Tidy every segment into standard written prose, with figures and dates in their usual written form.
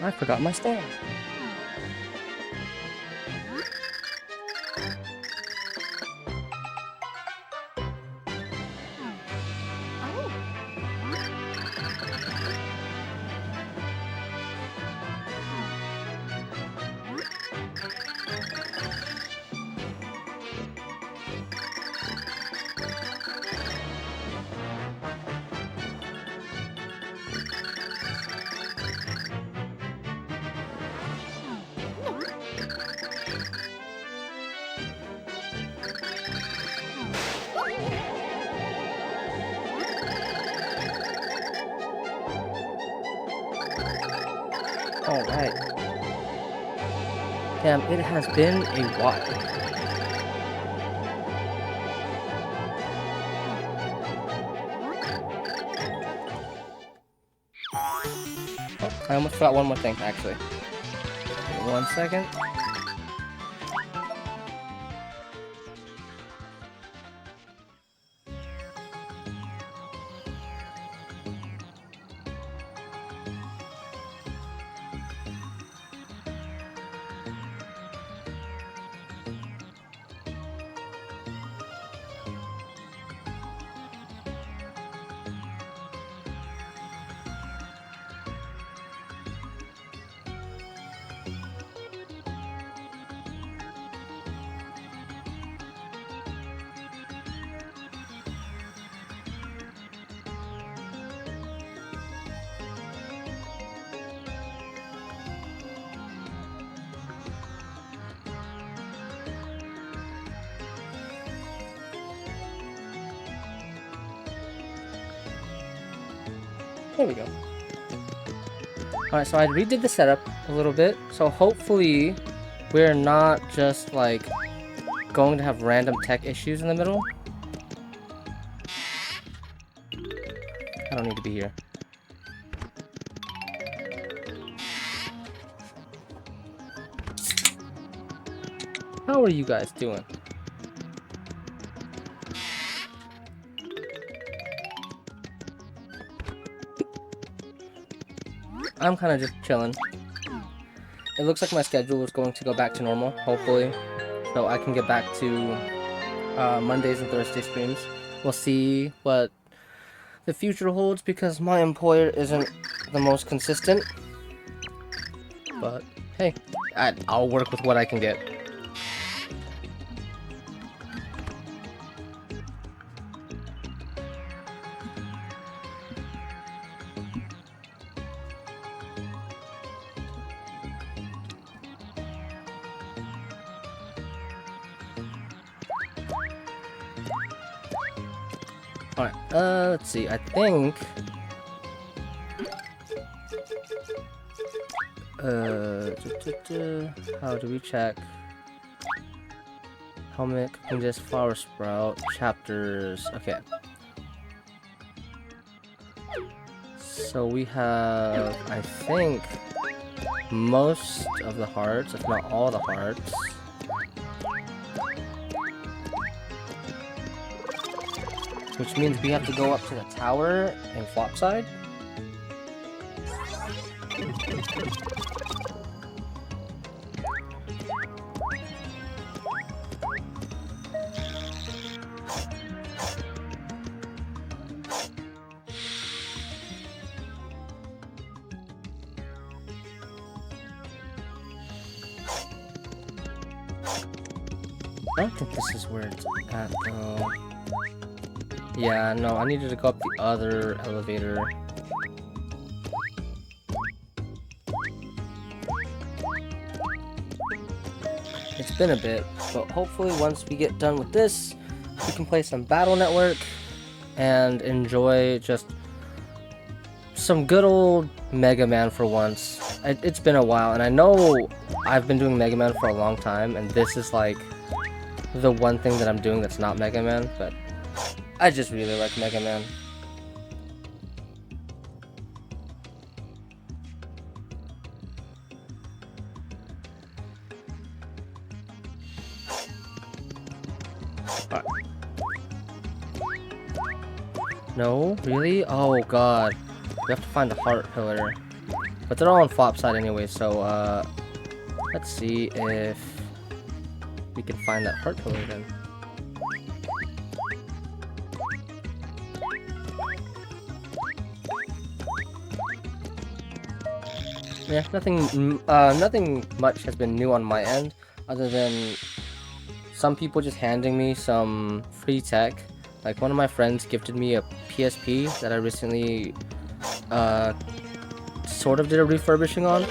I forgot my stand. Alright. Damn, it has been a while. Oh, I almost forgot one more thing, actually. Give me 1 second. There we go. Alright, so I redid the setup a little bit, so hopefully we're not just, like, going to have random tech issues in the middle. I don't need to be here. How are you guys doing? I'm kind of just chilling. It looks like my schedule is going to go back to normal, hopefully. So I can get back to Mondays and Thursday streams. We'll see what the future holds because my employer isn't the most consistent. But hey, I'll work with what I can get. Alright, let's see, I think... how do we check? Helmet, cooking disc, flower sprout, chapters, okay. So we have, I think, most of the hearts, if not all the hearts. Which means we have to go up to the tower and Flopside. I don't think this is where it's at though. Yeah, no, I needed to go up the other elevator. It's been a bit, but hopefully once we get done with this, we can play some Battle Network and enjoy just some good old Mega Man for once. It's been a while, and I know I've been doing Mega Man for a long time, and this is like the one thing that I'm doing that's not Mega Man, but I just really like Mega Man. No? Really? Oh god. We have to find the heart pillar. But they're all on Flopside anyway, so let's see if we can find that heart pillar then. Yeah, nothing much has been new on my end, other than some people just handing me some free tech. Like, one of my friends gifted me a PSP that I recently, sort of did a refurbishing on.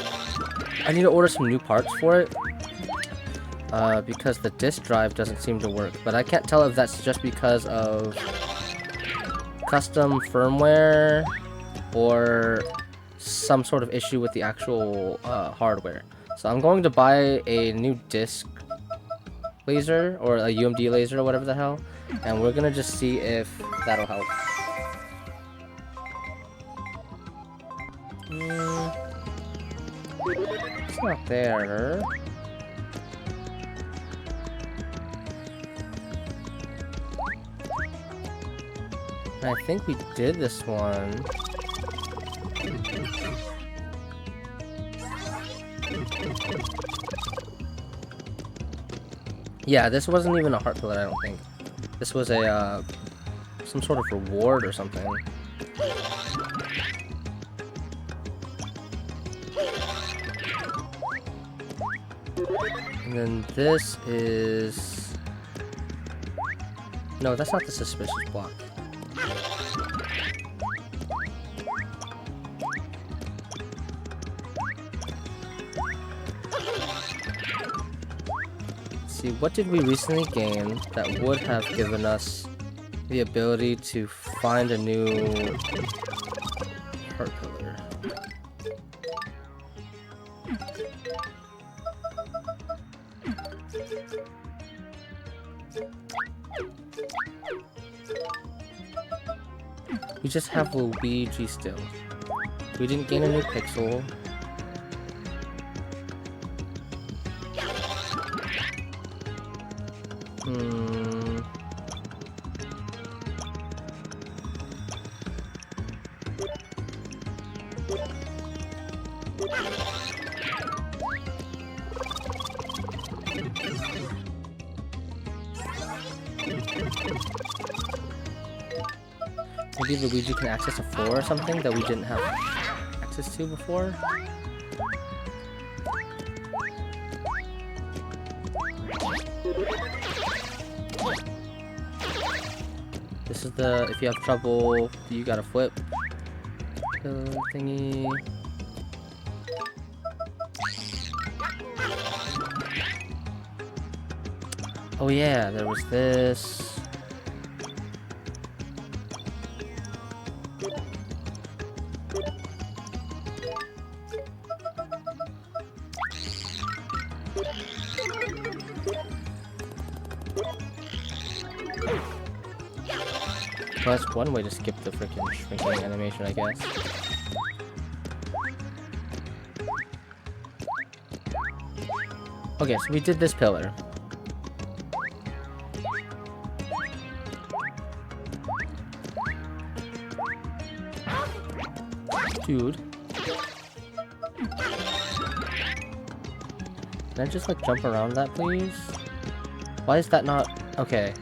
I need to order some new parts for it, because the disk drive doesn't seem to work, but I can't tell if that's just because of custom firmware or some sort of issue with the actual hardware. So I'm going to buy a new disc laser, or a UMD laser, or whatever the hell, and we're gonna just see if that'll help. It's not there. I think we did this one. Yeah, this wasn't even a heart pillar, I don't think. This was a, some sort of reward or something. And then this is... No, that's not the suspicious block. See, what did we recently gain that would have given us the ability to find a new heart pillar? We just have Luigi still. We didn't gain a new pixel. Maybe Luigi can access a floor or something that we didn't have access to before. This is the, if you have trouble, you gotta flip the thingy. Oh yeah, there was this. Well, that's one way to skip the freaking shrinking animation, I guess. Okay, so we did this pillar. Dude. Can I just like jump around that, please? Why is that not... Okay.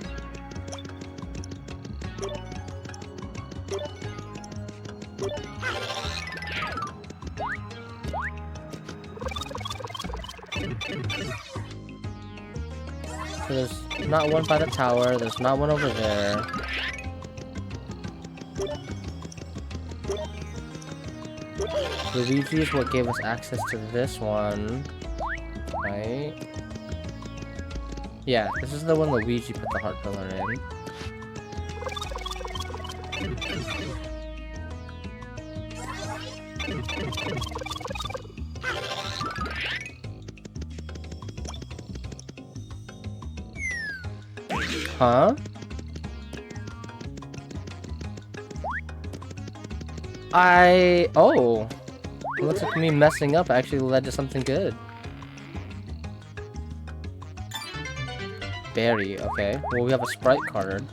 So there's not one by the tower, there's not one over there. Luigi is what gave us access to this one, right? Yeah, this is the one Luigi put the heart pillar in. Huh? Oh! It looks like me messing up actually led to something good. Berry, okay. Well, we have a sprite card.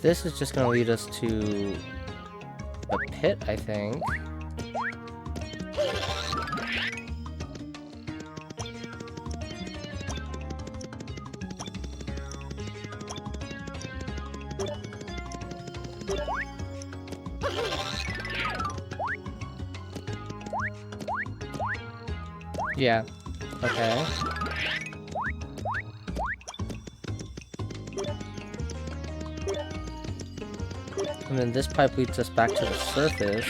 This is just gonna lead us to the pit, I think. Yeah. Okay. And then this pipe leads us back to the surface.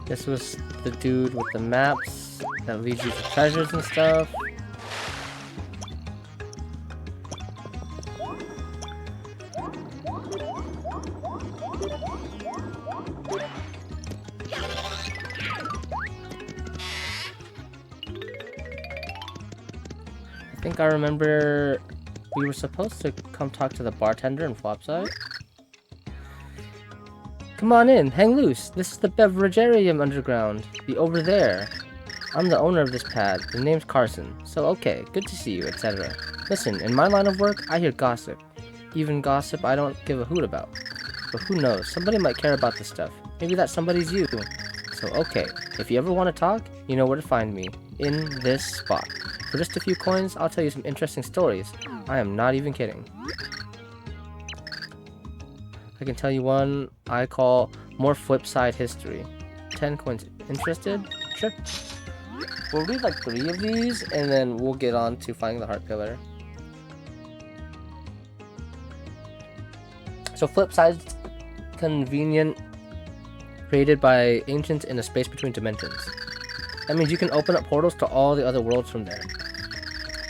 This was the dude with the maps that leads you to treasures and stuff. I think I remember we were supposed to come talk to the bartender in Flopside. Come on in, hang loose. This is the Beveragarium Underground. Be over there. I'm the owner of this pad. The name's Carson. So okay, good to see you, etc. Listen, in my line of work, I hear gossip. Even gossip I don't give a hoot about. But who knows, somebody might care about this stuff. Maybe that somebody's you. So okay, if you ever want to talk, you know where to find me. In this spot. For just a few coins, I'll tell you some interesting stories. I am not even kidding. I can tell you one I call more Flipside history. 10 coins. Interested? Sure. We'll read like 3 of these and then we'll get on to finding the heart pillar. So Flipside's convenient, created by ancients in a space between dimensions. That means you can open up portals to all the other worlds from there.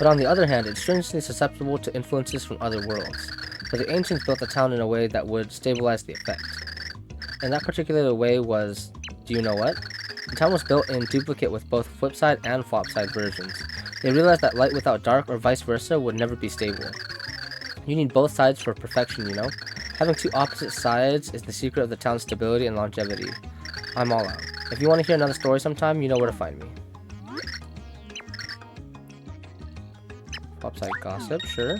but on the other hand, it's strangely susceptible to influences from other worlds. But the ancients built the town in a way that would stabilize the effect. And that particular way was, do you know what? The town was built in duplicate with both flipside and flopside versions. They realized that light without dark or vice versa would never be stable. You need both sides for perfection, you know? Having two opposite sides is the secret of the town's stability and longevity. I'm all out. If you want to hear another story sometime, you know where to find me. Flopside gossip, sure.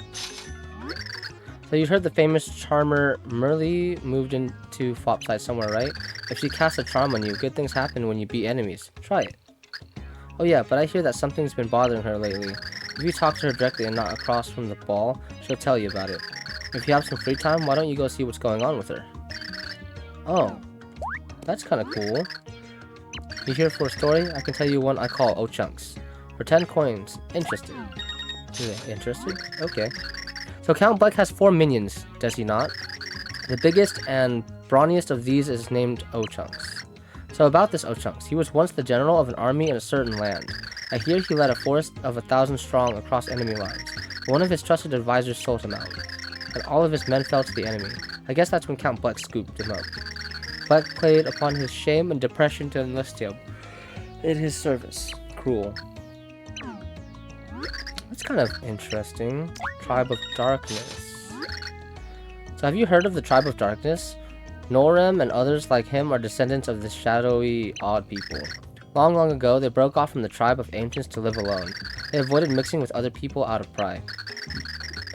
So you heard the famous charmer Merly moved into Flopside somewhere, right? If she casts a charm on you, good things happen when you beat enemies. Try it. Oh yeah, but I hear that something's been bothering her lately. If you talk to her directly and not across from the ball, she'll tell you about it. If you have some free time, why don't you go see what's going on with her? Oh, that's kind of cool. You here for a story? I can tell you one I call O-Chunks. For 10 coins. Interested? Yeah, interested? Okay. So Count Bleck has 4 minions, does he not? The biggest and brawniest of these is named O-Chunks. So about this O-Chunks, he was once the general of an army in a certain land. I hear he led a force of 1,000 strong across enemy lines. One of his trusted advisors sold him out, and all of his men fell to the enemy. I guess that's when Count Bleck scooped him up. Bleck played upon his shame and depression to enlist him in his service. Cruel. That's kind of interesting. Tribe of Darkness. So have you heard of the Tribe of Darkness? Norem and others like him are descendants of the shadowy, odd people. Long, long ago, they broke off from the tribe of ancients to live alone. They avoided mixing with other people out of pride.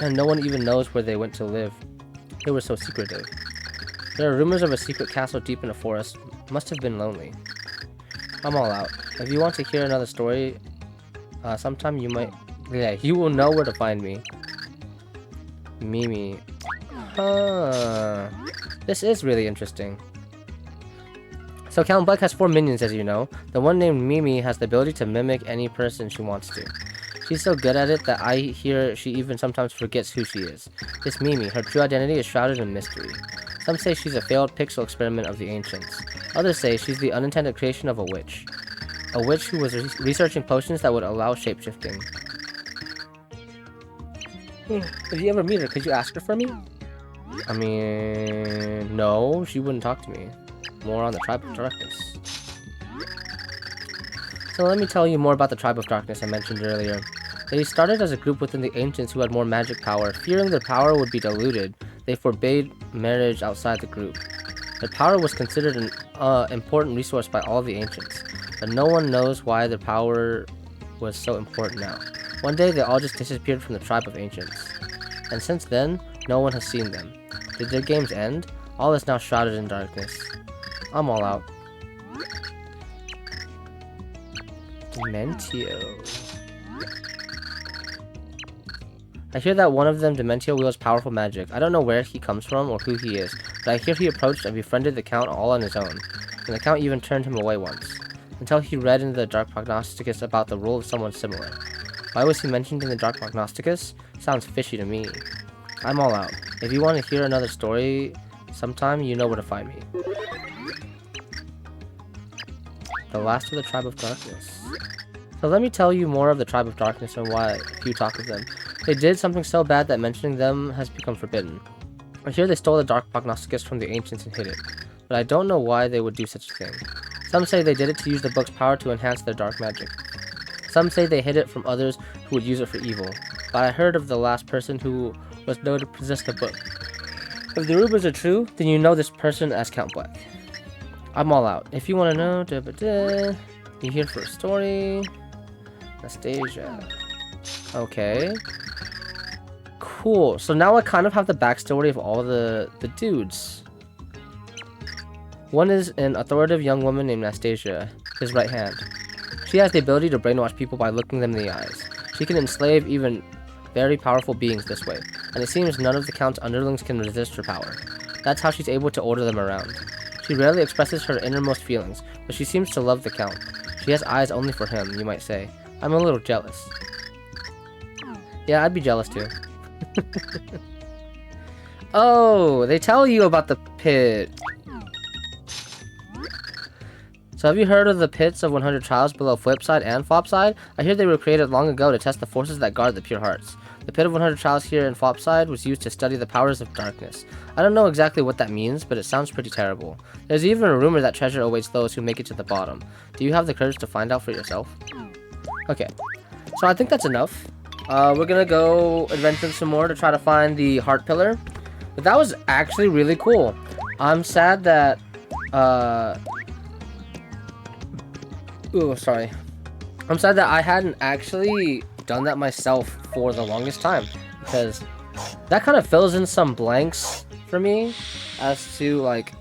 And no one even knows where they went to live. They were so secretive. There are rumors of a secret castle deep in a forest. Must have been lonely. I'm all out. If you want to hear another story, sometime you might... Yeah, you will know where to find me. Mimi. Huh. This is really interesting. So Count Bleck has 4 minions, as you know. The one named Mimi has the ability to mimic any person she wants to. She's so good at it that I hear she even sometimes forgets who she is. This Mimi, her true identity is shrouded in mystery. Some say she's a failed pixel experiment of the ancients. Others say she's the unintended creation of a witch. A witch who was researching potions that would allow shapeshifting. If you ever meet her, could you ask her for me? I mean, no, she wouldn't talk to me. More on the Tribe of Darkness. So let me tell you more about the Tribe of Darkness I mentioned earlier. They started as a group within the ancients who had more magic power. Fearing their power would be diluted, they forbade marriage outside the group. Their power was considered an important resource by all the ancients, but no one knows why their power was so important now. One day they all just disappeared from the Tribe of Ancients. And since then, no one has seen them. Did their games end? All is now shrouded in darkness. I'm all out. Dementio. I hear that one of them, Dementio, wields powerful magic. I don't know where he comes from or who he is, but I hear he approached and befriended the Count all on his own, and the Count even turned him away once, until he read in the Dark Prognosticus about the rule of someone similar. Why was he mentioned in the Dark Prognosticus? Sounds fishy to me. I'm all out. If you want to hear another story sometime, you know where to find me. The last of the Tribe of Darkness. So let me tell you more of the Tribe of Darkness and why few talk of them. They did something so bad that mentioning them has become forbidden. I hear they stole the Dark Prognosticus from the ancients and hid it, but I don't know why they would do such a thing. Some say they did it to use the book's power to enhance their dark magic. Some say they hid it from others who would use it for evil, but I heard of the last person who was known to possess the book. If the rumors are true, then you know this person as Count Bleck. I'm all out. If you want to know, you here for a story? Anastasia. Okay. Cool. So now I kind of have the backstory of all the dudes. One is an authoritative young woman named Anastasia, his right hand. She has the ability to brainwash people by looking them in the eyes. She can enslave even very powerful beings this way, and it seems none of the Count's underlings can resist her power. That's how she's able to order them around. She rarely expresses her innermost feelings, but she seems to love the Count. She has eyes only for him, you might say. I'm a little jealous. Yeah, I'd be jealous too. Oh, they tell you about the pit. So have you heard of the pits of 100 trials below Flipside and Flopside? I hear they were created long ago to test the forces that guard the pure hearts. The pit of 100 trials here in Flopside was used to study the powers of darkness. I don't know exactly what that means, but it sounds pretty terrible. There's even a rumor that treasure awaits those who make it to the bottom. Do you have the courage to find out for yourself? Okay, so I think that's enough. We're gonna go adventure some more to try to find the heart pillar. But that was actually really cool. I'm sad that, ooh, sorry. I'm sad that I hadn't actually done that myself for the longest time, because that kind of fills in some blanks for me as to, like,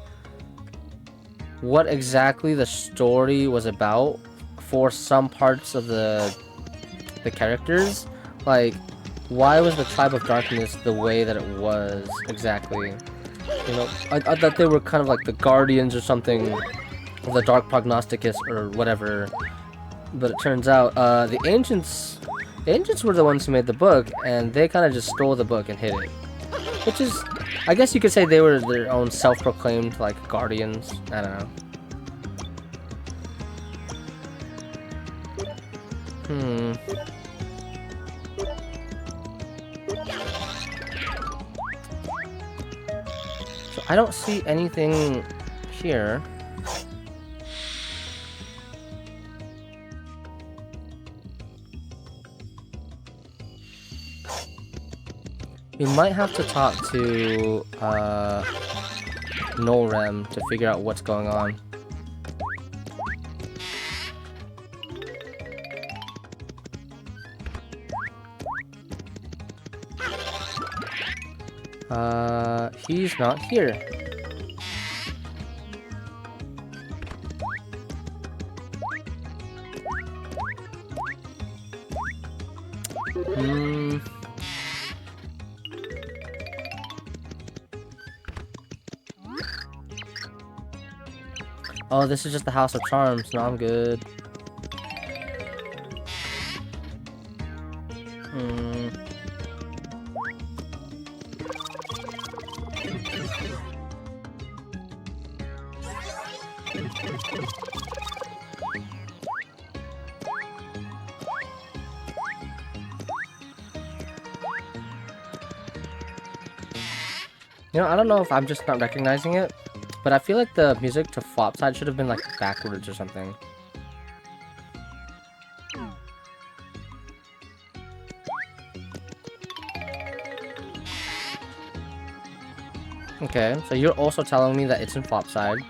what exactly the story was about for some parts of the characters. Like, why was the Tribe of Darkness the way that it was exactly? You know, I thought they were kind of like the guardians or something of the Dark Prognosticus or whatever. But it turns out, the ancients were the ones who made the book, and they kind of just stole the book and hid it. Which is, I guess you could say they were their own self-proclaimed, like, guardians. I don't know. So I don't see anything here. We might have to talk to Nolrem to figure out what's going on. He's not here. Oh, this is just the House of Charms. No, I'm good. You know, I don't know if I'm just not recognizing it, but I feel like the music to Flopside should have been like backwards or something. Okay, so you're also telling me that it's in Flopside.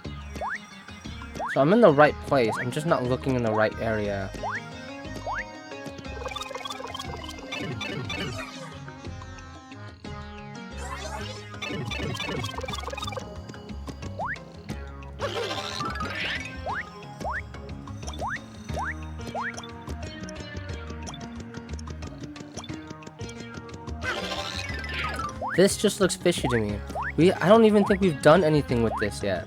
So I'm in the right place, I'm just not looking in the right area. This just looks fishy to me. I don't even think we've done anything with this yet.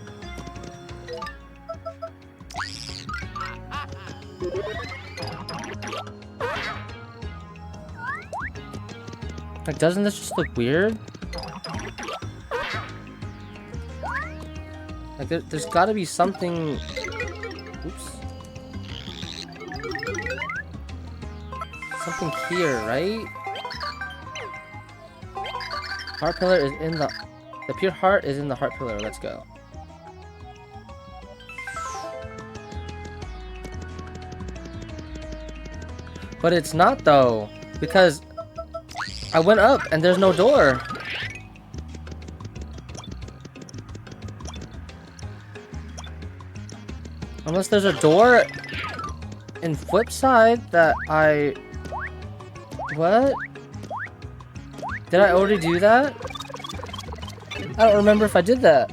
Like, doesn't this just look weird? Like, there's gotta be something... Oops. Something here, right? Heart pillar is in the pure heart is in the heart pillar. Let's go. But it's not though, because I went up and there's no door. Unless there's a door in Flipside that I... What? Did I already do that? I don't remember if I did that.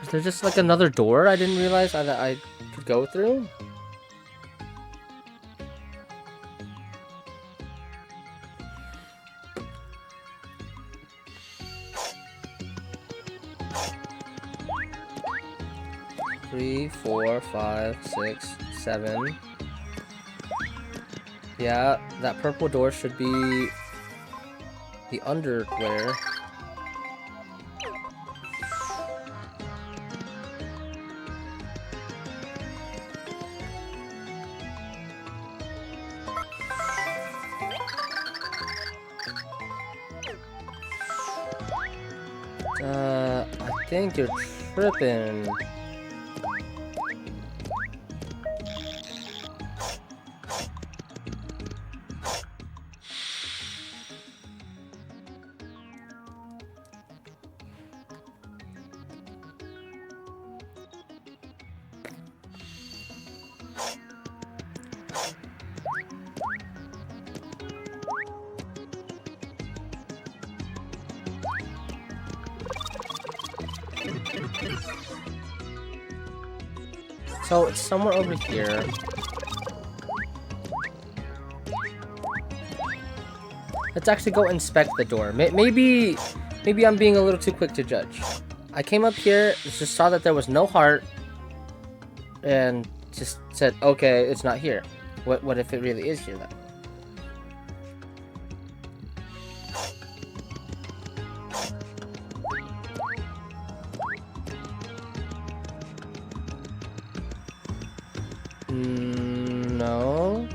Is there just like another door I didn't realize that I could go through? Three, 4, 5, 6, 7. Yeah, that purple door should be the underwear. I think you're tripping. So it's somewhere over here. Let's actually go inspect the door. Maybe I'm being a little too quick to judge. I came up here, just saw that there was no heart, and just said, okay, it's not here. What if it really is here then? No.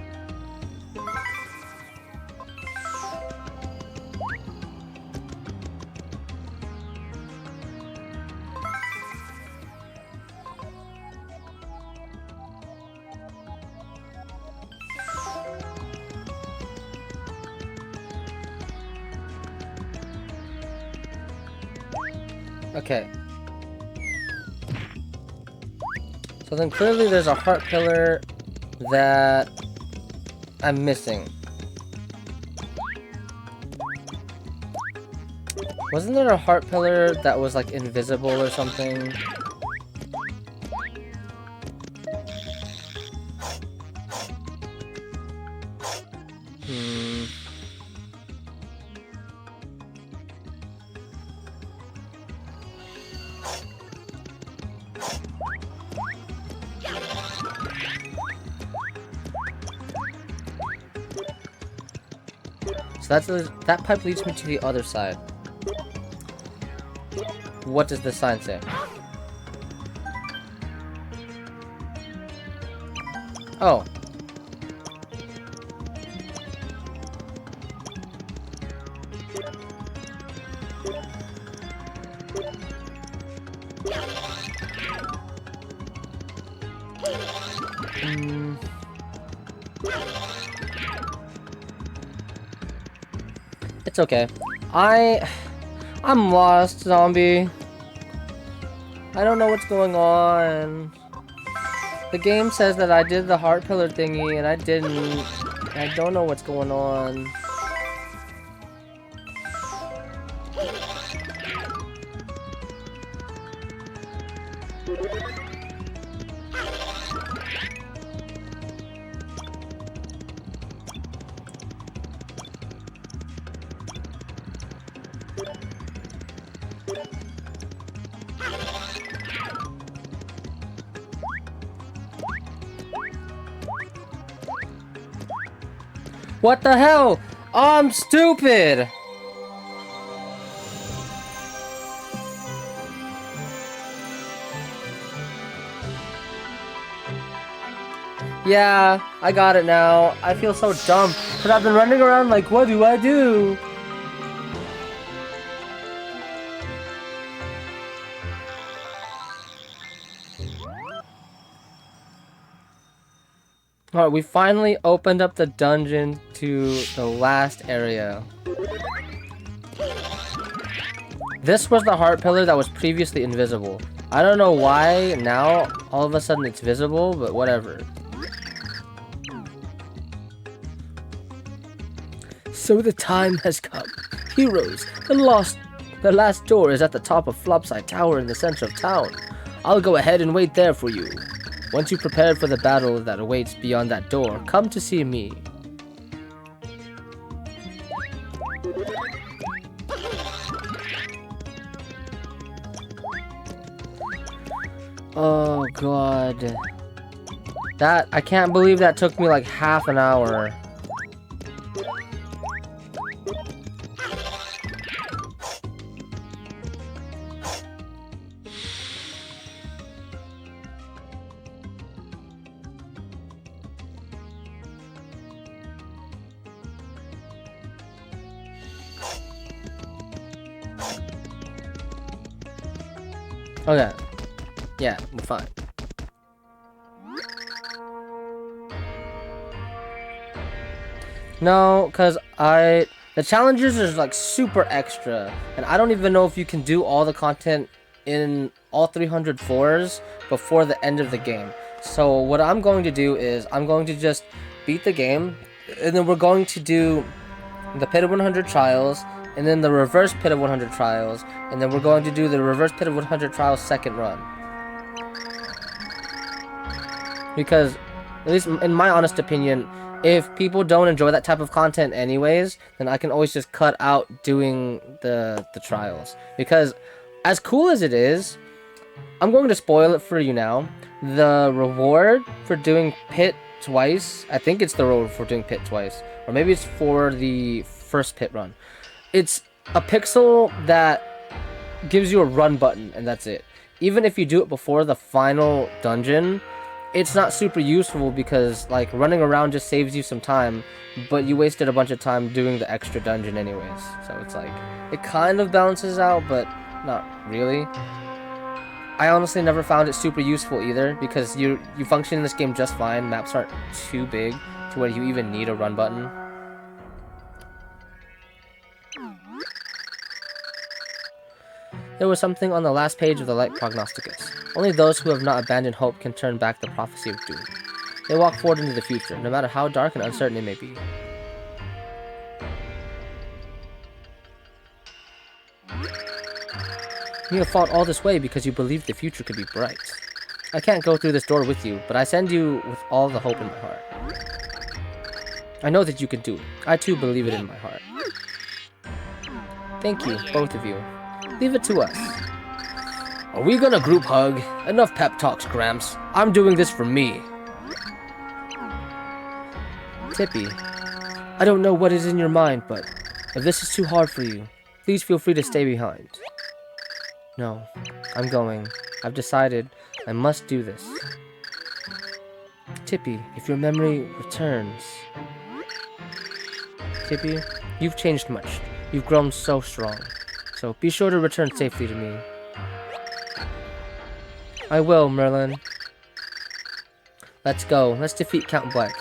Okay. So then clearly there's a heart pillar that I'm missing. Wasn't there a heart pillar that was like invisible or something? So that pipe leads me to the other side. What does the sign say? Oh. It's okay. I'm lost, zombie. I don't know what's going on. The game says that I did the heart pillar thingy and I didn't. I don't know what's going on. What the hell? I'm stupid! Yeah, I got it now. I feel so dumb, but I've been running around like, what do I do? Alright, we finally opened up the dungeon to the last area. This was the heart pillar that was previously invisible. I don't know why now all of a sudden it's visible, but whatever. So the time has come. Heroes, the last door is at the top of Flopside Tower in the center of town. I'll go ahead and wait there for you. Once you've prepared for the battle that awaits beyond that door, come to see me. Oh god. I can't believe that took me like half an hour. Okay. Yeah, we're fine. No, because the challenges is like super extra, and I don't even know if you can do all the content in all 300 floors before the end of the game. So what I'm going to do is I'm going to just beat the game, and then we're going to do the Pit of 100 Trials, and then the reverse Pit of 100 Trials, and then we're going to do the reverse Pit of 100 Trials second run. Because, at least in my honest opinion, if people don't enjoy that type of content anyways, then I can always just cut out doing the trials. Because, as cool as it is, I'm going to spoil it for you now. The reward for doing Pit twice, I think it's the reward for doing Pit twice, or maybe it's for the first Pit run. It's a pixel that gives you a run button, and that's it. Even if you do it before the final dungeon, it's not super useful because like running around just saves you some time, but you wasted a bunch of time doing the extra dungeon anyways. So it's like it kind of balances out, but not really. I honestly never found it super useful either because you function in this game just fine. Maps aren't too big to where you even need a run button. There was something on the last page of the Light Prognosticus. Only those who have not abandoned hope can turn back the prophecy of doom. They walk forward into the future, no matter how dark and uncertain it may be. You have fought all this way because you believed the future could be bright. I can't go through this door with you, but I send you with all the hope in my heart. I know that you can do it. I too believe it in my heart. Thank you, both of you. Leave it to us. Are we gonna group hug? Enough pep talks, Gramps. I'm doing this for me. Tippy, I don't know what is in your mind, but if this is too hard for you, please feel free to stay behind. No, I'm going. I've decided I must do this. Tippy, if your memory returns... Tippy, you've changed much. You've grown so strong. So be sure to return safely to me. I will, Merlin. Let's go. Let's defeat Count Bleck.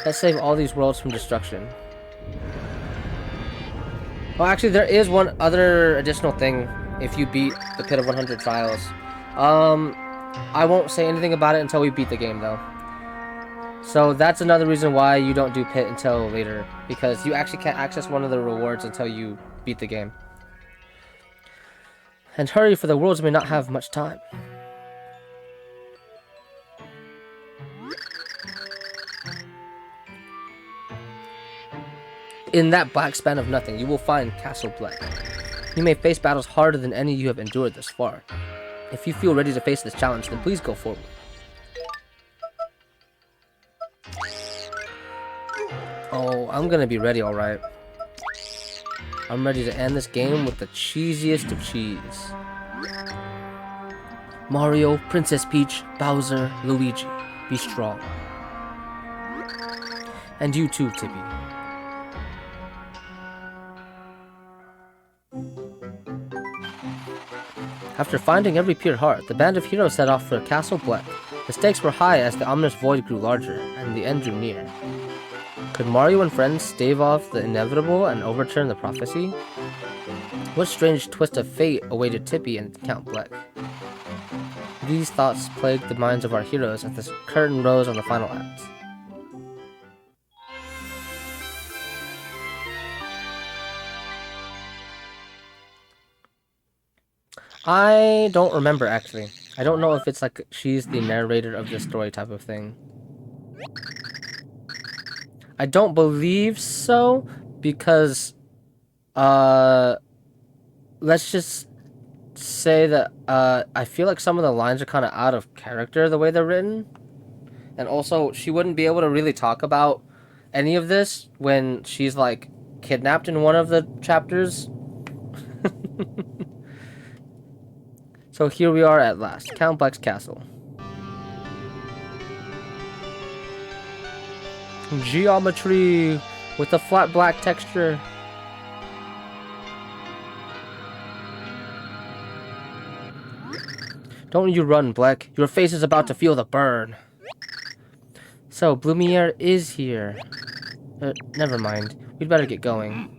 Let's save all these worlds from destruction. Well, actually, there is one other additional thing if you beat the Pit of 100 Trials. I won't say anything about it until we beat the game, though. So that's another reason why you don't do Pit until later, because you actually can't access one of the rewards until you beat the game. And hurry, for the worlds may not have much time. In that black span of nothing, you will find Castle Bleck. You may face battles harder than any you have endured thus far. If you feel ready to face this challenge, then please go forward. Oh, I'm gonna be ready, alright. I'm ready to end this game with the cheesiest of cheese. Mario, Princess Peach, Bowser, Luigi, be strong. And you too, Tippy. After finding every pure heart, the band of heroes set off for Castle Bleck. The stakes were high as the ominous void grew larger, and the end drew near. Could Mario and friends stave off the inevitable and overturn the prophecy? What strange twist of fate awaited Tippy and Count Bleck? These thoughts plagued the minds of our heroes as the curtain rose on the final act. I don't remember, actually. I don't know if it's like she's the narrator of the story type of thing. I don't believe so, because, let's just say that, I feel like some of the lines are kind of out of character the way they're written. And also, she wouldn't be able to really talk about any of this when she's, like, kidnapped in one of the chapters. So here we are at last, Count Bleck's castle. Geometry with a flat black texture. Don't you run, Bleck. Your face is about to feel the burn. So, Blumiere is here. Never mind. We'd better get going.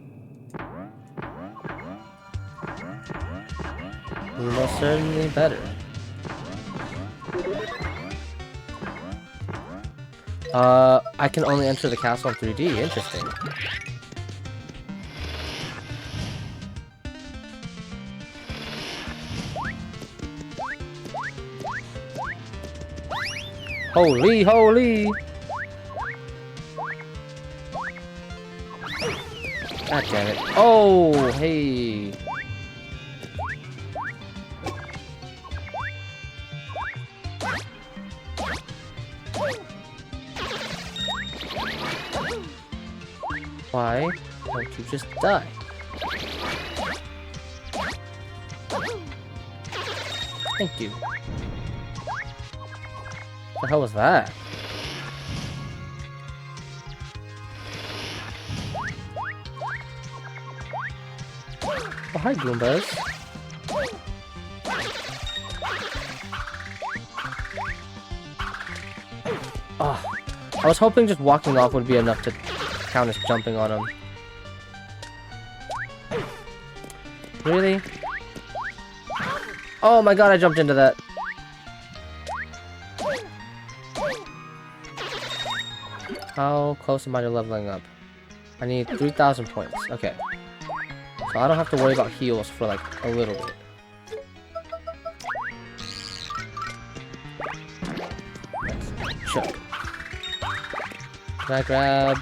We most certainly better. I can only enter the castle in 3D. Interesting. Holy, holy! God damn it. Oh, hey. Why don't you just die? Thank you. What the hell was that? Oh, hi, Goombas. Oh, I was hoping just walking off would be enough to count as jumping on him. Really? Oh my god, I jumped into that. How close am I to leveling up? I need 3,000 points. Okay. So I don't have to worry about heals for like a little bit. Sure. Can I grab...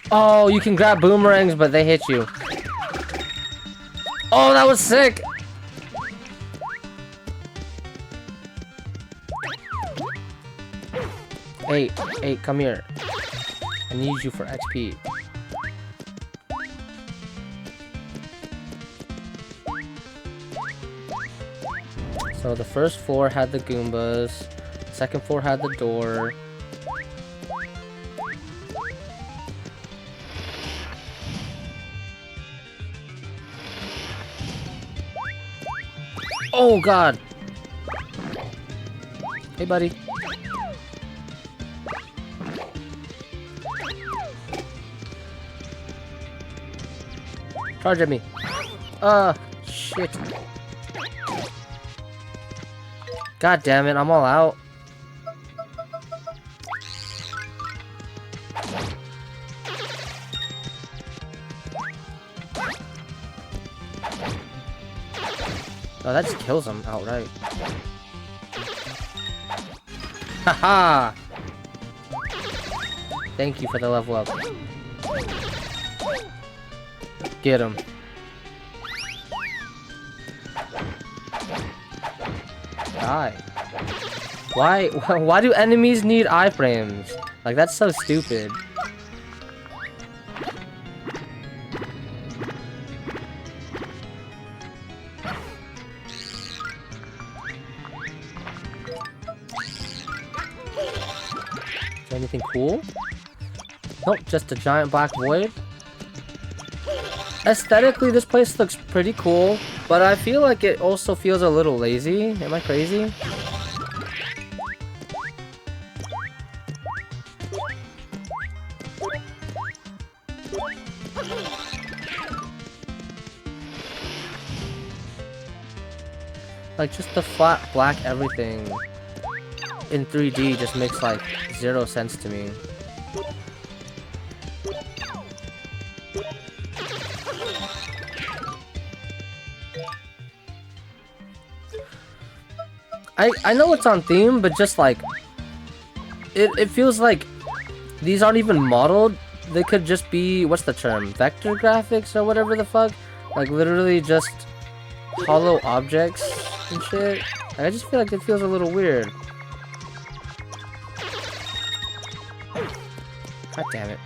Oh, you can grab boomerangs, but they hit you. Oh, that was sick! Hey, come here. I need you for XP. So the first floor had the Goombas. Second floor had the door. Oh god! Hey buddy. Charge at me. Shit. God damn it, I'm all out. Oh, that just kills him outright. Haha! Thank you for the level up. Get him. Die. Why do enemies need iframes? Like, that's so stupid. Is there anything cool? Nope, just a giant black void. Aesthetically, this place looks pretty cool, but I feel like it also feels a little lazy. Am I crazy? Like, just the flat black everything in 3D just makes, like, 0 sense to me. I know it's on theme, but just like it feels like these aren't even modeled. They could just be, what's the term, vector graphics or whatever the fuck, like literally just hollow objects and shit. I just feel like it feels a little weird. God damn it.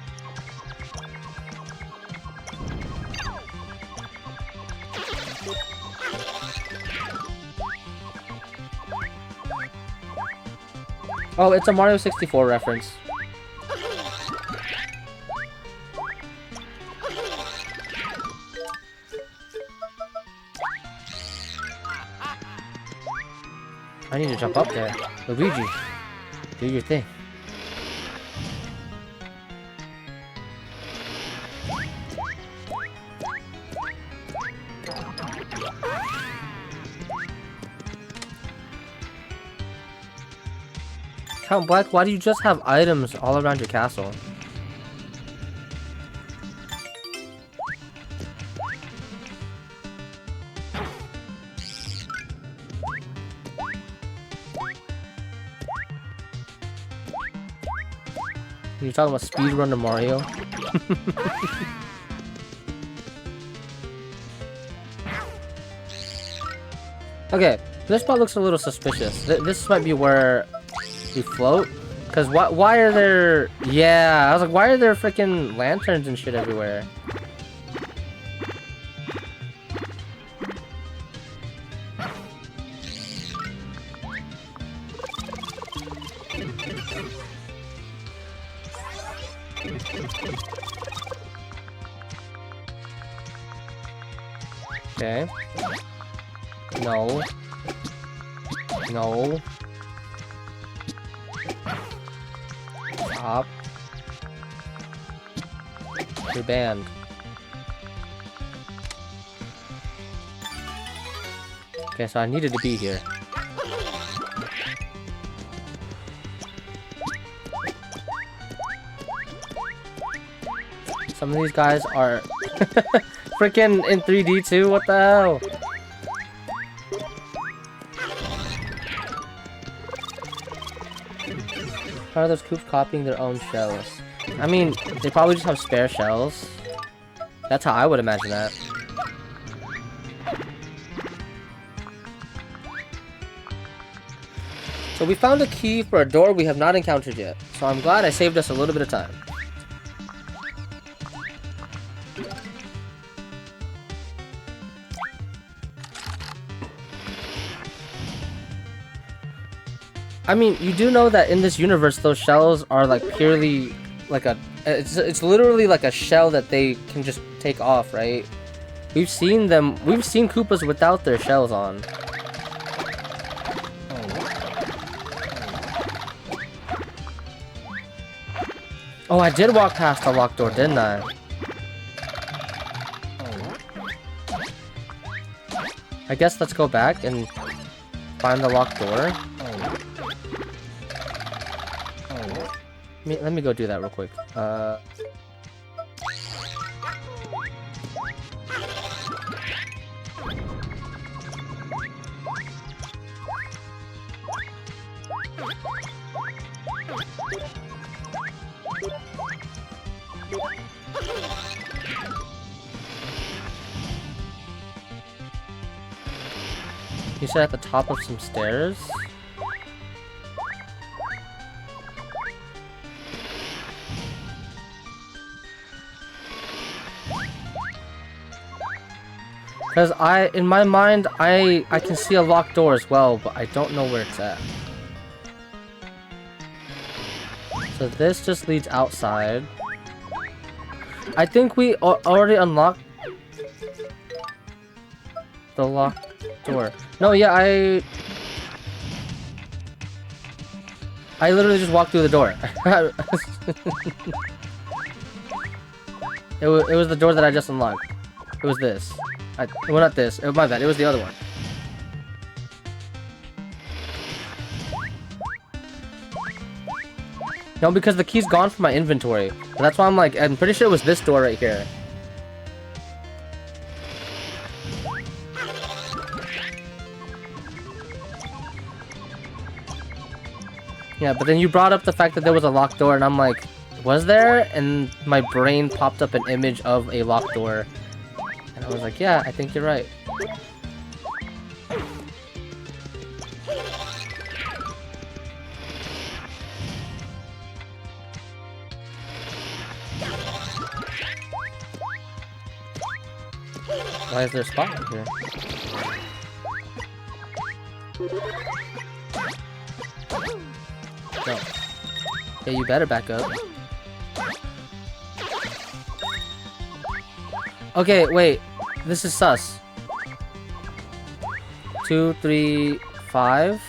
Oh, it's a Mario 64 reference. I need to jump up there. Luigi, do your thing. Count Black, why do you just have items all around your castle? You're talking about speedrun to Mario? Okay, this spot looks a little suspicious. This might be where you float. Cause why are there? Yeah, I was like, why are there freaking lanterns and shit everywhere? Okay. No. No. Stop. You're banned. Okay, so I needed to be here. Some of these guys are freaking in 3D too. What the hell? How are those Koops copying their own shells? I mean, they probably just have spare shells. That's how I would imagine that. So we found a key for a door we have not encountered yet. So I'm glad I saved us a little bit of time. I mean, you do know that in this universe, those shells are like purely like a... It's literally like a shell that they can just take off, right? We've seen them... We've seen Koopas without their shells on. Oh, I did walk past a locked door, didn't I? I guess let's go back and find the locked door. Let me go do that real quick. You said at the top of some stairs? Because in my mind, I can see a locked door as well, but I don't know where it's at. So this just leads outside. I think we already unlocked the locked door. No, yeah, I literally just walked through the door. It was the door that I just unlocked. It was this. Well, not this. My bad. It was the other one. No, because the key's gone from my inventory. But that's why I'm like, I'm pretty sure it was this door right here. Yeah, but then you brought up the fact that there was a locked door, and I'm like, was there? And my brain popped up an image of a locked door. And I was like, yeah, I think you're right. Why is there a spot right here? No. Yeah, you better back up. Okay, wait. This is sus. 2, 3, 5.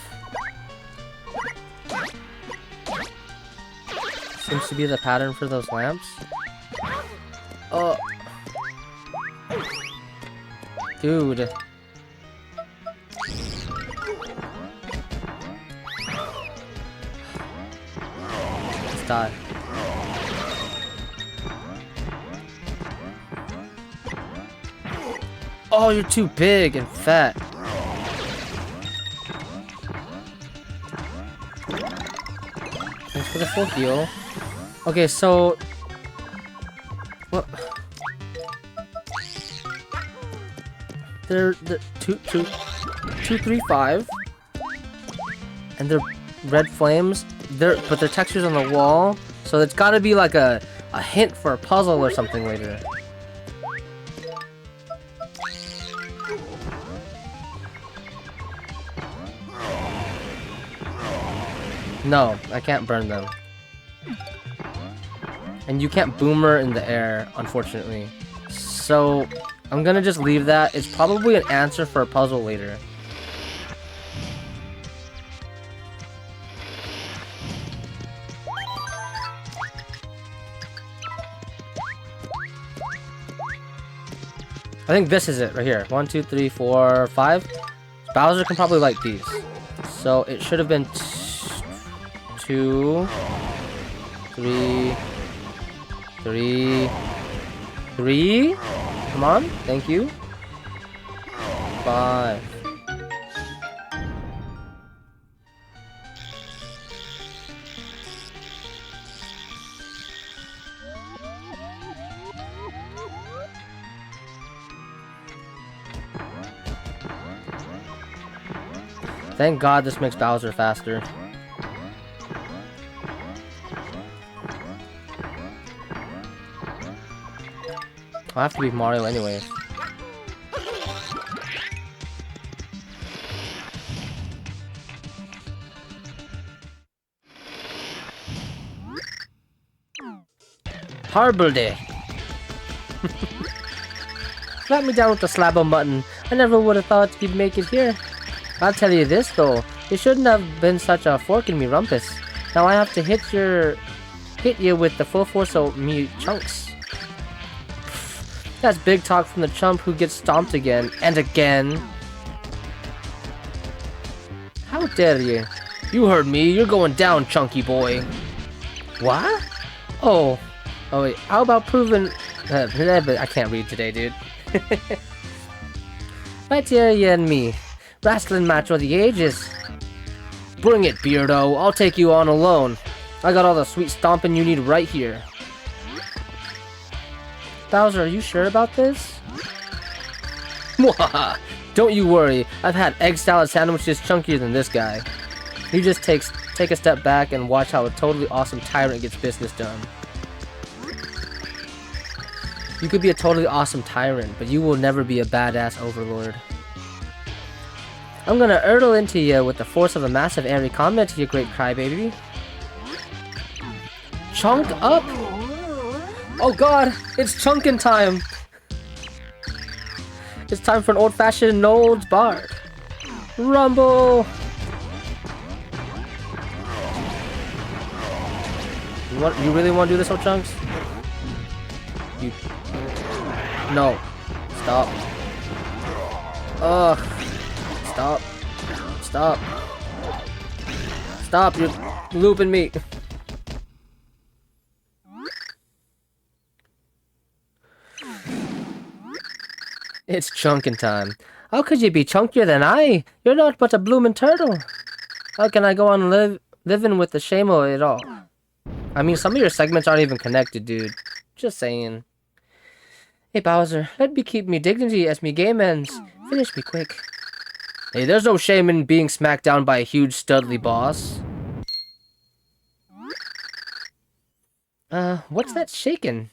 Seems to be the pattern for those lamps. Oh. Dude. Let's die. Oh, you're too big and fat. Thanks for the full heal. Okay, so... What? They're 235. And they're red flames. But their texture's on the wall. So it's gotta be like a hint for a puzzle or something later. No, I can't burn them. And you can't boomer in the air, unfortunately. So, I'm gonna just leave that. It's probably an answer for a puzzle later. I think this is it, right here. 1, 2, 3, 4, 5. Bowser can probably like these. So, it should have been 2, 3, 3. Come on, thank you. 5. Thank God this makes Bowser faster. I'll have to beat Mario anyway. Horrible day. Slap me down with the slap on button. I never would have thought you'd make it here. I'll tell you this though, you shouldn't have been such a fork in me rumpus. Now I have to hit you with the full force of me chunks. That's big talk from the chump who gets stomped again and again. How dare you? You heard me, you're going down, chunky boy. What? Oh wait, how about proving... I can't read today, dude. Right here, you and me. Wrestling match of the ages. Bring it, Beardo. I'll take you on alone. I got all the sweet stomping you need right here. Bowser, are you sure about this? Don't you worry. I've had egg salad sandwiches chunkier than this guy. You just take a step back and watch how a totally awesome tyrant gets business done. You could be a totally awesome tyrant, but you will never be a badass overlord. I'm gonna hurtle into you with the force of a massive airy comment, you great crybaby. Chunk up! Oh god, it's chunkin' time! It's time for an old-fashioned Nold's Bard. Rumble! You really want to do this, old Chunks? You... No. Stop. Ugh. Stop. Stop. Stop, you're looping me. It's chunkin' time. How could you be chunkier than I? You're not but a bloomin' turtle. How can I go on living with the shame of it all? I mean, some of your segments aren't even connected, dude. Just saying. Hey, Bowser, let me keep me dignity as me game ends. Finish me quick. Hey, there's no shame in being smacked down by a huge studly boss. What's that shaking?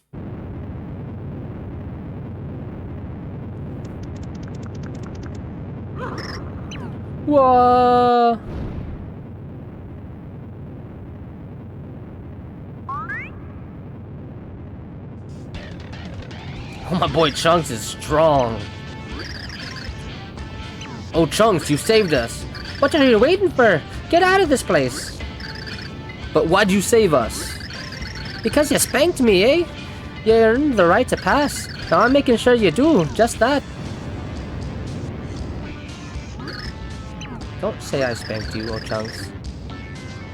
Whoa! Oh, my boy Chunks is strong. Oh, Chunks, you saved us. What are you waiting for? Get out of this place. But why'd you save us? Because you spanked me, eh? You earned the right to pass. Now I'm making sure you do just that. Don't say I spanked you, oh Chunks.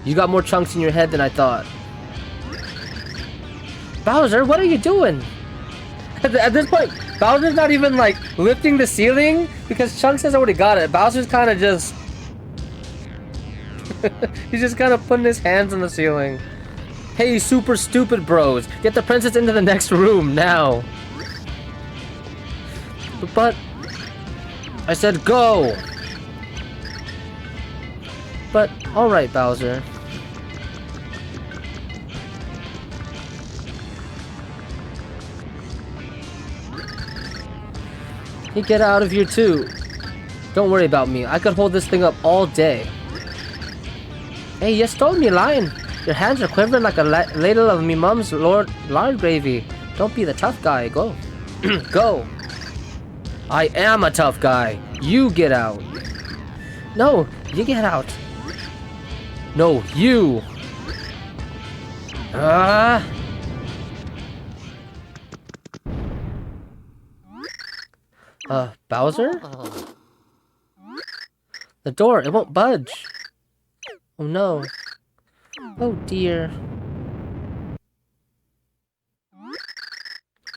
You got more chunks in your head than I thought. Bowser, what are you doing? At this point, Bowser's not even like lifting the ceiling because Chunks has already got it. Bowser's kind of just... He's just kind of putting his hands on the ceiling. Hey, super stupid bros, get the princess into the next room now. But I said go. But alright, Bowser. You get out of here too. Don't worry about me. I could hold this thing up all day. Hey, you stole me line. Your hands are quivering like a ladle of me mum's lard gravy. Don't be the tough guy. Go. Go. I am a tough guy. You get out. No, you get out. No, you. Bowser? The door, it won't budge. Oh no. Oh dear.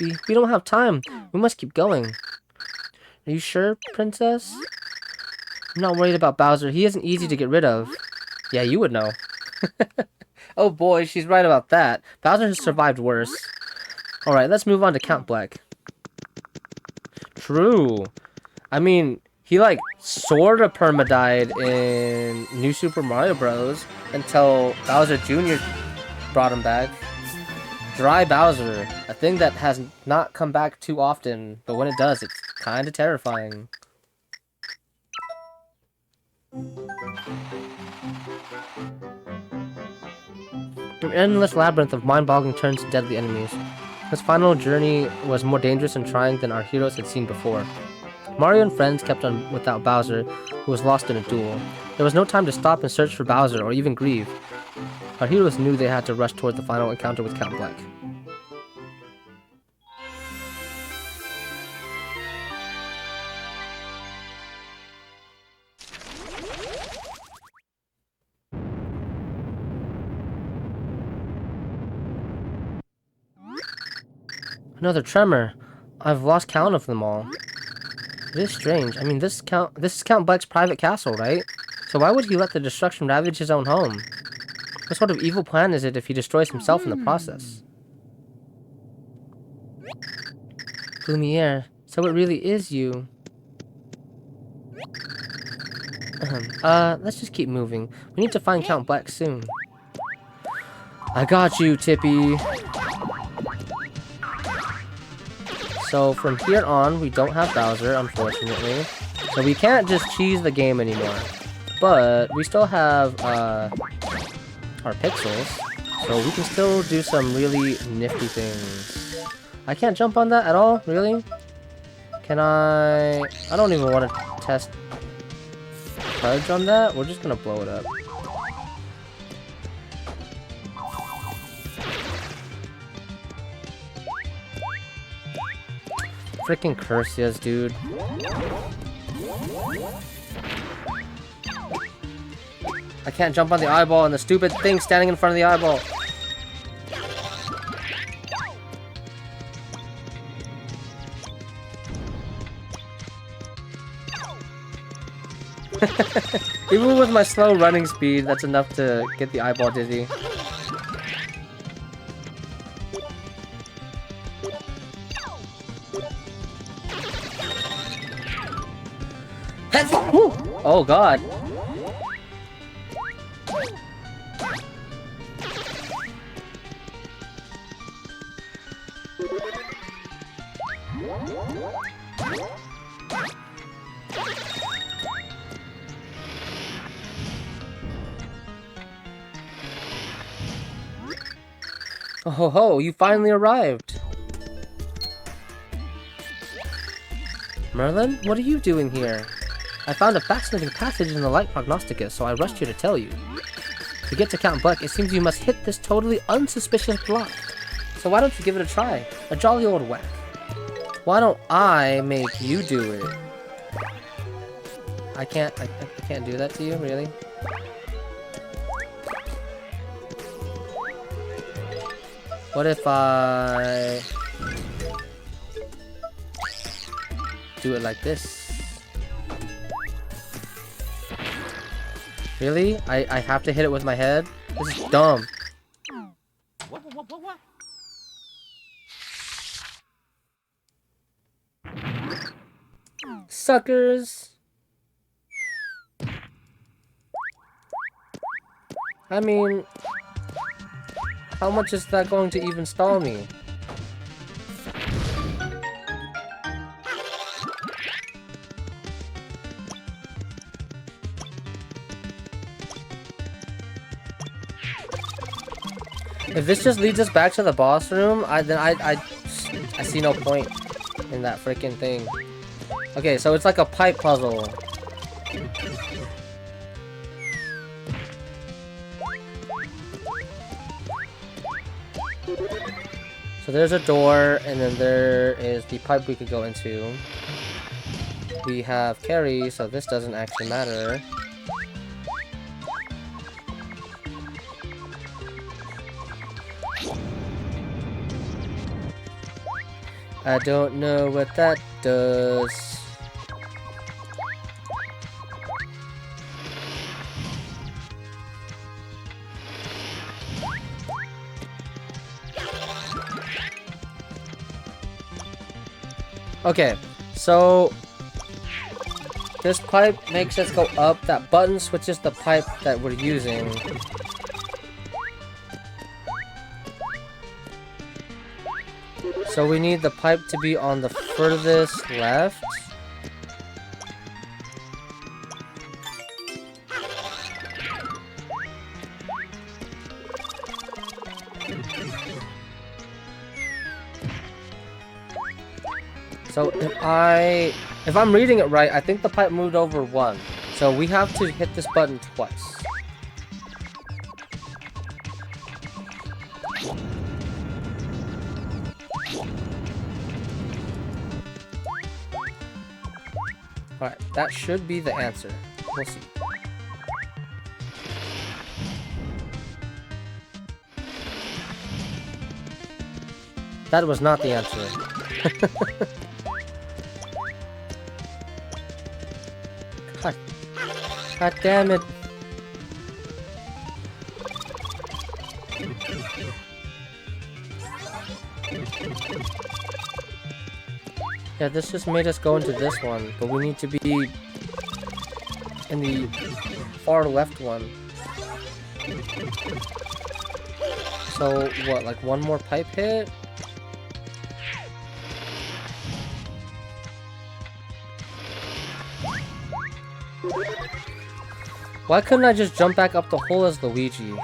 We don't have time. We must keep going. Are you sure, Princess? I'm not worried about Bowser. He isn't easy to get rid of. Yeah, you would know. Oh boy, she's right about that. Bowser has survived worse. Alright, let's move on to Count Bleck. True. I mean, he like sorta perma-died in New Super Mario Bros. Until Bowser Jr. brought him back. Dry Bowser, a thing that has not come back too often, but when it does, it's kinda terrifying. An endless labyrinth of mind-boggling turns to deadly enemies. This final journey was more dangerous and trying than our heroes had seen before. Mario and friends kept on without Bowser, who was lost in a duel. There was no time to stop and search for Bowser or even grieve. Our heroes knew they had to rush toward the final encounter with Count Bleck. Another tremor. I've lost count of them all. It is strange. I mean, this is Count Bleck's private castle, right? So why would he let the destruction ravage his own home? What sort of evil plan is it if he destroys himself in the process? Lumiere, so it really is you. Let's just keep moving. We need to find Count Bleck soon. I got you, Tippy. So from here on, we don't have Bowser, unfortunately. So we can't just cheese the game anymore. But we still have our pixels. So we can still do some really nifty things. I can't jump on that at all? Really? Can I don't even want to test Pudge on that. We're just gonna blow it up. Freaking Cursius, dude. I can't jump on the eyeball and the stupid thing standing in front of the eyeball. Even with my slow running speed, that's enough to get the eyeball dizzy. Oh god. Oh ho ho, you finally arrived. Merlin, what are you doing here? I found a fascinating passage in the Light Prognosticus, so I rushed here to tell you. To get to Count Buck, it seems you must hit this totally unsuspicious block. So why don't you give it a try? A jolly old whack. Why don't I make you do it? I can't do that to you, really? What if I do it like this? Really? I have to hit it with my head? This is dumb. Suckers! I mean, how much is that going to even stall me? If this just leads us back to the boss room, I see no point in that freaking thing. Okay, so it's like a pipe puzzle. So there's a door, and then there is the pipe we could go into. We have Carrie, so this doesn't actually matter. I don't know what that does. Okay, so this pipe makes us go up. That button switches the pipe that we're using. So we need the pipe to be on the furthest left. So if I'm reading it right, I think the pipe moved over one. So we have to hit this button twice. Alright, that should be the answer. We'll see. That was not the answer. God damn it. Yeah, this just made us go into this one, but we need to be in the far left one. So, what, like one more pipe hit? Why couldn't I just jump back up the hole as Luigi?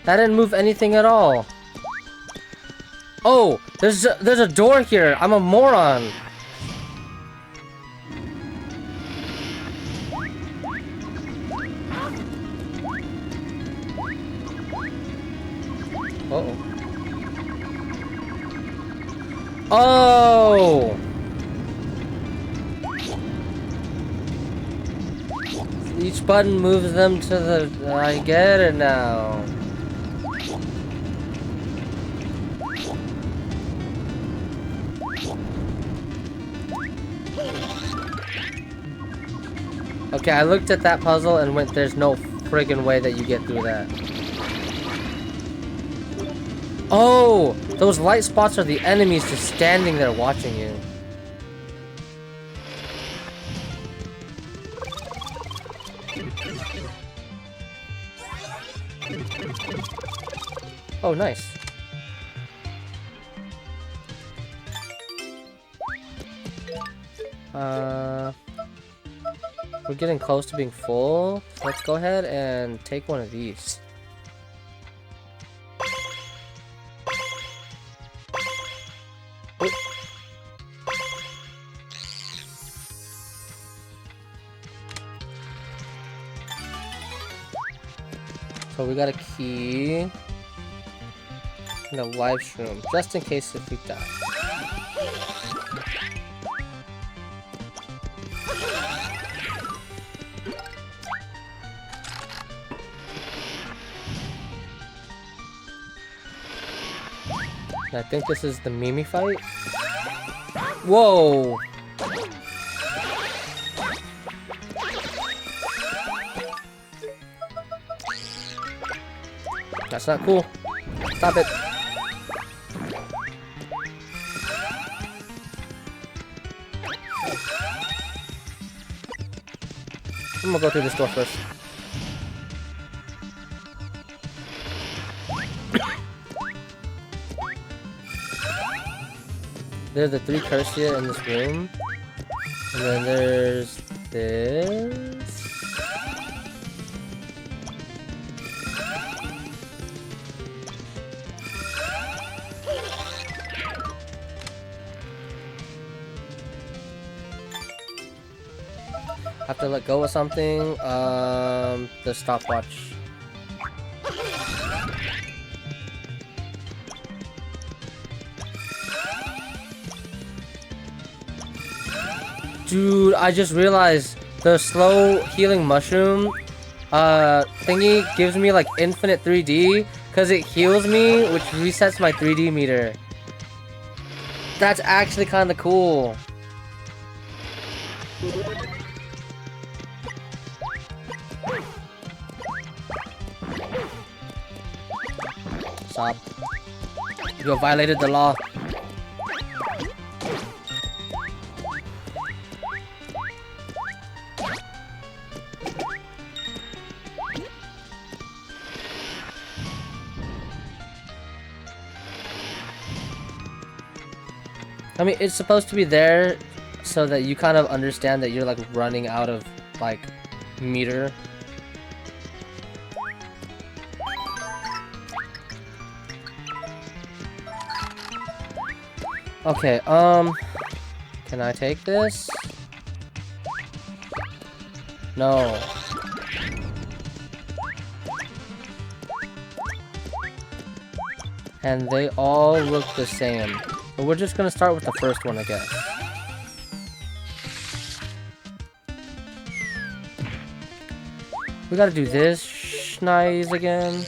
That didn't move anything at all. Oh, there's a door here. I'm a moron. Uh-oh. Oh! Each button moves them to the... I get it now. Okay, I looked at that puzzle and went, there's no friggin' way that you get through that. Oh! Those light spots are the enemies just standing there watching you. Oh, nice. We're getting close to being full. So let's go ahead and take one of these. Oop. So we got a key and a live shroom, just in case if we die. And I think this is the Mimi fight. Whoa! That's not cool. Stop it. I'm gonna go through this door first. There's the 3 Cursia in this room. And then there's this. Have to let go of something. The stopwatch. Dude, I just realized the slow healing mushroom thingy gives me like infinite 3D because it heals me, which resets my 3D meter. That's actually kind of cool. Stop. You have violated the law. I mean, it's supposed to be there so that you kind of understand that you're like running out of like meter. Okay, can I take this? No. And they all look the same. But we're just gonna start with the first one, I guess. We gotta do this schneise again.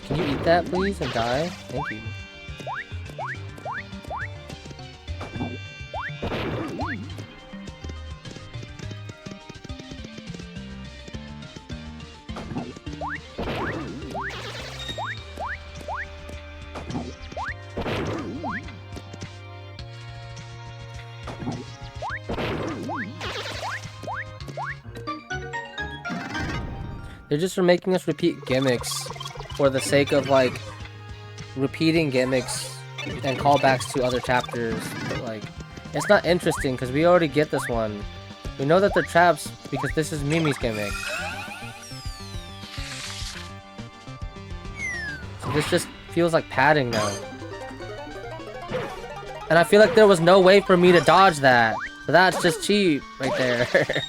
Can you eat that, please, and die? Thank you. They're just for making us repeat gimmicks for the sake of like repeating gimmicks and callbacks to other chapters, but like it's not interesting because we already get this one. We know that they're traps because this is Mimi's gimmick. So this just feels like padding now. And I feel like there was no way for me to dodge that. So that's just cheap right there.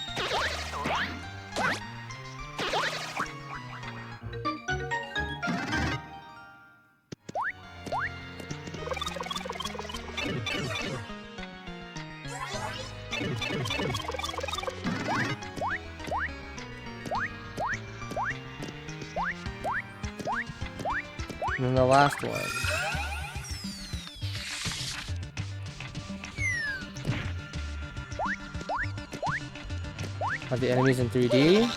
And then the last one. Are the enemies in 3D?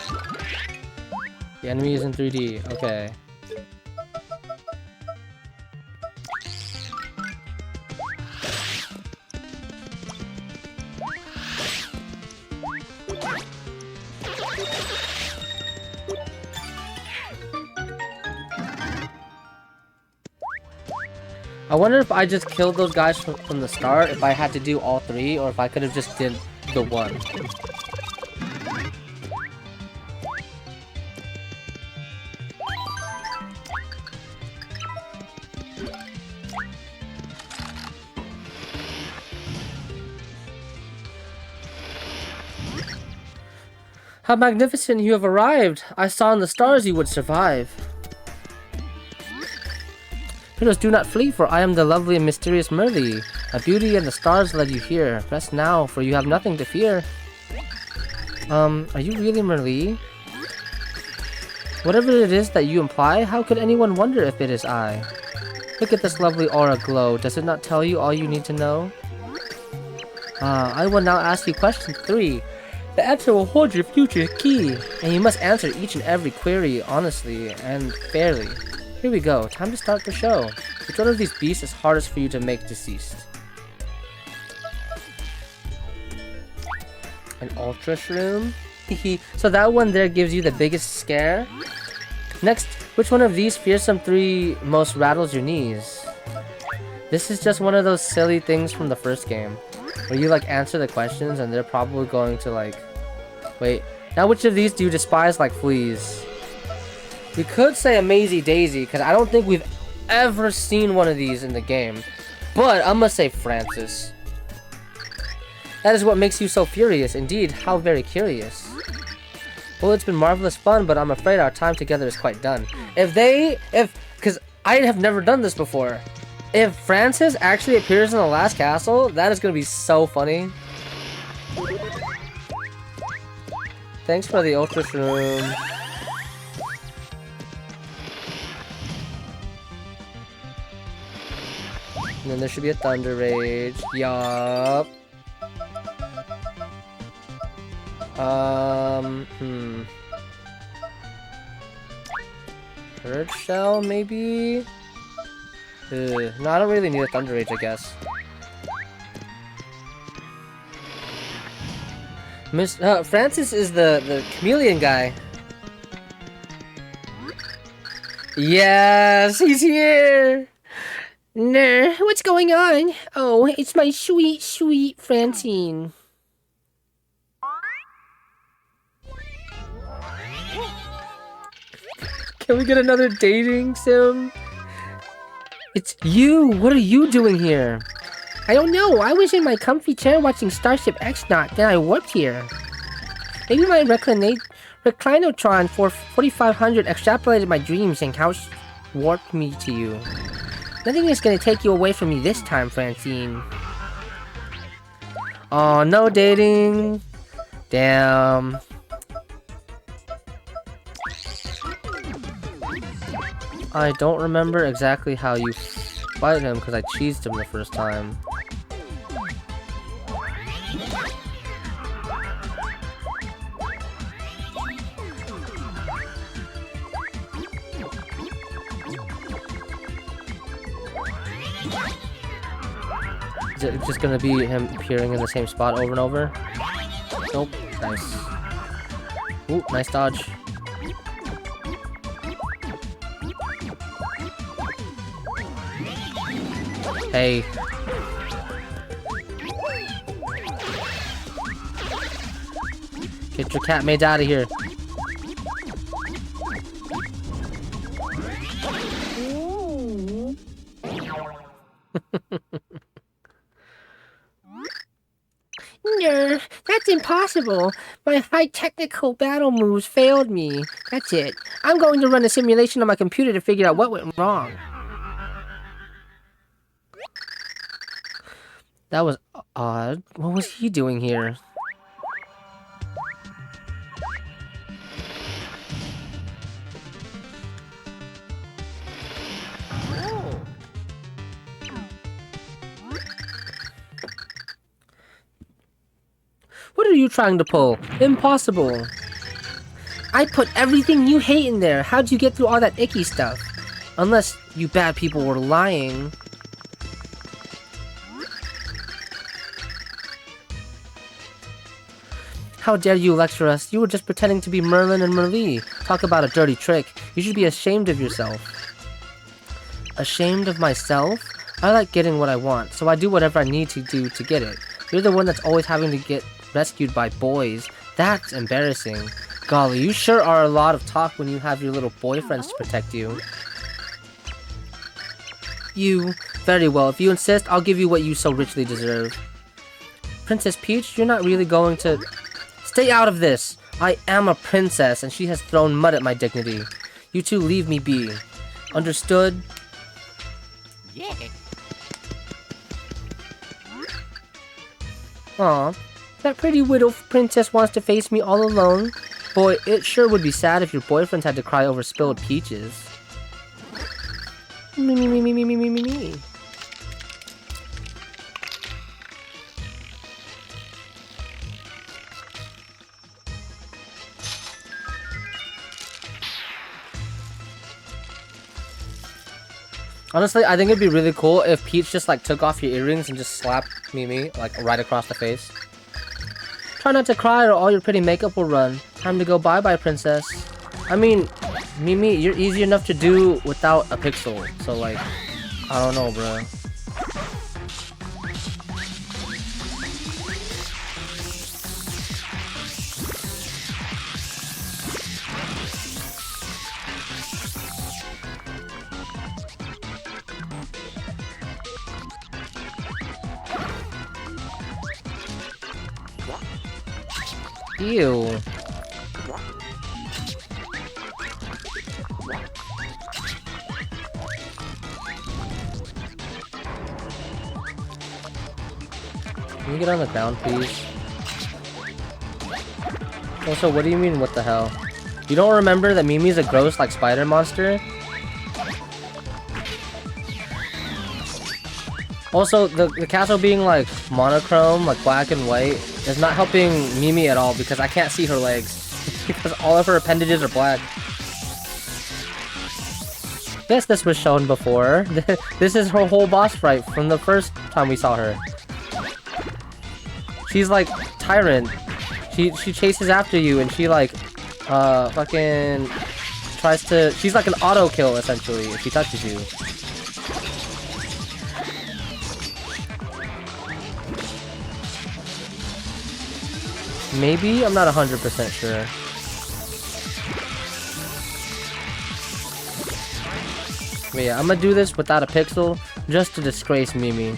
The enemy is in 3D, okay. I wonder if I just killed those guys from the start, if I had to do all 3, or if I could have just did the 1. How magnificent you have arrived! I saw in the stars you would survive. Heroes, do not flee, for I am the lovely and mysterious Merlee. My beauty and the stars led you here. Rest now, for you have nothing to fear. Are you really Merlee? Whatever it is that you imply, how could anyone wonder if it is I? Look at this lovely aura glow. Does it not tell you all you need to know? I will now ask you question 3. The answer will hold your future key, and you must answer each and every query honestly and fairly. Here we go, time to start the show. Which one of these beasts is hardest for you to make deceased? An Ultra Shroom? So that one there gives you the biggest scare? Next, which one of these fearsome 3 most rattles your knees? This is just one of those silly things from the first game, where you like answer the questions and they're probably going to like... Wait, now which of these do you despise like fleas? We could say a Mazy Daisy, because I don't think we've ever seen one of these in the game. But I'm gonna say Francis. That is what makes you so furious. Indeed, how very curious. Well, it's been marvelous fun, but I'm afraid our time together is quite done. Because I have never done this before. If Francis actually appears in the last castle, that is gonna be so funny. Thanks for the Ultra Shroom. And then there should be a Thunder Rage. Yup. Herd Shell, maybe? No, I don't really need a Thunder Rage, I guess. Francis is the chameleon guy. Yes, he's here! Nah, what's going on? Oh, it's my sweet, sweet Francine. Can we get another dating sim? It's you! What are you doing here? I don't know. I was in my comfy chair watching Starship X-Naut, then I warped here. Maybe my Reclinotron for 4500 extrapolated my dreams and couch warped me to you. Nothing is gonna take you away from me this time, Francine. Oh, no dating. Damn. I don't remember exactly how you fight him because I cheesed him the first time. Is it just gonna be him appearing in the same spot over and over? Nope. Nice. Ooh, nice dodge. Hey. Get your cat maids out of here. No, that's impossible. My high technical battle moves failed me. That's it. I'm going to run a simulation on my computer to figure out what went wrong. That was odd. What was he doing here? What are you trying to pull? Impossible. I put everything you hate in there. How'd you get through all that icky stuff? Unless you bad people were lying. How dare you lecture us? You were just pretending to be Merlin and Merlee. Talk about a dirty trick. You should be ashamed of yourself. Ashamed of myself? I like getting what I want, so I do whatever I need to do to get it. You're the one that's always having to get rescued by boys. That's embarrassing. Golly, you sure are a lot of talk when you have your little boyfriends to protect you. Very well, if you insist, I'll give you what you so richly deserve. Princess Peach, you're not really going to... Stay out of this! I am a princess, and she has thrown mud at my dignity. You two leave me be. Understood? Yeah. Aw, that pretty widow princess wants to face me all alone. Boy, it sure would be sad if your boyfriends had to cry over spilled peaches. Me. Honestly, I think it'd be really cool if Peach just like took off your earrings and just slapped Mimi like right across the face. Try not to cry or all your pretty makeup will run. Time to go bye-bye, princess. I mean, Mimi, you're easy enough to do without a pixel. So like, I don't know, bro. Ew. Can you get on the ground, please? Also, what do you mean, what the hell? You don't remember that Mimi's a gross, like, spider monster? Also, the castle being, like, monochrome, like, black and white, is not helping Mimi at all because I can't see her legs. Because all of her appendages are black. Yes, this was shown before. This is her whole boss fight from the first time we saw her. She's like Tyrant. She chases after you and she like fucking tries to... She's like an auto kill essentially if she touches you. Maybe? I'm not 100% sure. But yeah, I'm gonna do this without a pixel just to disgrace Mimi.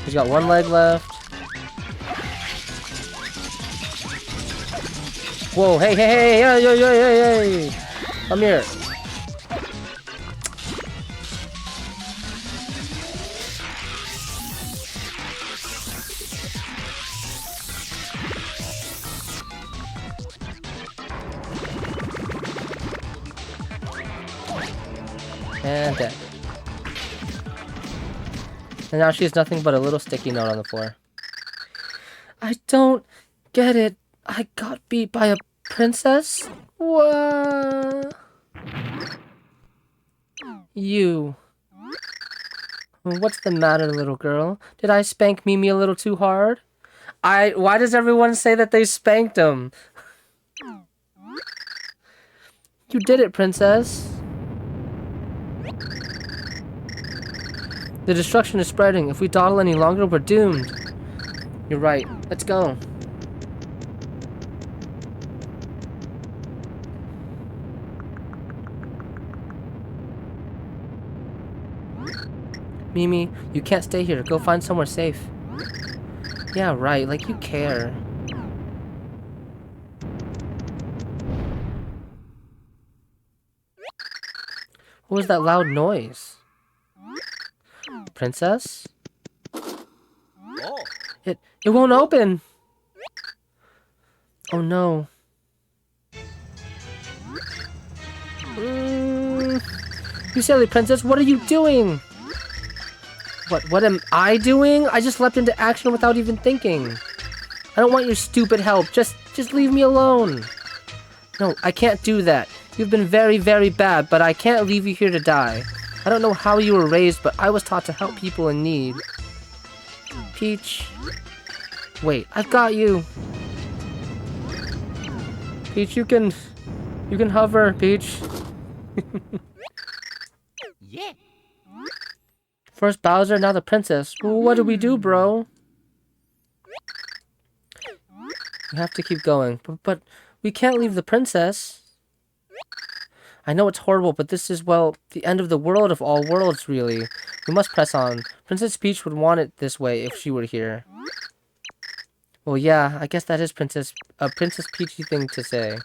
He's got one leg left. Whoa, hey, yo, come here. And dead. And now she has nothing but a little sticky note on the floor. I don't get it. I got beat by a princess? What? You. What's the matter, little girl? Did I spank Mimi a little too hard? Why does everyone say that they spanked him? You did it, princess. The destruction is spreading. If we dawdle any longer, we're doomed. You're right. Let's go. Mimi, you can't stay here. Go find somewhere safe. Yeah, right. Like you care. What was that loud noise? Princess? Oh. It won't open! Oh no. You silly princess, what are you doing? What am I doing? I just leapt into action without even thinking. I don't want your stupid help. Just leave me alone. No, I can't do that. You've been very, very bad, but I can't leave you here to die. I don't know how you were raised, but I was taught to help people in need. Peach. Wait, I've got you. Peach, you can hover, Peach. Yeah. First Bowser, now the princess. Well, what do we do, bro? We have to keep going. But we can't leave the princess. I know it's horrible, but this is, well, the end of the world of all worlds, really. We must press on. Princess Peach would want it this way if she were here. Well, yeah, I guess that is Princess Peachy thing to say.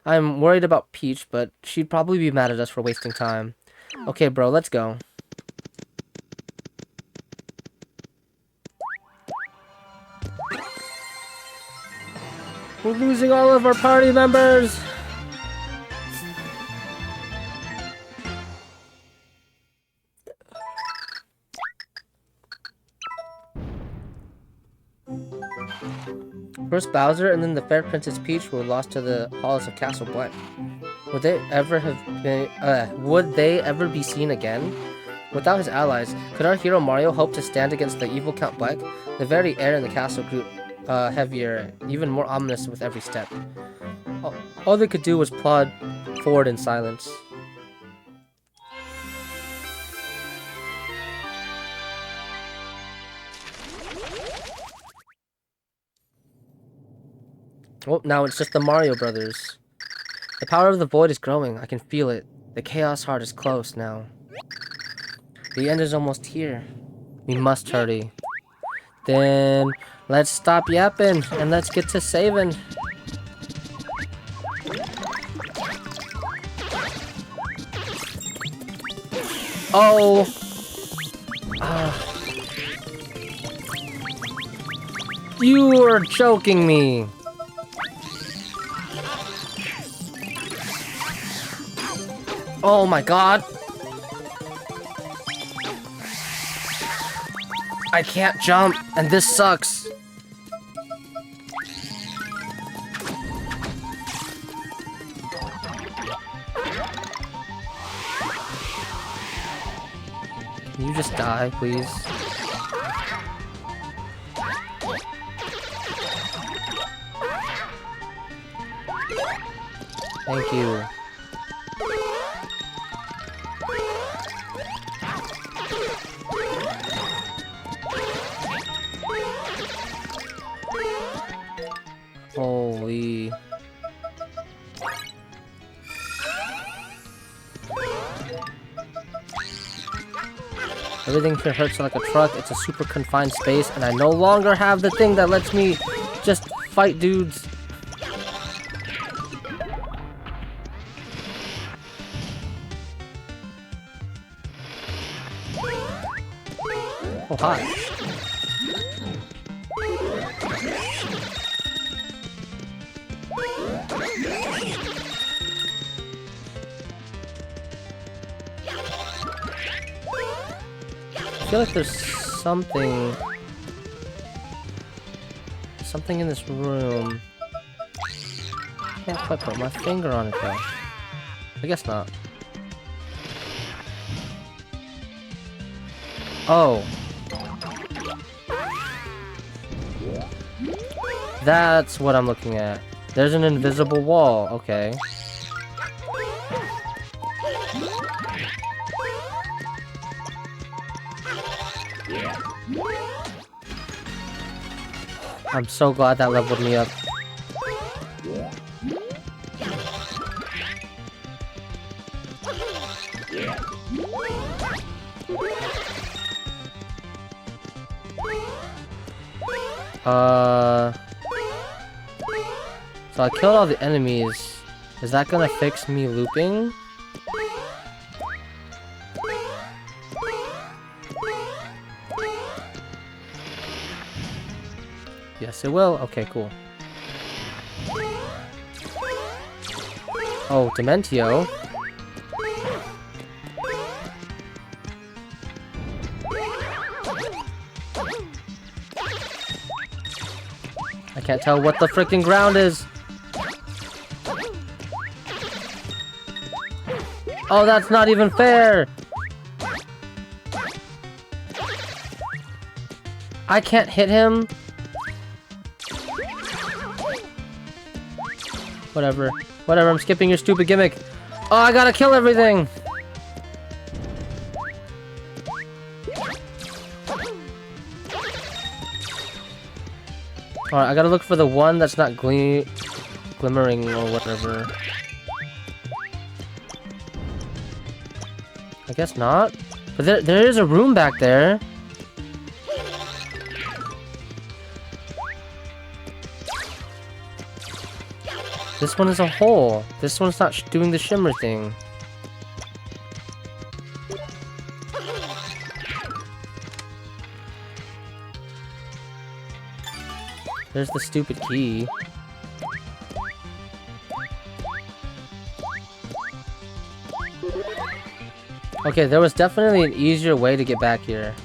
I'm worried about Peach, but she'd probably be mad at us for wasting time. Okay, bro, let's go. We're losing all of our party members! First Bowser and then the fair Princess Peach were lost to the halls of Castle Blank. Would they ever be seen again? Without his allies, could our hero Mario hope to stand against the evil Count Black? The very air in the castle grew heavier, even more ominous with every step. All they could do was plod forward in silence. Oh, now it's just the Mario Brothers. The power of the void is growing. I can feel it. The Chaos Heart is close now. The end is almost here. We must hurry. Then let's stop yapping and let's get to saving. Oh! You are choking me! Oh my god! I can't jump, and this sucks. Can you just die, please? Thank you. Holy. Everything here hurts like a truck. It's a super confined space, and I no longer have the thing that lets me just fight dudes. Oh, hi. I feel like there's something in this room. Can't quite put my finger on it though. I guess not. Oh. That's what I'm looking at. There's an invisible wall. Okay. I'm so glad that leveled me up. So I killed all the enemies. Is that gonna fix me looping? Yes, it will. Okay, cool. Oh, Dementio. I can't tell what the freaking ground is. Oh, that's not even fair. I can't hit him. Whatever. Whatever, I'm skipping your stupid gimmick. Oh, I gotta kill everything! Alright, I gotta look for the one that's not glimmering or whatever. I guess not. But there is a room back there. This one is a hole. This one's not doing the shimmer thing. There's the stupid key. Okay, there was definitely an easier way to get back here.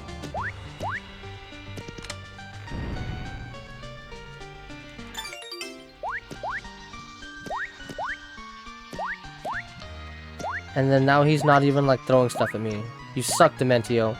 And then now he's not even like throwing stuff at me. You suck, Dementio.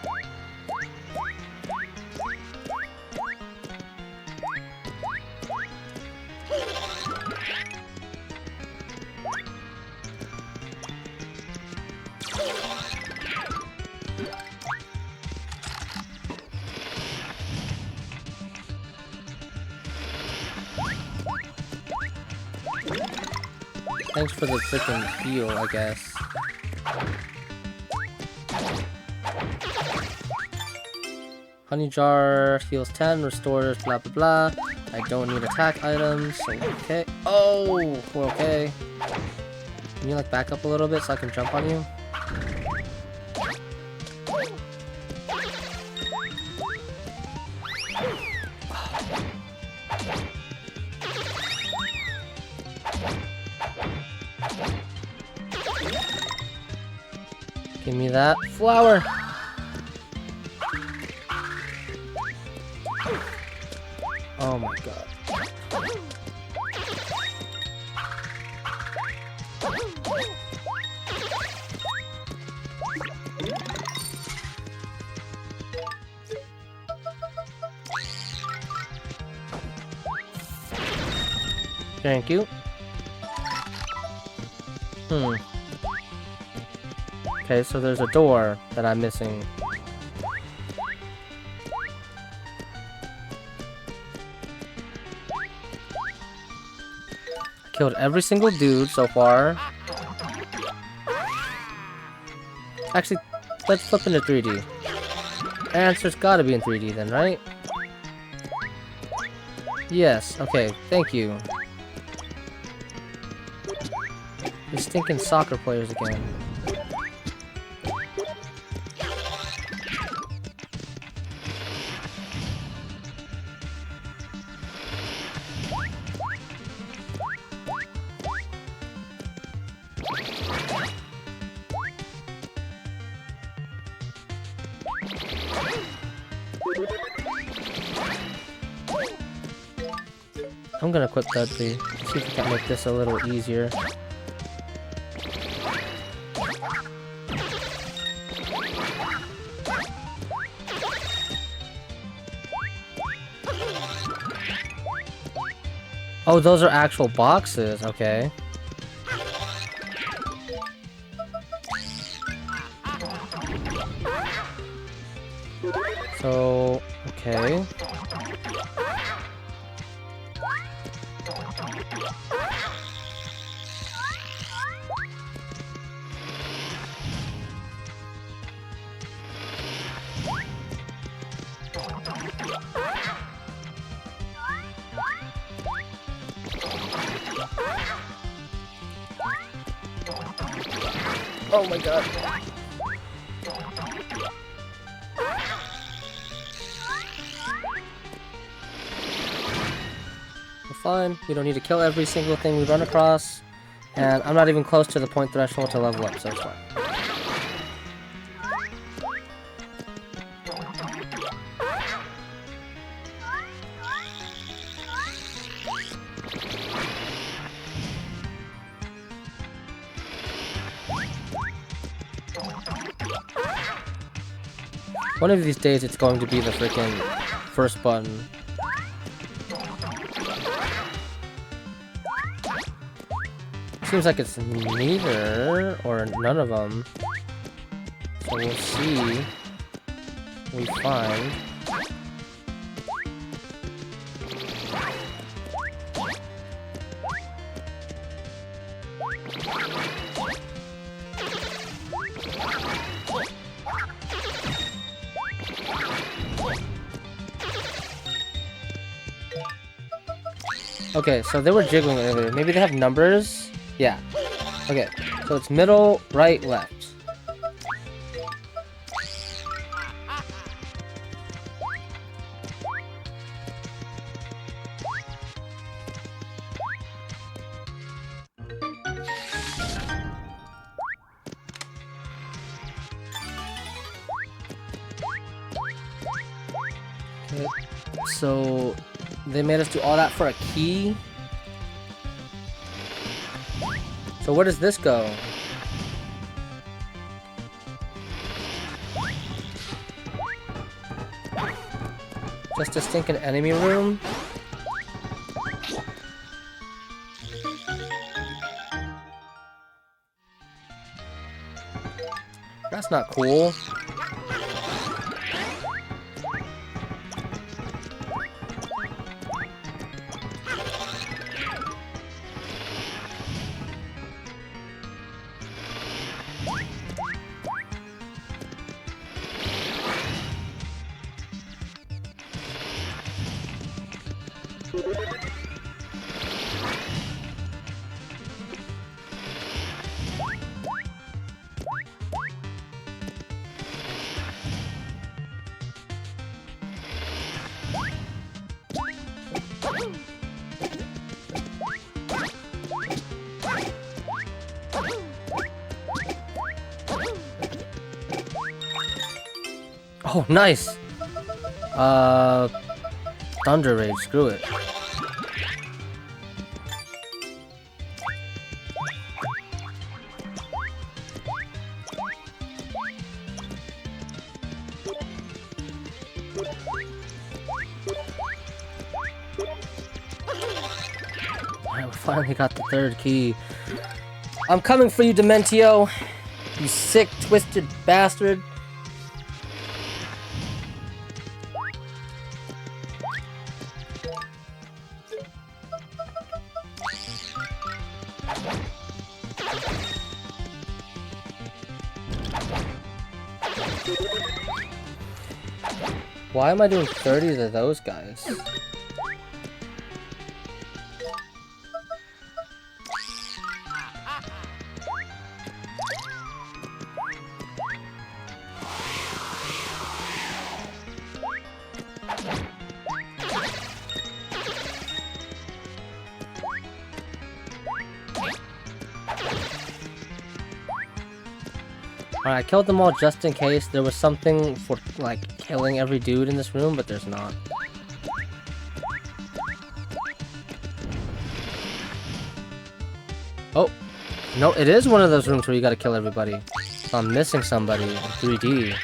Thanks for the freaking heal, I guess. Honey jar heals 10, restores blah blah blah. I don't need attack items, so okay. Oh, we're okay. Can you like back up a little bit so I can jump on you? Give me that flower. Oh my god. Thank you. Okay, so there's a door that I'm missing. Killed every single dude so far. Actually, let's flip into 3D. Answer's gotta be in 3D then, right? Yes, okay, thank you. These stinking soccer players again. I'm gonna quit Dudley. See if we can make this a little easier. Oh, those are actual boxes, okay. So, okay. Oh my god. We're fine. We don't need to kill every single thing we run across. And I'm not even close to the point threshold to level up, so it's fine. One of these days it's going to be the freaking first button. Seems like it's neither or none of them. So we'll see. We find. Okay, so they were jiggling earlier. Maybe they have numbers? Yeah. Okay, so it's middle, right, left. Okay, so they made us do all that for a key? So where does this go? Just a stinking enemy room? That's not cool. Oh, nice! Thunder Rage, screw it. Alright, we finally got the third key. I'm coming for you, Dementio! You sick, twisted bastard! Why am I doing 30 to those guys? Alright, I killed them all just in case there was something for, like, killing every dude in this room, but there's not. Oh! No, it is one of those rooms where you gotta kill everybody. I'm missing somebody in 3D.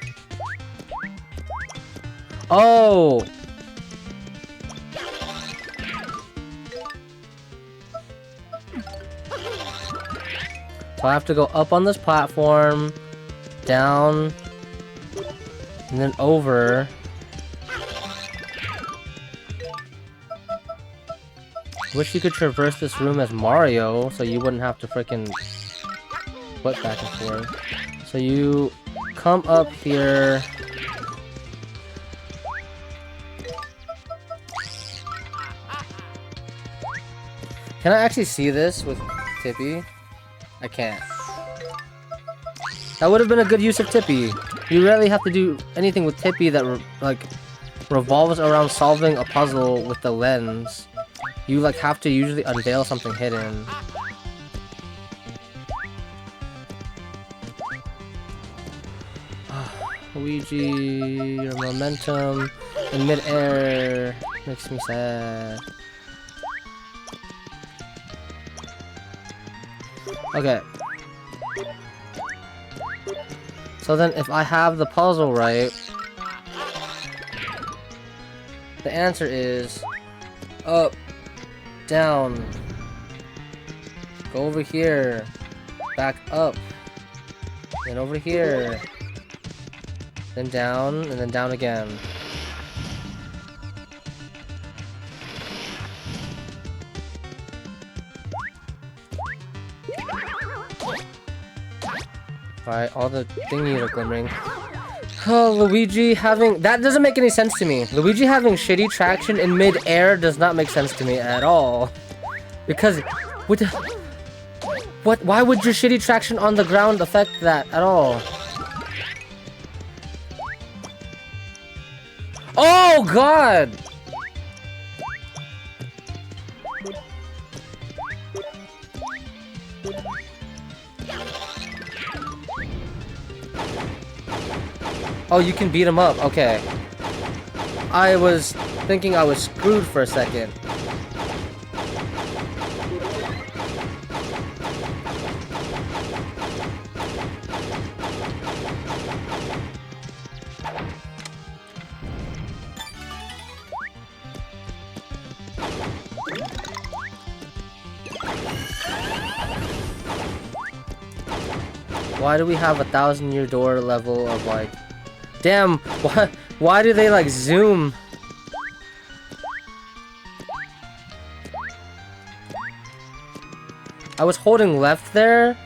Oh! So I have to go up on this platform, down, and then over. Wish you could traverse this room as Mario, so you wouldn't have to frickin' flip back and forth. So you come up here. Can I actually see this with Tippy? I can't. That would have been a good use of Tippy. You rarely have to do anything with Tippy that revolves around solving a puzzle with the lens. You like have to usually unveil something hidden. Luigi, your momentum in mid-air makes me sad. Okay. So then if I have the puzzle right, the answer is up, down, Go over here. Back up. Then over here. Then down, and then down again. Alright, all the thingies are glimmering. Oh, Luigi having... That doesn't make any sense to me. Luigi having shitty traction in mid-air does not make sense to me at all. Because... What? Why would your shitty traction on the ground affect that at all? Oh, God! Oh, you can beat him up. Okay. I was thinking I was screwed for a second. Why do we have a 1,000-year door level of like... Damn, why do they like zoom? I was holding left there,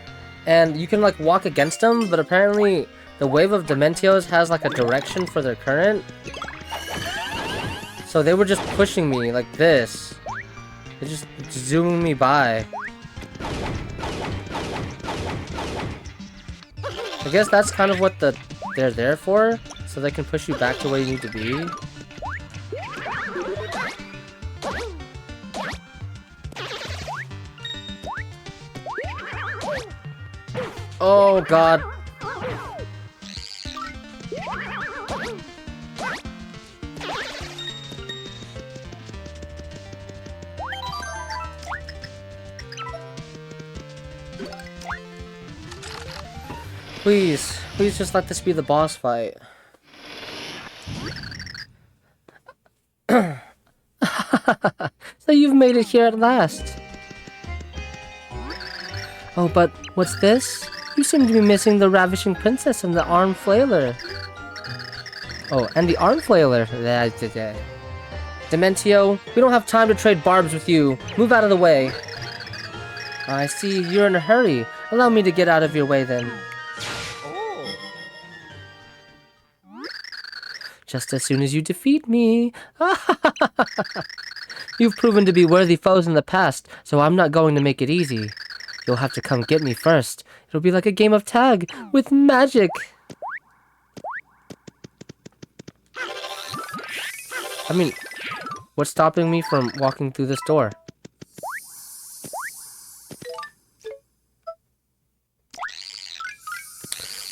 and you can like walk against them, but apparently the wave of Dementios has like a direction for their current. So they were just pushing me like this. They're just zooming me by. I guess that's kind of what they're there for, so they can push you back to where you need to be. Oh God. Please, please just let this be the boss fight. So you've made it here at last. Oh, but what's this? You seem to be missing the ravishing princess and the arm flailer. Oh, and the arm flailer. Dementio, we don't have time to trade barbs with you. Move out of the way. I see you're in a hurry. Allow me to get out of your way then. Just as soon as you defeat me. You've proven to be worthy foes in the past, so I'm not going to make it easy. You'll have to come get me first. It'll be like a game of tag with magic. I mean, what's stopping me from walking through this door?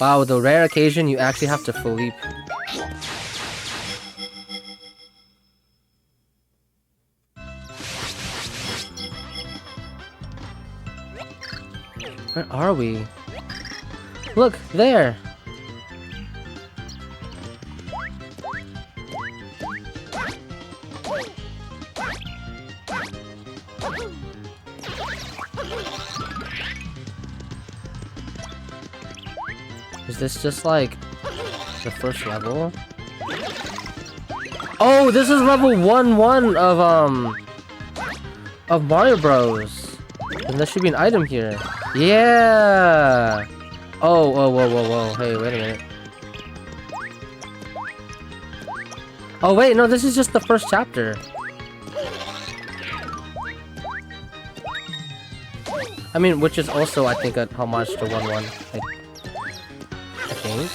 Wow, the rare occasion you actually have to Philippe. Where are we? Look, there! Is this just like the first level? Oh, this is level 1-1 of Mario Bros. And there should be an item here. Yeah! Oh, whoa, whoa, whoa, whoa. Hey, wait a minute. Oh, wait, no, this is just the first chapter. I mean, which is also, I think, a homage to 1-1. I think.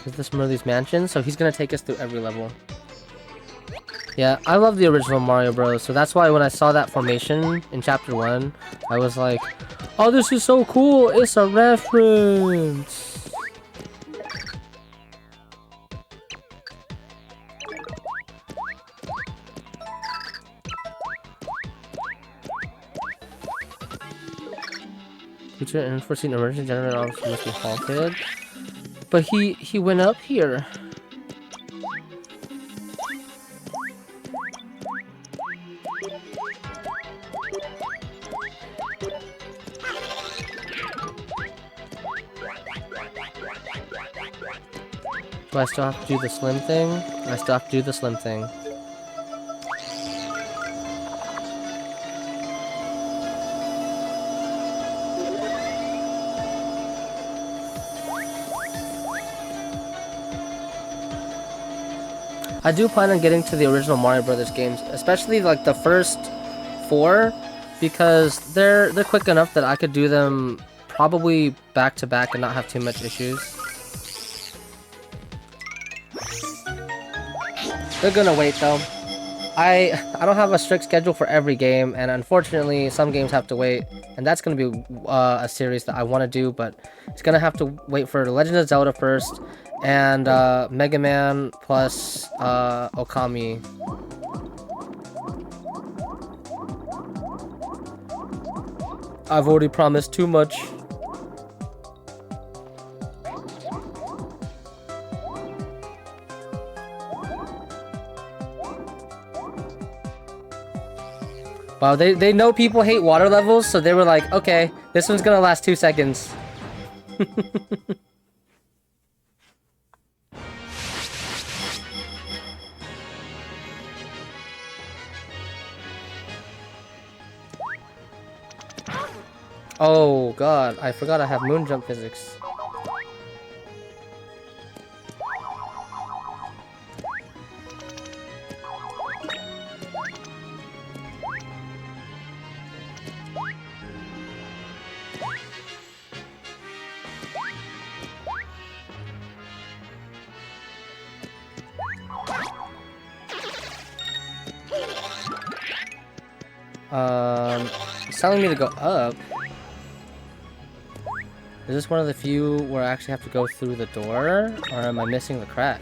Is this Merly's mansion? So he's gonna take us through every level. Yeah, I love the original Mario Bros. So that's why when I saw that formation in Chapter 1, I was like, oh, this is so cool! It's a reference! Due to an unforeseen emergency, generator obviously must be halted. But he went up here. Do I still have to do the slim thing? I still have to do the slim thing. I do plan on getting to the original Mario Brothers games, especially like the first 4, because they're quick enough that I could do them probably back to back and not have too much issues. They're gonna wait though. I don't have a strict schedule for every game, and unfortunately some games have to wait, and that's gonna be a series that I want to do, but it's gonna have to wait for The Legend of Zelda first, and Mega Man plus Okami. I've already promised too much. Wow, they know people hate water levels, so they were like, okay, this one's gonna last 2 seconds. Oh god, I forgot I have moon jump physics. It's telling me to go up. Is this one of the few where I actually have to go through the door? Or am I missing the crack?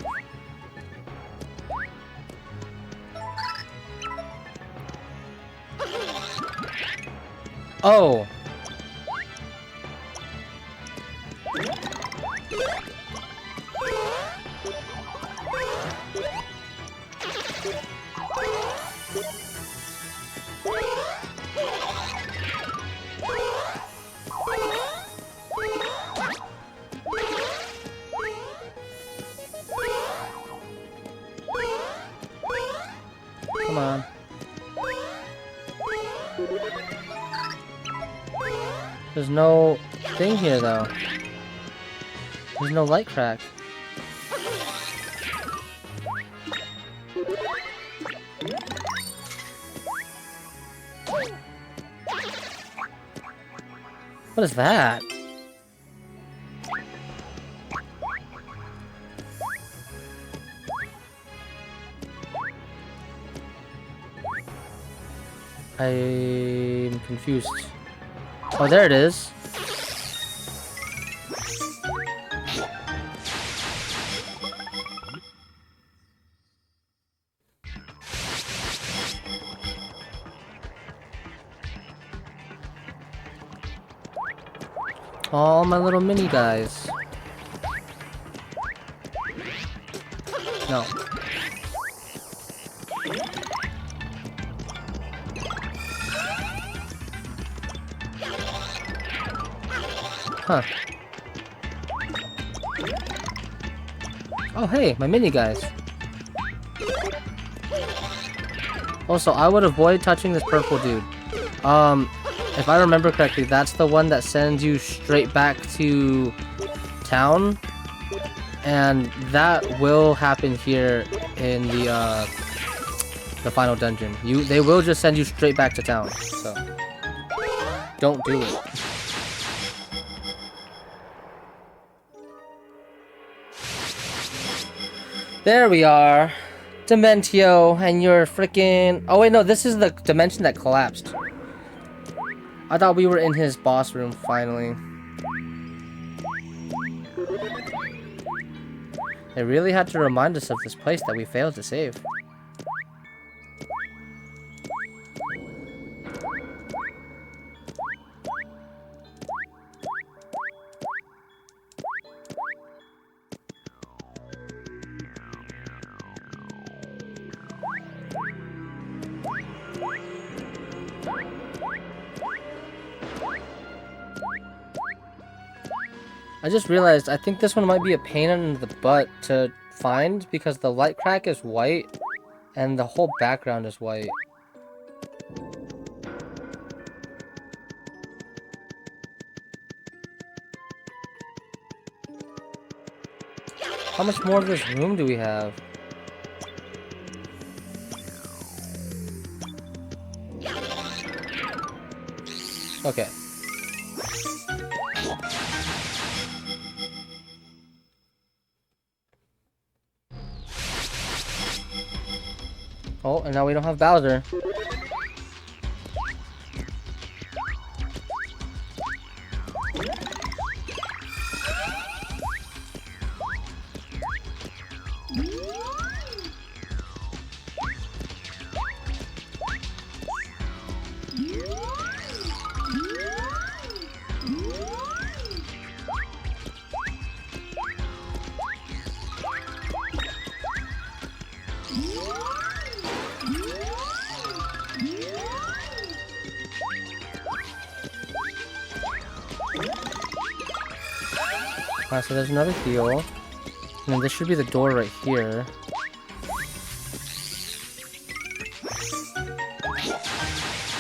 Oh! Come on. There's no thing here though. There's no light crack. What is that? I'm confused. Oh, there it is. All my little mini guys. No. Huh. Oh, hey, my mini guys. Also, I would avoid touching this purple dude. If I remember correctly, that's the one that sends you straight back to town. And that will happen here in the final dungeon. They will just send you straight back to town. So, don't do it. There we are. Dementio, and you're freaking... Oh wait, no, this is the dimension that collapsed. I thought we were in his boss room, finally. They really had to remind us of this place that we failed to save. I just realized I think this one might be a pain in the butt to find because the light crack is white and the whole background is white. How much more of this room do we have? Okay. Oh, and now we don't have Bowser. Alright, so there's another heal. And then this should be the door right here.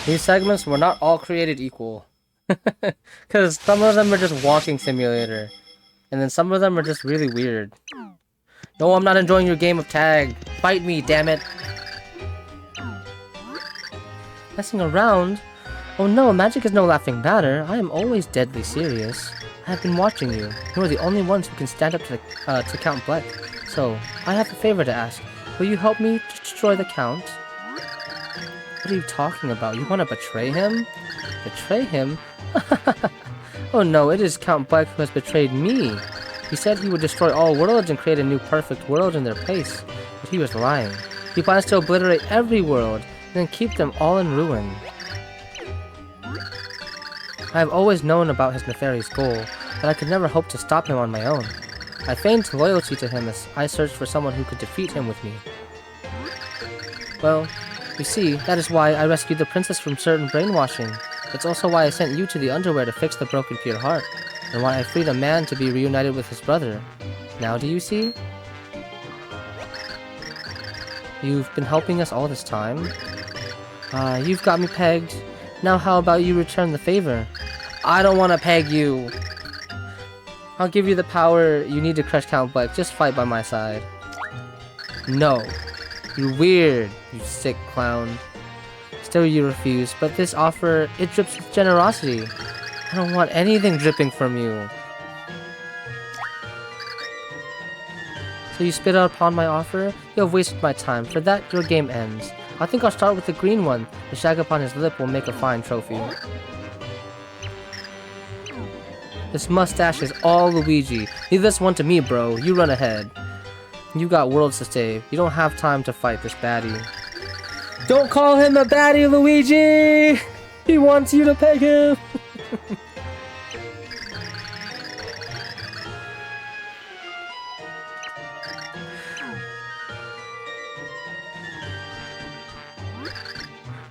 These segments were not all created equal. Because some of them are just walking simulator. And then some of them are just really weird. No, I'm not enjoying your game of tag. Fight me, damn it. Messing around? Oh no, magic is no laughing matter. I am always deadly serious. I have been watching you. You are the only ones who can stand up to Count Bleck. So, I have a favor to ask. Will you help me to destroy the Count? What are you talking about? You want to betray him? Betray him? Oh no, it is Count Bleck who has betrayed me. He said he would destroy all worlds and create a new perfect world in their place. But he was lying. He plans to obliterate every world and then keep them all in ruin. I have always known about his nefarious goal, but I could never hope to stop him on my own. I feigned loyalty to him as I searched for someone who could defeat him with me. Well, you see, that is why I rescued the princess from certain brainwashing. It's also why I sent you to the underwear to fix the broken pure heart, and why I freed a man to be reunited with his brother. Now do you see? You've been helping us all this time. You've got me pegged. Now how about you return the favor? I don't want to peg you. I'll give you the power you need to crush Count Bleck. Just fight by my side. No. You're weird, you sick clown. Still you refuse, but this offer, it drips with generosity. I don't want anything dripping from you. So you spit out upon my offer? You have wasted my time. For that, your game ends. I think I'll start with the green one. The shag upon his lip will make a fine trophy. This mustache is all Luigi. Leave this one to me, bro. You run ahead. You got worlds to save. You don't have time to fight this baddie. Don't call him a baddie, Luigi! He wants you to peg him!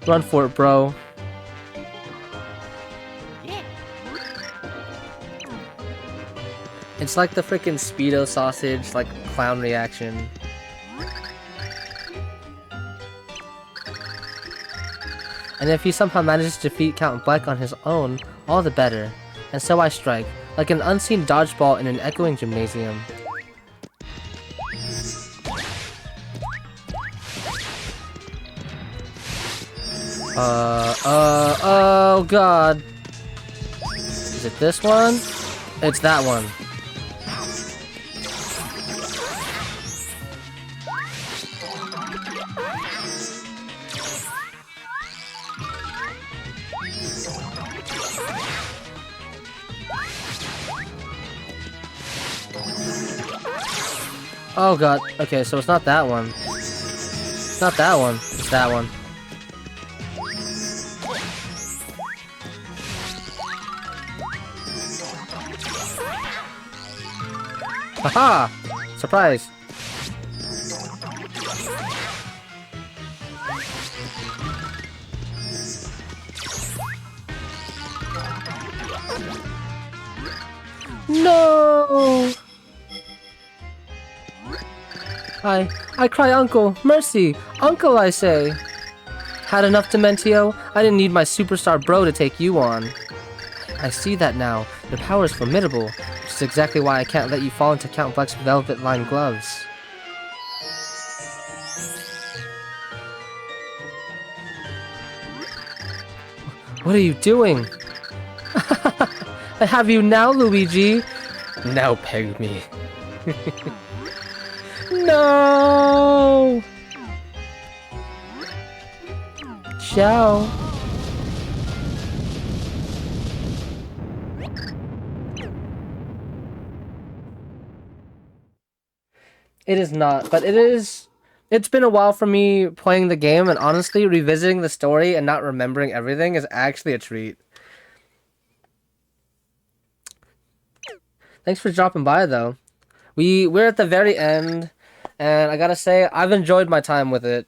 Run for it, bro. Yeah. It's like the freaking Speedo sausage, like, clown reaction. And if he somehow manages to defeat Count Bleck on his own, all the better. And so I strike, like an unseen dodgeball in an echoing gymnasium. Oh god. Is it this one? It's that one. Oh god, okay, so it's not that one. It's not that one, it's that one. Haha! Surprise! No! I cry uncle, mercy, uncle I say. Had enough, Dementio? I didn't need my superstar bro to take you on. I see that now. Your power is formidable, which is exactly why I can't let you fall into Count Bleck's velvet-lined gloves. What are you doing? I have you now, Luigi. Now peg me. No! Ciao. It is not, but it is... It's been a while for me playing the game, and honestly, revisiting the story and not remembering everything is actually a treat. Thanks for dropping by, though. We're at the very end, and I gotta say, I've enjoyed my time with it.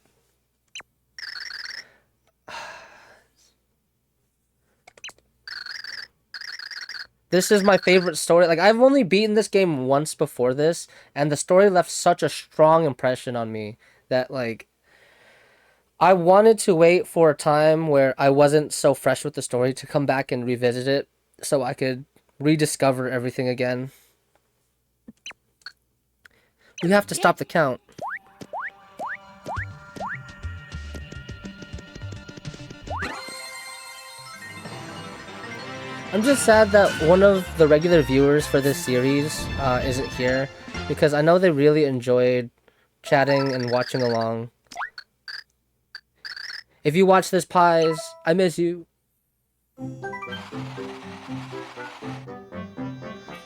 This is my favorite story. Like, I've only beaten this game once before this, and the story left such a strong impression on me that, like, I wanted to wait for a time where I wasn't so fresh with the story to come back and revisit it so I could rediscover everything again. We have to stop the count. I'm just sad that one of the regular viewers for this series isn't here, because I know they really enjoyed chatting and watching along. If you watch this, Pies, I miss you.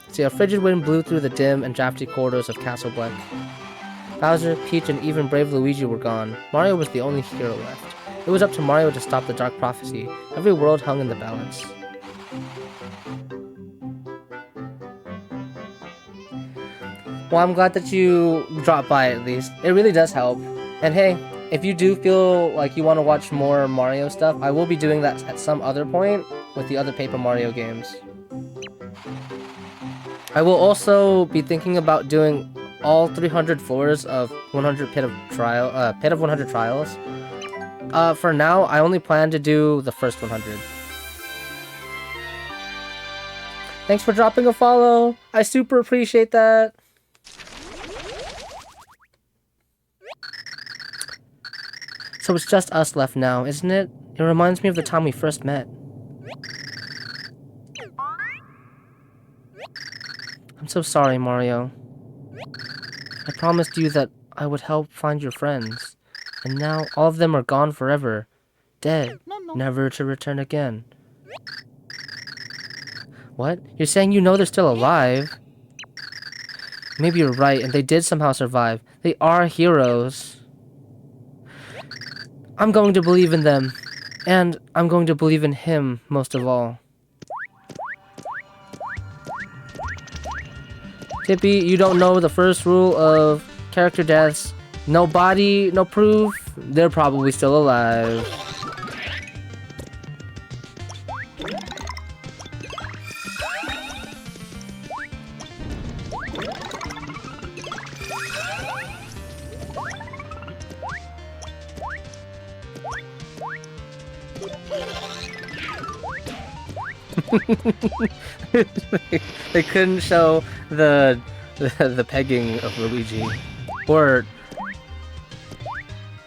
See, a frigid wind blew through the dim and drafty corridors of Castle Bleck. Bowser, Peach, and even brave Luigi were gone. Mario was the only hero left. It was up to Mario to stop the Dark Prophecy. Every world hung in the balance. Well, I'm glad that you dropped by at least. It really does help. And hey, if you do feel like you want to watch more Mario stuff, I will be doing that at some other point with the other Paper Mario games. I will also be thinking about doing all 300 floors of 100 Pit of 100 Trials. For now, I only plan to do the first 100. Thanks for dropping a follow. I super appreciate that. So it's just us left now, isn't it? It reminds me of the time we first met. I'm so sorry, Mario. I promised you that I would help find your friends. And now all of them are gone forever. Dead. Never to return again. What? You're saying you know they're still alive? Maybe you're right, and they did somehow survive. They are heroes. I'm going to believe in them. And I'm going to believe in him, most of all. Tippy, you don't know the first rule of character deaths. No body, no proof. They're probably still alive. They couldn't show the pegging of Luigi, or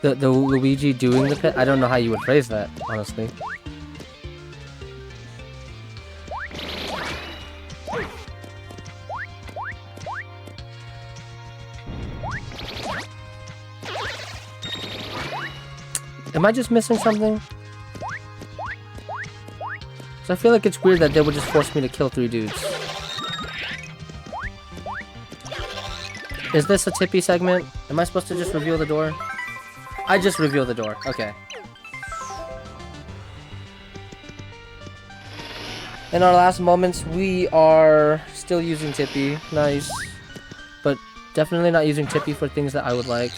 the Luigi doing the pet. I don't know how you would phrase that, honestly. Am I just missing something? So I feel like it's weird that they would just force me to kill 3 dudes. Is this a Tippy segment? Am I supposed to just reveal the door? I just reveal the door. Okay. In our last moments, we are still using Tippy. Nice. But definitely not using Tippy for things that I would like.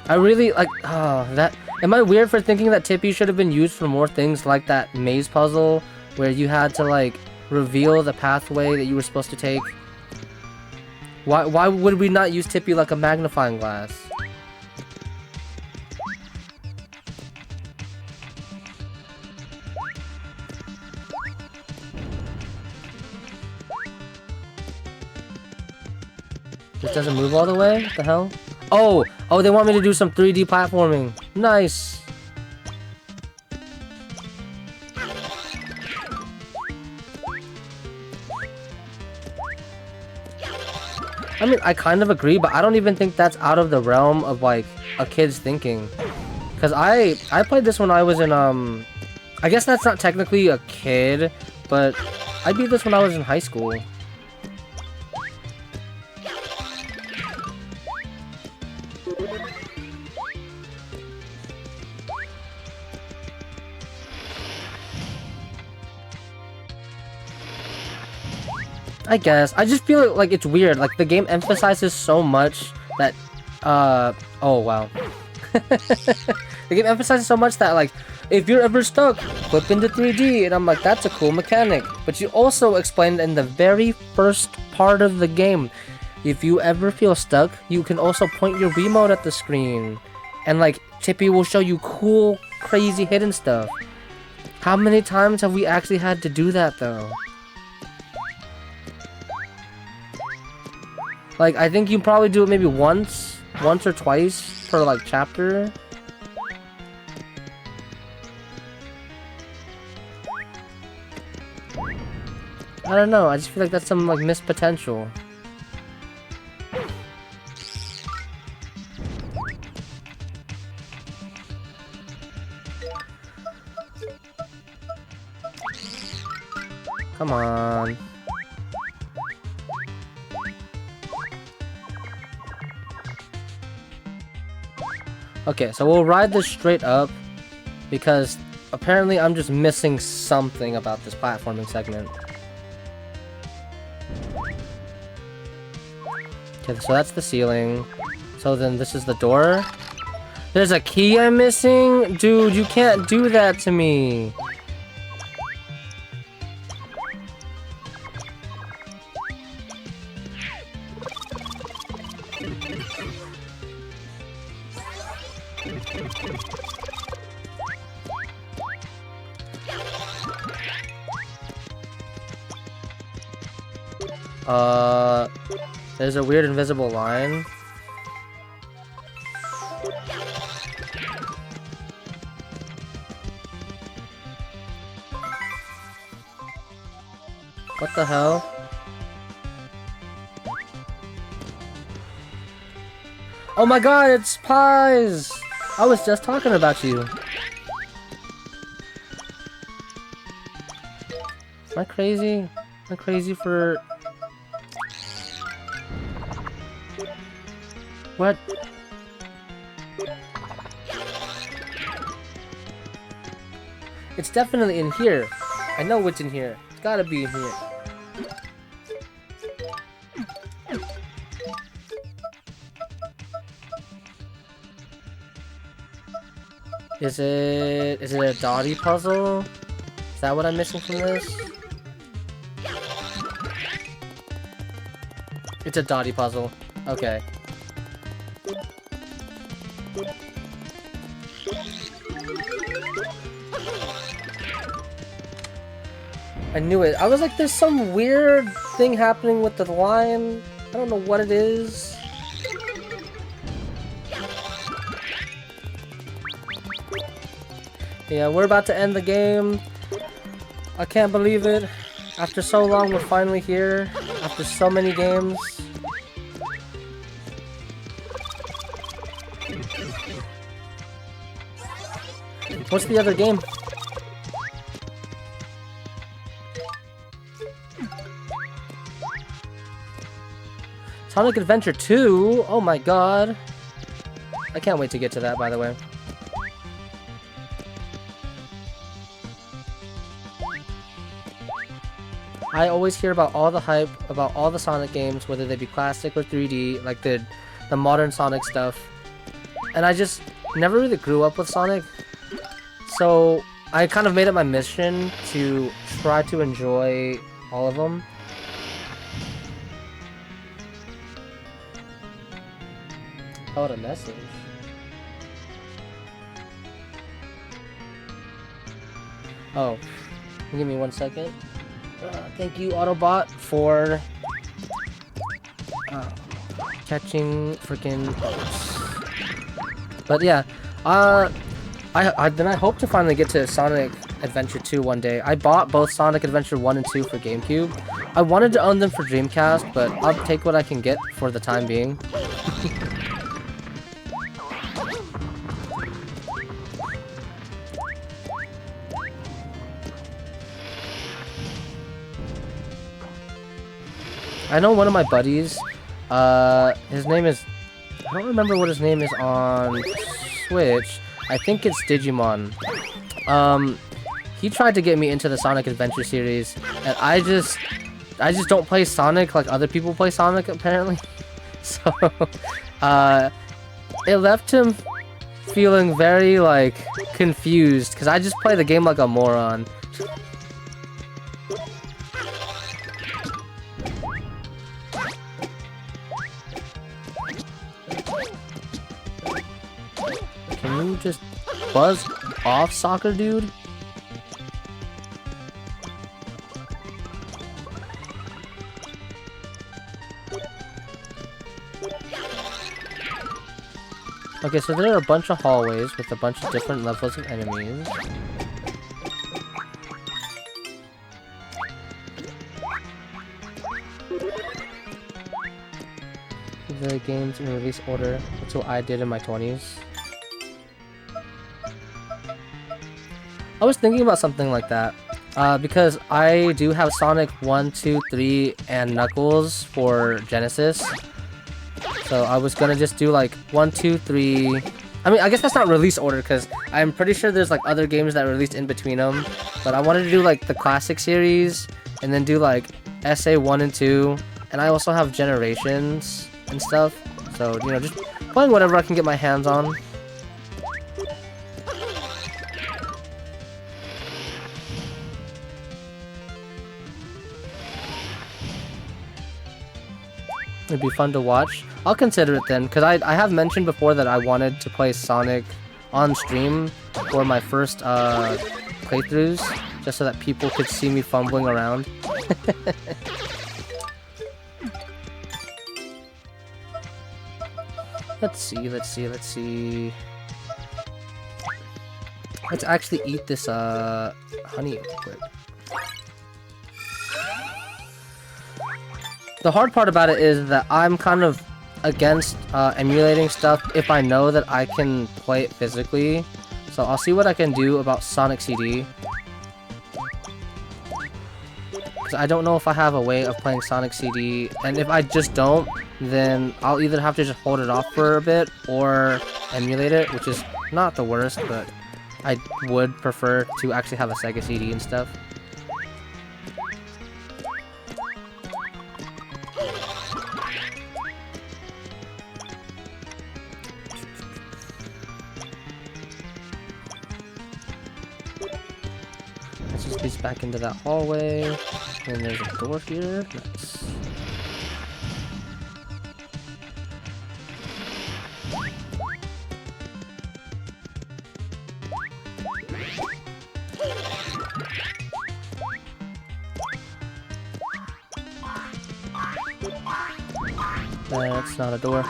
I really like... Oh, that... Am I weird for thinking that Tippy should have been used for more things like that maze puzzle where you had to, like, reveal the pathway that you were supposed to take Why would we not use Tippy like a magnifying glass? This doesn't move all the way? What the hell? Oh! Oh, they want me to do some 3D platforming. Nice! I mean, I kind of agree, but I don't even think that's out of the realm of, like, a kid's thinking. Because I played this when I was in, I guess that's not technically a kid, but I beat this when I was in high school. I guess. I just feel like it's weird. Like, the game emphasizes so much that, oh, wow. The game emphasizes so much that, like, if you're ever stuck, flip into 3D. And I'm like, that's a cool mechanic. But you also explained in the very first part of the game, if you ever feel stuck, you can also point your Wiimote at the screen. And, like, Tippy will show you cool, crazy hidden stuff. How many times have we actually had to do that, though? Like, I think you probably do it maybe once or twice per, like, chapter. I don't know, I just feel like that's some, like, missed potential. Come on. Okay, so we'll ride this straight up, because apparently I'm just missing something about this platforming segment. Okay, so that's the ceiling. So then this is the door. There's a key I'm missing? Dude, you can't do that to me. There's a weird invisible line. What the hell? Oh my god, it's Pies! I was just talking about you. Am I crazy? Am I crazy for... What? It's definitely in here. I know what's in here. It's gotta be in here. Is it a Dottie puzzle? Is that what I'm missing from this? It's a Dottie puzzle. Okay. I knew it. I was like, there's some weird thing happening with the line. I don't know what it is. Yeah, we're about to end the game. I can't believe it. After so long, we're finally here. After so many games. What's the other game? Sonic Adventure 2? Oh my god. I can't wait to get to that, by the way. I always hear about all the hype about all the Sonic games, whether they be classic or 3D, like the modern Sonic stuff. And I just never really grew up with Sonic. So I kind of made it my mission to try to enjoy all of them. Oh, what a message. Oh, give me 1 second. Thank you, Autobot, for catching freaking bugs. But yeah, then I hope to finally get to Sonic Adventure 2 one day. I bought both Sonic Adventure 1 and 2 for GameCube. I wanted to own them for Dreamcast, but I'll take what I can get for the time being. I know one of my buddies, his name is, I don't remember what his name is on Switch. I think it's Digimon. He tried to get me into the Sonic Adventure series, and I just don't play Sonic like other people play Sonic, apparently. So, it left him feeling very, like, confused, because I just play the game like a moron. Can you just buzz off, soccer dude? Okay, so there are a bunch of hallways with a bunch of different levels of enemies. The games in release order. That's what I did in my 20s. I was thinking about something like that. Because I do have Sonic 1, 2, 3, and Knuckles for Genesis. So I was gonna just do like 1, 2, 3. I mean, I guess that's not release order because I'm pretty sure there's like other games that released in between them. But I wanted to do like the classic series and then do like SA 1 and 2. And I also have Generations and stuff. So, you know, just playing whatever I can get my hands on. It'd be fun to watch. I'll consider it then, because I have mentioned before that I wanted to play Sonic on stream for my first playthroughs, just so that people could see me fumbling around. Let's see. Let's actually eat this honey real quick. The hard part about it is that I'm kind of against emulating stuff if I know that I can play it physically. So I'll see what I can do about Sonic CD. Because I don't know if I have a way of playing Sonic CD, and if I just don't, then I'll either have to just hold it off for a bit or emulate it, which is not the worst, but I would prefer to actually have a Sega CD and stuff. Let's just piece back into that hallway, and there's a door here. Nice. That's not a door.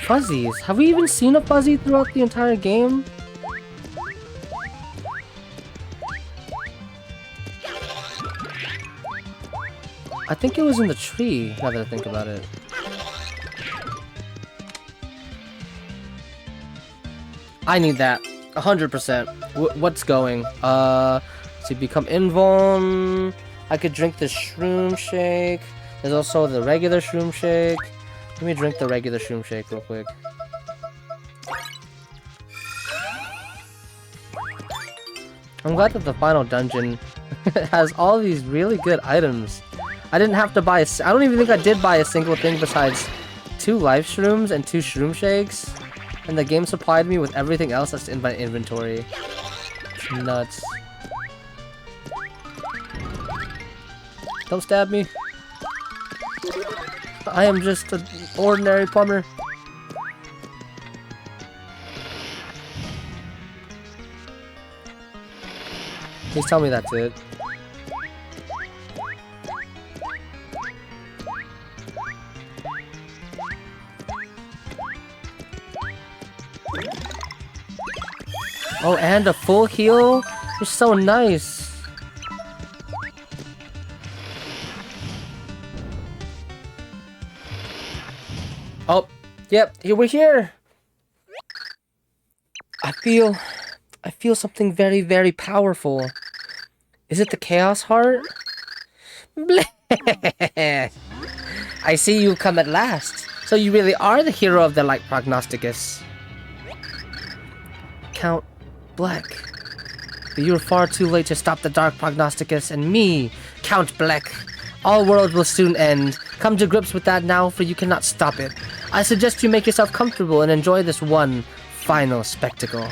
Fuzzies. Have we even seen a Fuzzy throughout the entire game? I think it was in the tree, now that I think about it. I need that. 100%. What's going? To become invuln. I could drink the shroom shake. There's also the regular shroom shake. Let me drink the regular shroom shake real quick. I'm glad that the final dungeon has all these really good items. I didn't have to buy I don't even think I did buy a single thing besides 2 life shrooms and 2 shroom shakes. And the game supplied me with everything else that's in my inventory. It's nuts. Don't stab me. I am just an ordinary plumber. Please tell me that's it. Oh, and a full heal? You're so nice. Oh, yep, here we're here. I feel something very, very powerful. Is it the Chaos Heart? Bleh. I see you come at last. So you really are the hero of the Light Prognosticus. Count Bleck. But you were far too late to stop the Dark Prognosticus and me, Count Bleck. All worlds will soon end. Come to grips with that now, for you cannot stop it. I suggest you make yourself comfortable and enjoy this one final spectacle.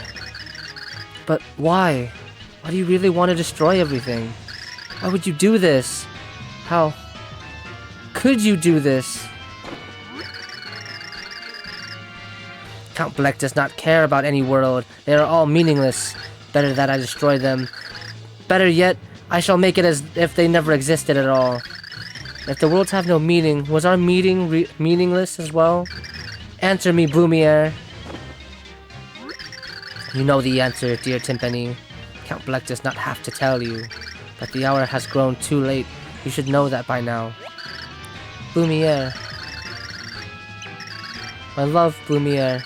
But why? Why do you really want to destroy everything? Why would you do this? How could you do this? Count Bleck does not care about any world. They are all meaningless. Better that I destroy them. Better yet, I shall make it as if they never existed at all. If the worlds have no meaning, was our meeting meaningless as well? Answer me, Blumiere. You know the answer, dear Timpani. Count Bleck does not have to tell you. But the hour has grown too late. You should know that by now. Blumiere. My love, Blumiere.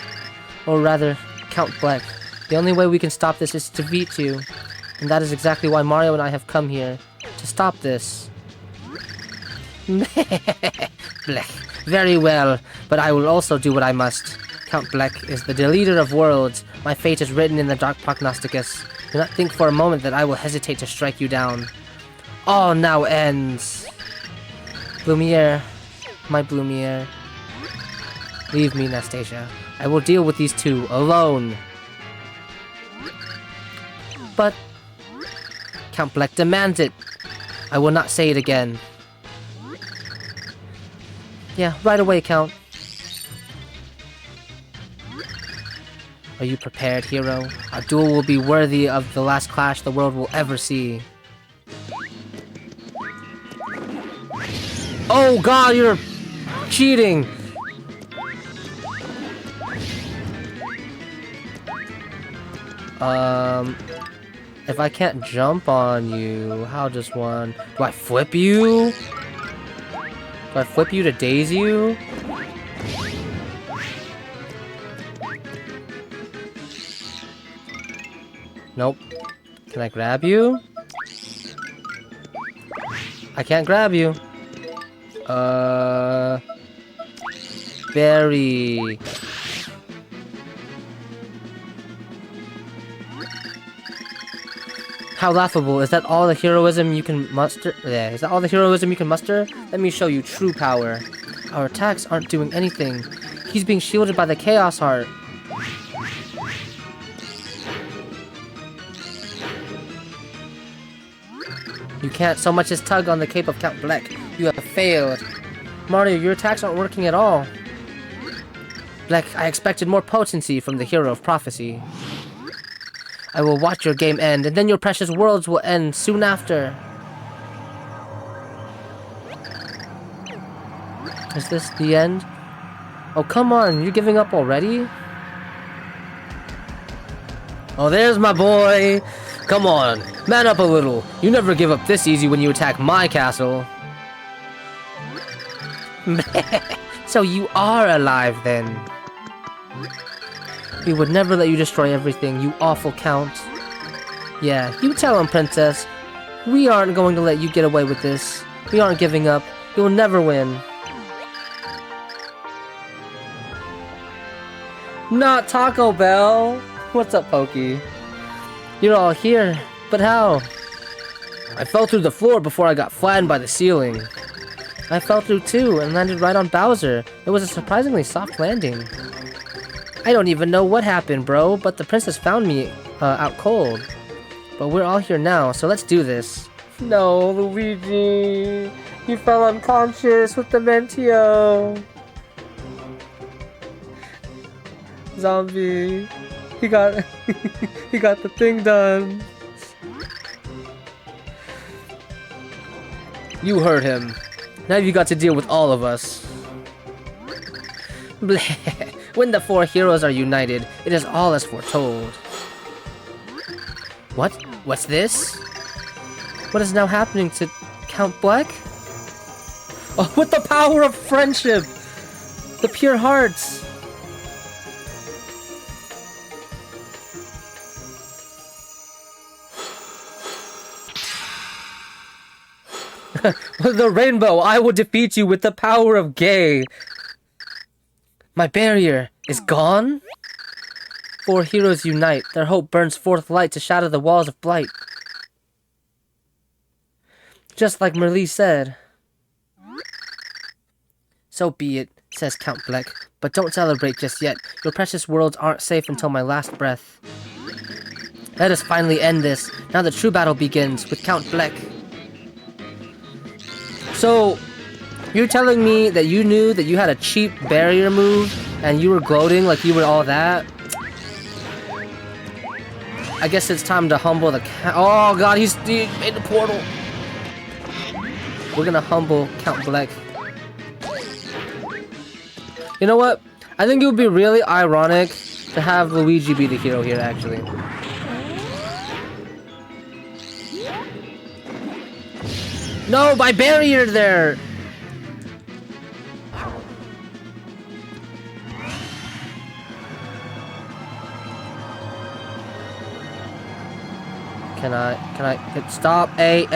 Or rather, Count Bleck. The only way we can stop this is to defeat you. And that is exactly why Mario and I have come here. To stop this. Bleck. Very well, but I will also do what I must. Count Bleck is the deleter of worlds. My fate is written in the Dark Prognosticus. Do not think for a moment that I will hesitate to strike you down. All now ends. Blumiere. My Blumiere. Leave me, Nastasia. I will deal with these two, alone. But Count Bleck demands it. I will not say it again. Yeah, right away, Count. Are you prepared, hero? Our duel will be worthy of the last clash the world will ever see. Oh god, you're cheating! If I can't jump on you, how does one... Do I flip you? Do I flip you to daze you? Nope. Can I grab you? I can't grab you. Berry. How laughable. Is that all the heroism you can muster? Yeah, is that all the heroism you can muster? Let me show you true power. Our attacks aren't doing anything. He's being shielded by the Chaos Heart. You can't so much as tug on the cape of Count Bleck. You have failed. Mario, your attacks aren't working at all. Bleck, I expected more potency from the hero of prophecy. I will watch your game end, and then your precious worlds will end soon after. Is this the end? Oh, come on, you're giving up already? Oh, there's my boy! Come on, man up a little. You never give up this easy when you attack my castle. So you are alive then. We would never let you destroy everything, you awful Count. Yeah, you tell him, Princess. We aren't going to let you get away with this. We aren't giving up. You'll never win. Not Taco Bell! What's up, Pokey? You're all here, but how? I fell through the floor before I got flattened by the ceiling. I fell through too and landed right on Bowser. It was a surprisingly soft landing. I don't even know what happened, bro, but the princess found me out cold. But we're all here now, so let's do this. No, Luigi. You fell unconscious with the Mentio. Zombie. He got he got the thing done. You heard him. Now you got to deal with all of us. Bleh. When the four heroes are united, it is all as foretold. What? What's this? What is now happening to Count Bleck? Oh, with the power of friendship! The pure hearts! The rainbow! I will defeat you with the power of gay! My barrier is gone? Four heroes unite. Their hope burns forth light to shatter the walls of blight. Just like Merlee said. So be it, says Count Bleck. But don't celebrate just yet. Your precious worlds aren't safe until my last breath. Let us finally end this. Now the true battle begins with Count Bleck. So, you're telling me that you knew that you had a cheap barrier move and you were gloating like you were all that? I guess it's time to humble the Count. Oh god, he made the portal. We're gonna humble Count Bleck. You know what? I think it would be really ironic to have Luigi be the hero here, actually. No, my barrier there! Can I stop? Hey.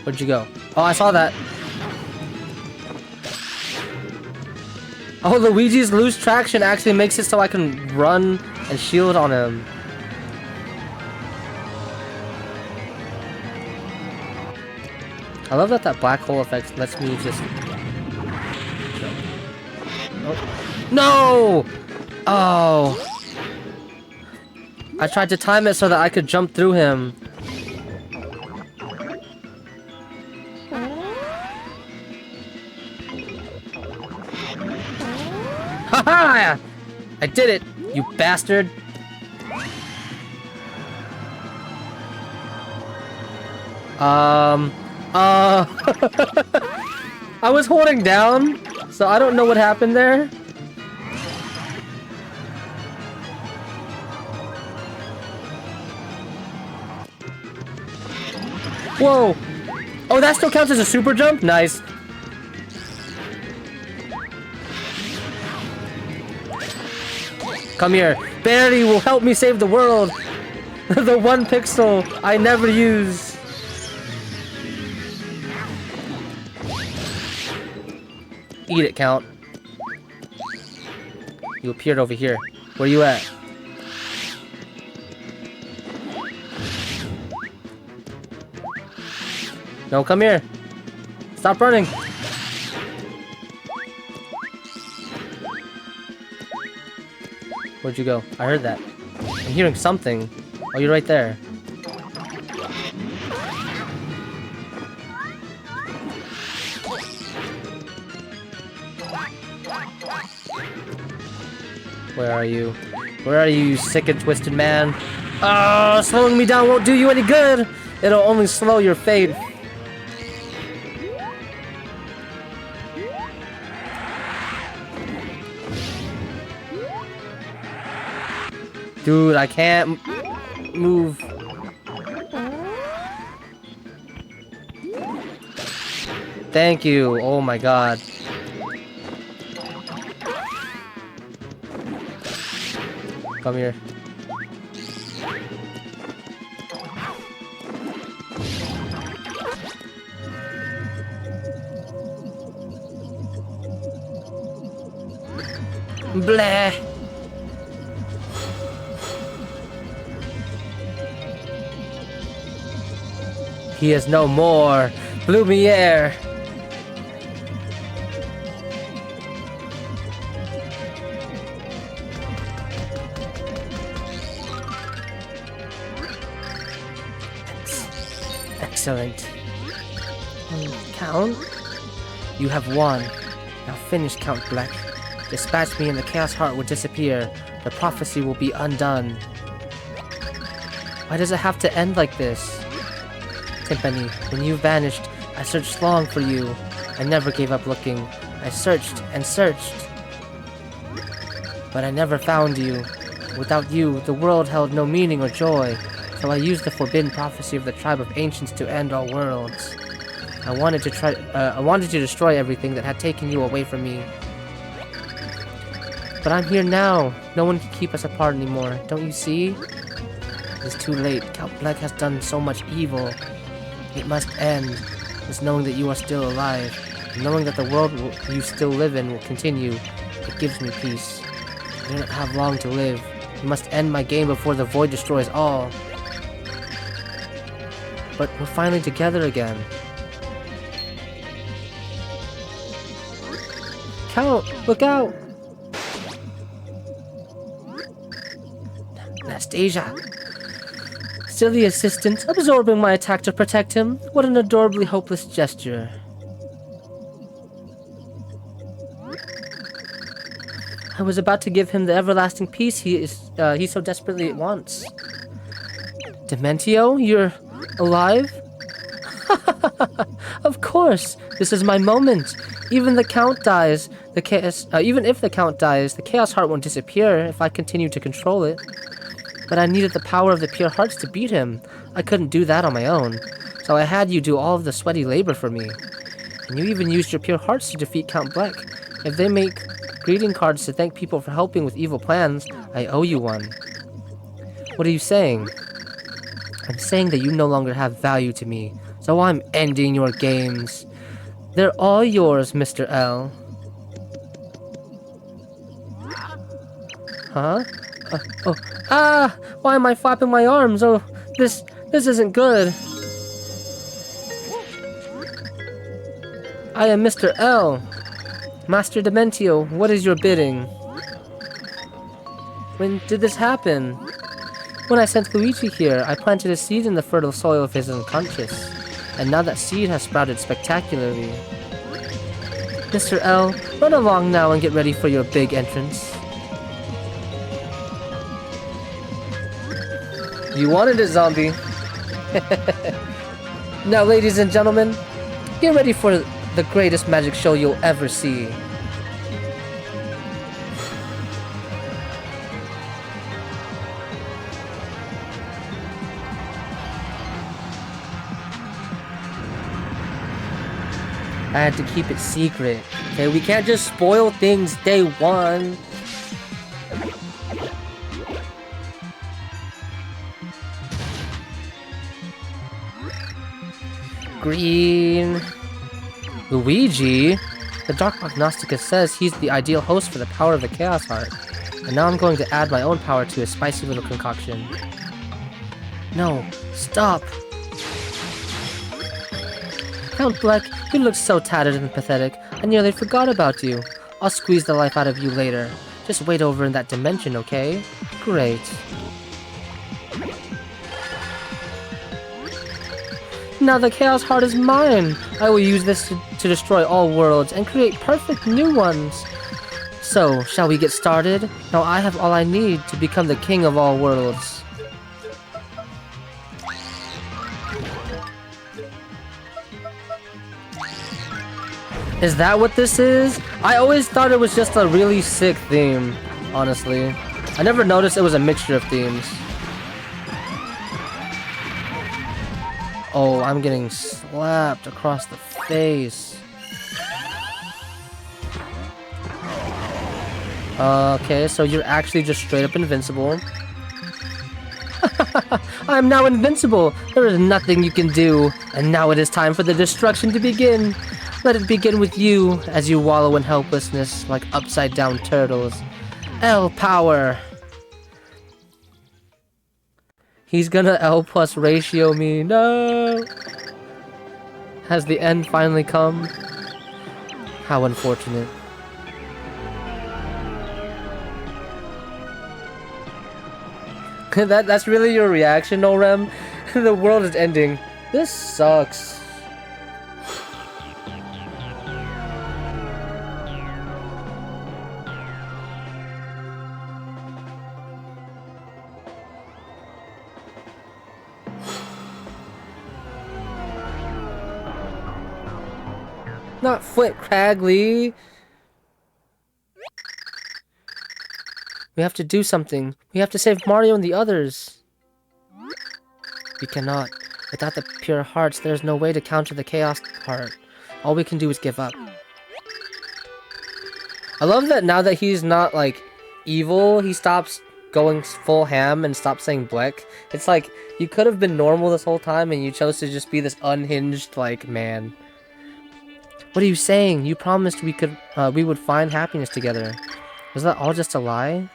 Where'd you go? Oh, I saw that. Oh, Luigi's loose traction actually makes it so I can run and shield on him. I love that black hole effect lets me just... Oh. No! Oh! I tried to time it so that I could jump through him. Haha! I did it, you bastard! I was holding down, so I don't know what happened there. Whoa! Oh, that still counts as a super jump? Nice. Come here. Barry will help me save the world. The one pixel I never use. Eat it, Count. You appeared over here. Where you at? No, come here. Stop running. Where'd you go? I heard that. I'm hearing something. Oh, you're right there. Where are you? Where are you, you sick and twisted man? Oh, slowing me down won't do you any good! It'll only slow your fate. Dude, I can't move. Thank you. Oh my god. Come here. Blah. He is no more. Lumiere. Excellent. Count? You have won. Now finish, Count Bleck. Dispatch me and the Chaos Heart will disappear. The prophecy will be undone. Why does it have to end like this? Timpani, when you vanished, I searched long for you. I never gave up looking. I searched and searched. But I never found you. Without you, the world held no meaning or joy. So I used the forbidden prophecy of the tribe of ancients to end all worlds. I wanted to destroy everything that had taken you away from me. But I'm here now. No one can keep us apart anymore. Don't you see? It's too late. Count Bleck has done so much evil. It must end. Just knowing that you are still alive, and knowing that the world you still live in will continue, it gives me peace. I do not have long to live. You must end my game before the void destroys all. But we're finally together again. Count, look out! Anastasia! Still the assistant, absorbing my attack to protect him. What an adorably hopeless gesture. I was about to give him the everlasting peace he so desperately wants. Dementio, you're alive? Of course, this is my moment. Even the Count dies, even if the Count dies, the Chaos Heart won't disappear if I continue to control it. But I needed the power of the pure hearts to beat him. I couldn't do that on my own. So I had you do all of the sweaty labor for me. And you even used your pure hearts to defeat Count Bleck. If they make greeting cards to thank people for helping with evil plans, I owe you one. What are you saying? I'm saying that you no longer have value to me. So I'm ending your games. They're all yours, Mr. L. Huh? Why am I flapping my arms? Oh, this isn't good. I am Mr. L. Master Dementio, what is your bidding? When did this happen? When I sent Luigi here, I planted a seed in the fertile soil of his unconscious. And now that seed has sprouted spectacularly. Mr. L, run along now and get ready for your big entrance. You wanted it, zombie. Now, ladies and gentlemen, get ready for the greatest magic show you'll ever see. I had to keep it secret. Okay, we can't just spoil things day one. Green. Luigi? The Dark Prognosticus says he's the ideal host for the power of the Chaos Heart. And now I'm going to add my own power to his spicy little concoction. No, stop! Count Bleck, you look so tattered and pathetic. I nearly forgot about you. I'll squeeze the life out of you later. Just wait over in that dimension, okay? Great. Now the Chaos Heart is mine! I will use this to destroy all worlds and create perfect new ones! So, shall we get started? Now I have all I need to become the king of all worlds. Is that what this is? I always thought it was just a really sick theme, honestly. I never noticed it was a mixture of themes. Oh, I'm getting slapped across the face. Okay, so you're actually just straight up invincible. I'm now invincible! There is nothing you can do, and now it is time for the destruction to begin. Let it begin with you, as you wallow in helplessness like upside-down turtles. L power! He's gonna L plus ratio me, no! Has the end finally come? How unfortunate. That's really your reaction, Norem? The world is ending. This sucks. Not Foot Cragley. We have to do something. We have to save Mario and the others. We cannot. Without the pure hearts, there is no way to counter the chaos part. All we can do is give up. I love that now that he's not, like, evil, he stops going full ham and stops saying Bleck. It's like, you could have been normal this whole time and you chose to just be this unhinged, like, man. What are you saying? You promised we would find happiness together. Was that all just a lie?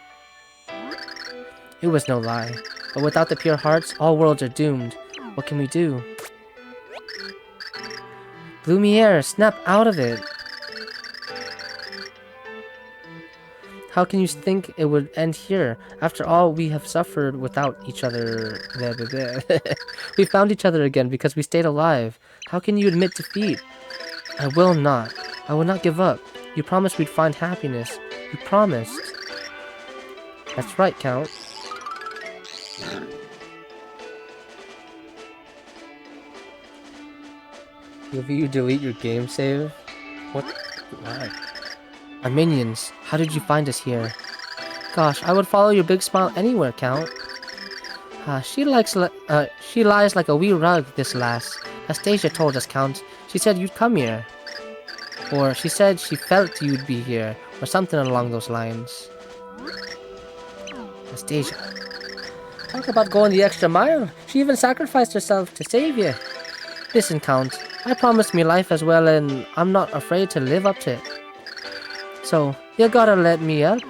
It was no lie. But without the pure hearts, all worlds are doomed. What can we do? Blumiere, snap out of it! How can you think it would end here? After all we have suffered without each other... We found each other again because we stayed alive. How can you admit defeat? I will not. I will not give up. You promised we'd find happiness. You promised. That's right, Count. Will you delete your game save? What? Why? Our minions, how did you find us here? Gosh, I would follow your big smile anywhere, Count. She lies like a wee rug, this lass. Nastasia told us, Count. She said you'd come here. Or she said she felt you'd be here, or something along those lines. Nastasia. Talk about going the extra mile. She even sacrificed herself to save you. Listen, Count. I promised me life as well, and I'm not afraid to live up to it. So, you gotta let me up.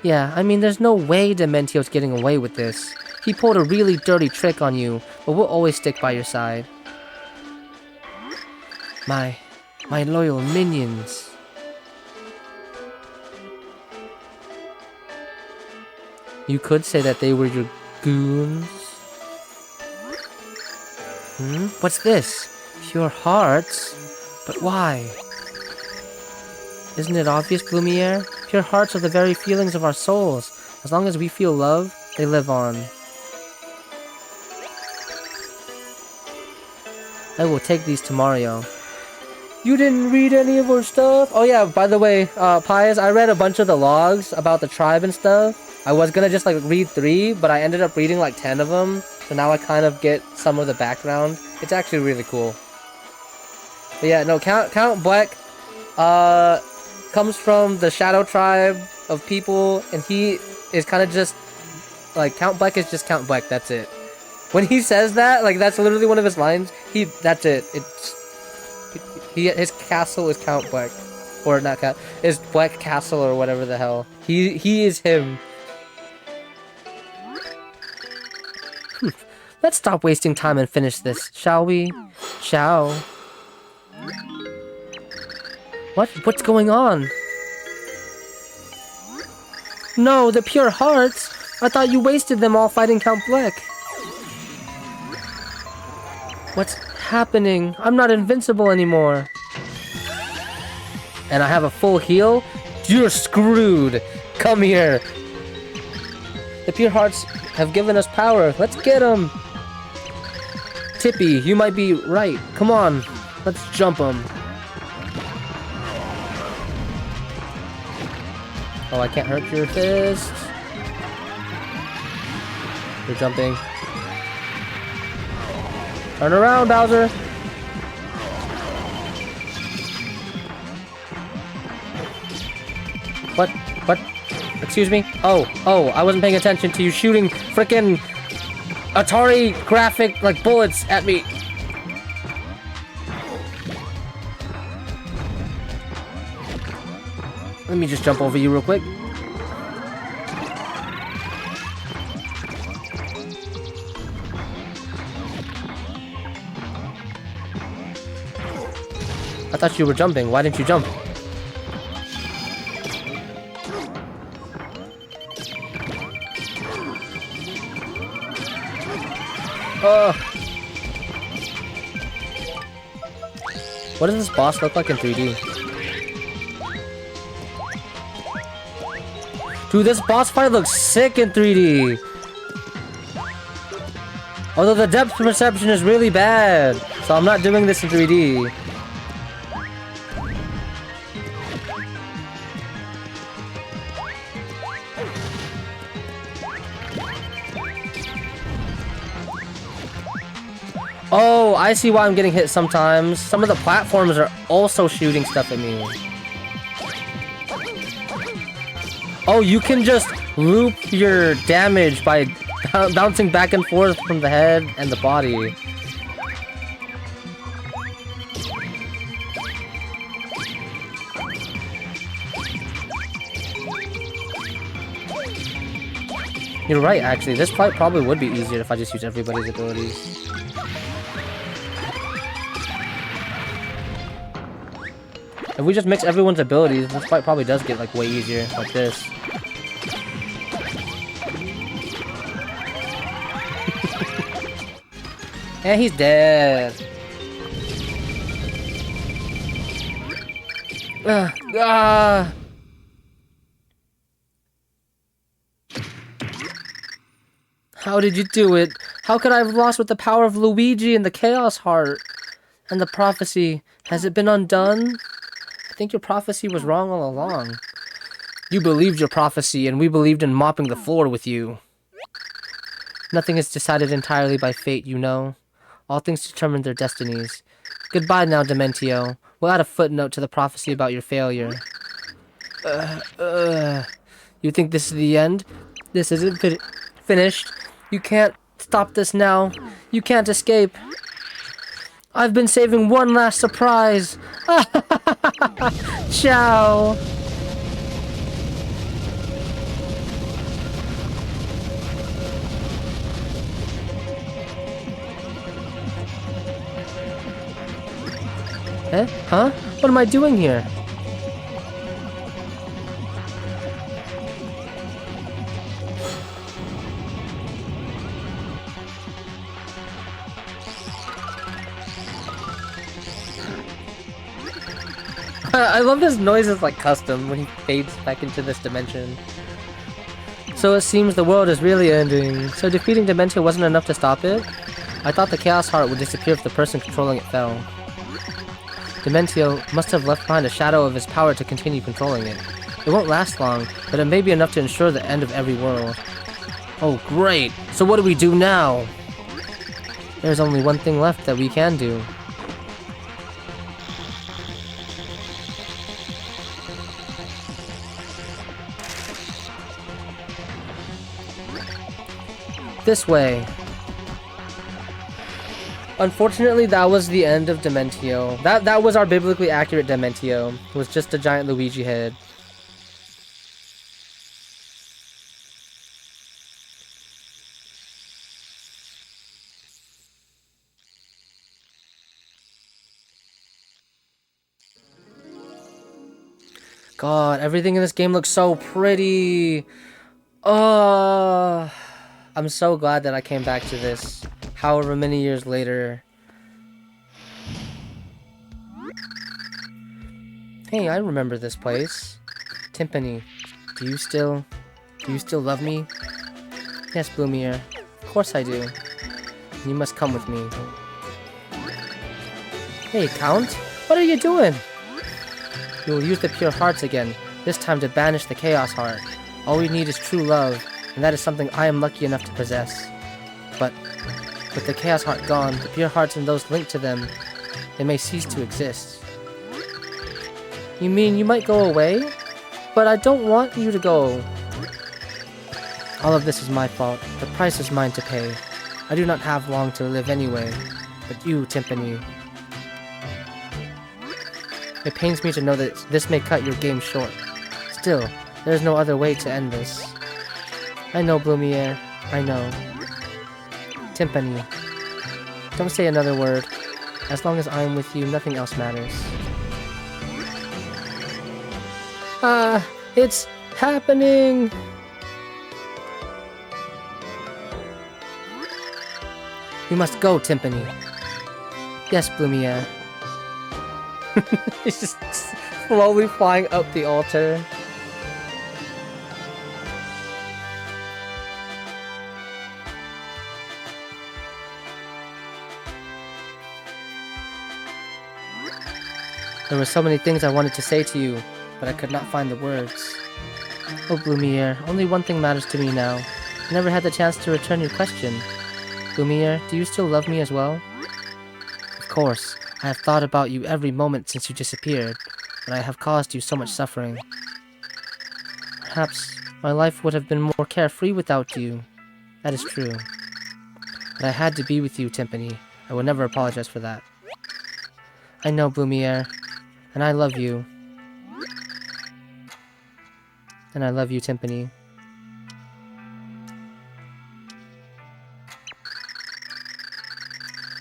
Yeah, I mean, there's no way Dementio's getting away with this. He pulled a really dirty trick on you, but we'll always stick by your side. My loyal minions. You could say that they were your goons. What's this? Pure hearts? But why? Isn't it obvious, Blumiere? Pure hearts are the very feelings of our souls. As long as we feel love, they live on. I will take these to Mario. You didn't read any of our stuff? Oh yeah, by the way, Pies, I read a bunch of the logs about the tribe and stuff. I was gonna just like read 3, but I ended up reading like 10 of them. So now I kind of get some of the background. It's actually really cool. But yeah, no, Count Bleck, comes from the Shadow Tribe of people, and he is kind of just, like, Count Bleck is just Count Bleck, that's it. When he says that, like, that's literally one of his lines, that's it. His castle is Count Bleck. Or not Count, is Bleck Castle or whatever the hell. He is him. Let's stop wasting time and finish this, shall we? Shall. What's going on? No, the pure hearts! I thought you wasted them all fighting Count Bleck. What's happening? I'm not invincible anymore. And I have a full heal? You're screwed! Come here! The pure hearts have given us power. Let's get them! Tippy, you might be right. Come on, let's jump them. Oh, I can't hurt your fist. You're jumping. Turn around, Bowser. What? Excuse me? Oh, I wasn't paying attention to you shooting frickin' Atari graphic, like, bullets at me. Let me just jump over you real quick. I thought you were jumping. Why didn't you jump? What does this boss look like in 3D? Dude, this boss fight looks sick in 3D! Although the depth perception is really bad, so I'm not doing this in 3D. Oh, I see why I'm getting hit sometimes. Some of the platforms are also shooting stuff at me. Oh, you can just loop your damage by bouncing back and forth from the head and the body. You're right, actually. This fight probably would be easier if I just use everybody's abilities. If we just mix everyone's abilities, this fight probably does get like way easier, like this. And he's dead. Ah. How did you do it? How could I have lost with the power of Luigi and the Chaos Heart? And the prophecy, has it been undone? I think your prophecy was wrong all along. You believed your prophecy, and we believed in mopping the floor with you. Nothing is decided entirely by fate, you know. All things determine their destinies. Goodbye now, Dementio. We'll add a footnote to the prophecy about your failure. You think this is the end? This isn't finished. You can't stop this now. You can't escape. I've been saving one last surprise. Ciao. Eh? Huh? What am I doing here? I love his noise is like custom when he fades back into this dimension. So it seems the world is really ending. So defeating Dementio wasn't enough to stop it? I thought the Chaos Heart would disappear if the person controlling it fell. Dementio must have left behind a shadow of his power to continue controlling it. It won't last long, but it may be enough to ensure the end of every world. Oh great! So what do we do now? There's only one thing left that we can do. This way. Unfortunately, that was the end of Dementio. That was our biblically accurate Dementio. It was just a giant Luigi head. God, everything in this game looks so pretty. Oh, I'm so glad that I came back to this, however many years later. Hey, I remember this place. Timpani, do you still love me? Yes, Blumiere, of course I do. You must come with me. Hey, Count, what are you doing? You will use the pure hearts again, this time to banish the Chaos Heart. All we need is true love, and that is something I am lucky enough to possess. But with the Chaos Heart gone, the pure hearts and those linked to them, they may cease to exist. You mean you might go away? But I don't want you to go. All of this is my fault. The price is mine to pay. I do not have long to live anyway. But you, Timpani. It pains me to know that this may cut your game short. Still, there is no other way to end this. I know, Blumiere. I know. Timpani. Don't say another word. As long as I am with you, nothing else matters. It's happening! We must go, Timpani. Yes, Blumiere. He's just slowly flying up the altar. There were so many things I wanted to say to you, but I could not find the words. Oh, Blumiere, only one thing matters to me now. I never had the chance to return your question. Blumiere, do you still love me as well? Of course, I have thought about you every moment since you disappeared, but I have caused you so much suffering. Perhaps my life would have been more carefree without you. That is true. But I had to be with you, Timpani. I will never apologize for that. I know, Blumiere. And I love you. And I love you, Timpani.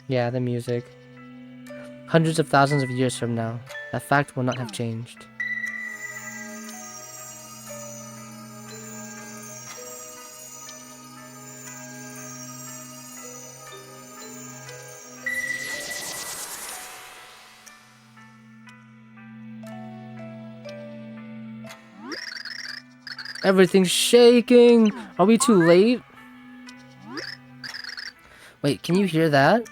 Yeah, the music. Hundreds of thousands of years from now, that fact will not have changed. Everything's shaking! Are we too late? Wait, can you hear that?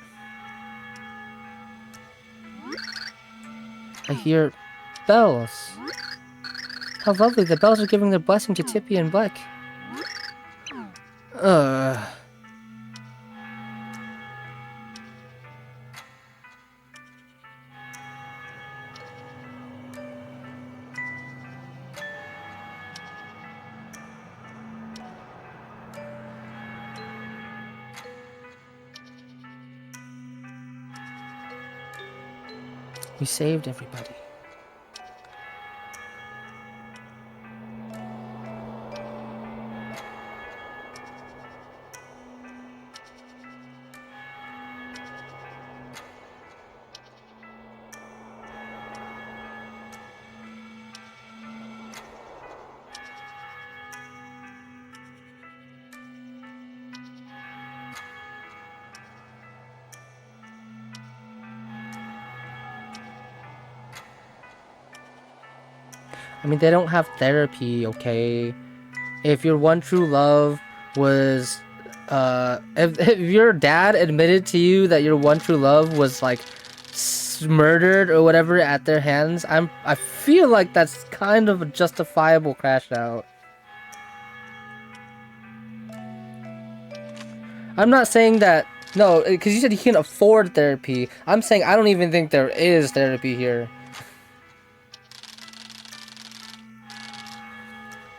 I hear bells. How lovely, the bells are giving their blessing to Tippy and Bleck. We saved everybody. I mean, they don't have therapy, okay? If your one true love was, if your dad admitted to you that your one true love was, like, murdered or whatever at their hands, I feel like that's kind of a justifiable crash out. I'm not saying that, no, because you said you can't afford therapy. I'm saying I don't even think there is therapy here.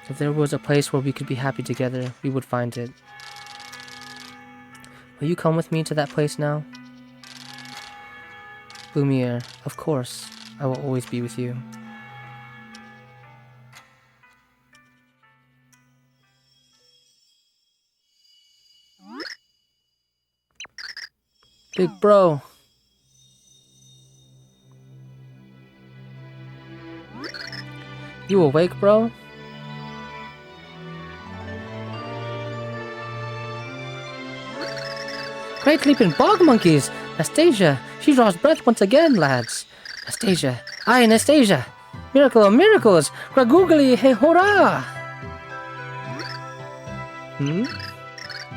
If there was a place where we could be happy together, we would find it. Will you come with me to that place now? Blumiere, of course. I will always be with you. Big bro. You awake, bro? Great leaping bog monkeys! Nastasia! She draws breath once again, lads! Nastasia! Aye, Nastasia! Miracle of miracles! Gragoogly hey hurrah!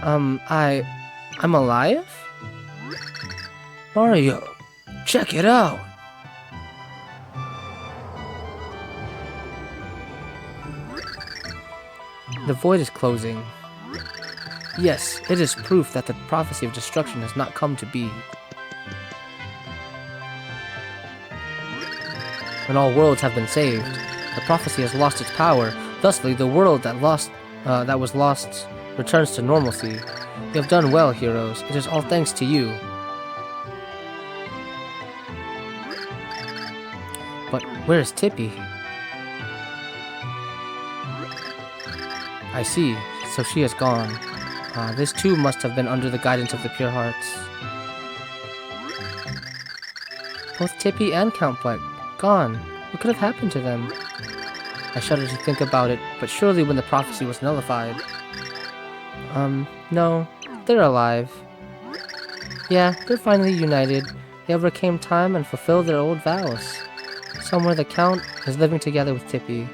I'm alive? Mario, check it out! The void is closing. Yes, it is proof that the prophecy of destruction has not come to be. When all worlds have been saved, the prophecy has lost its power. Thusly, the world that was lost returns to normalcy. You have done well, heroes. It is all thanks to you. But where is Tippy? I see. So she has gone. This too must have been under the guidance of the Pure Hearts. Both Tippy and Count Bleck, gone. What could have happened to them? I shudder to think about it, but surely when the prophecy was nullified. No, they're alive. Yeah, they're finally united. They overcame time and fulfilled their old vows. Somewhere the Count is living together with Tippy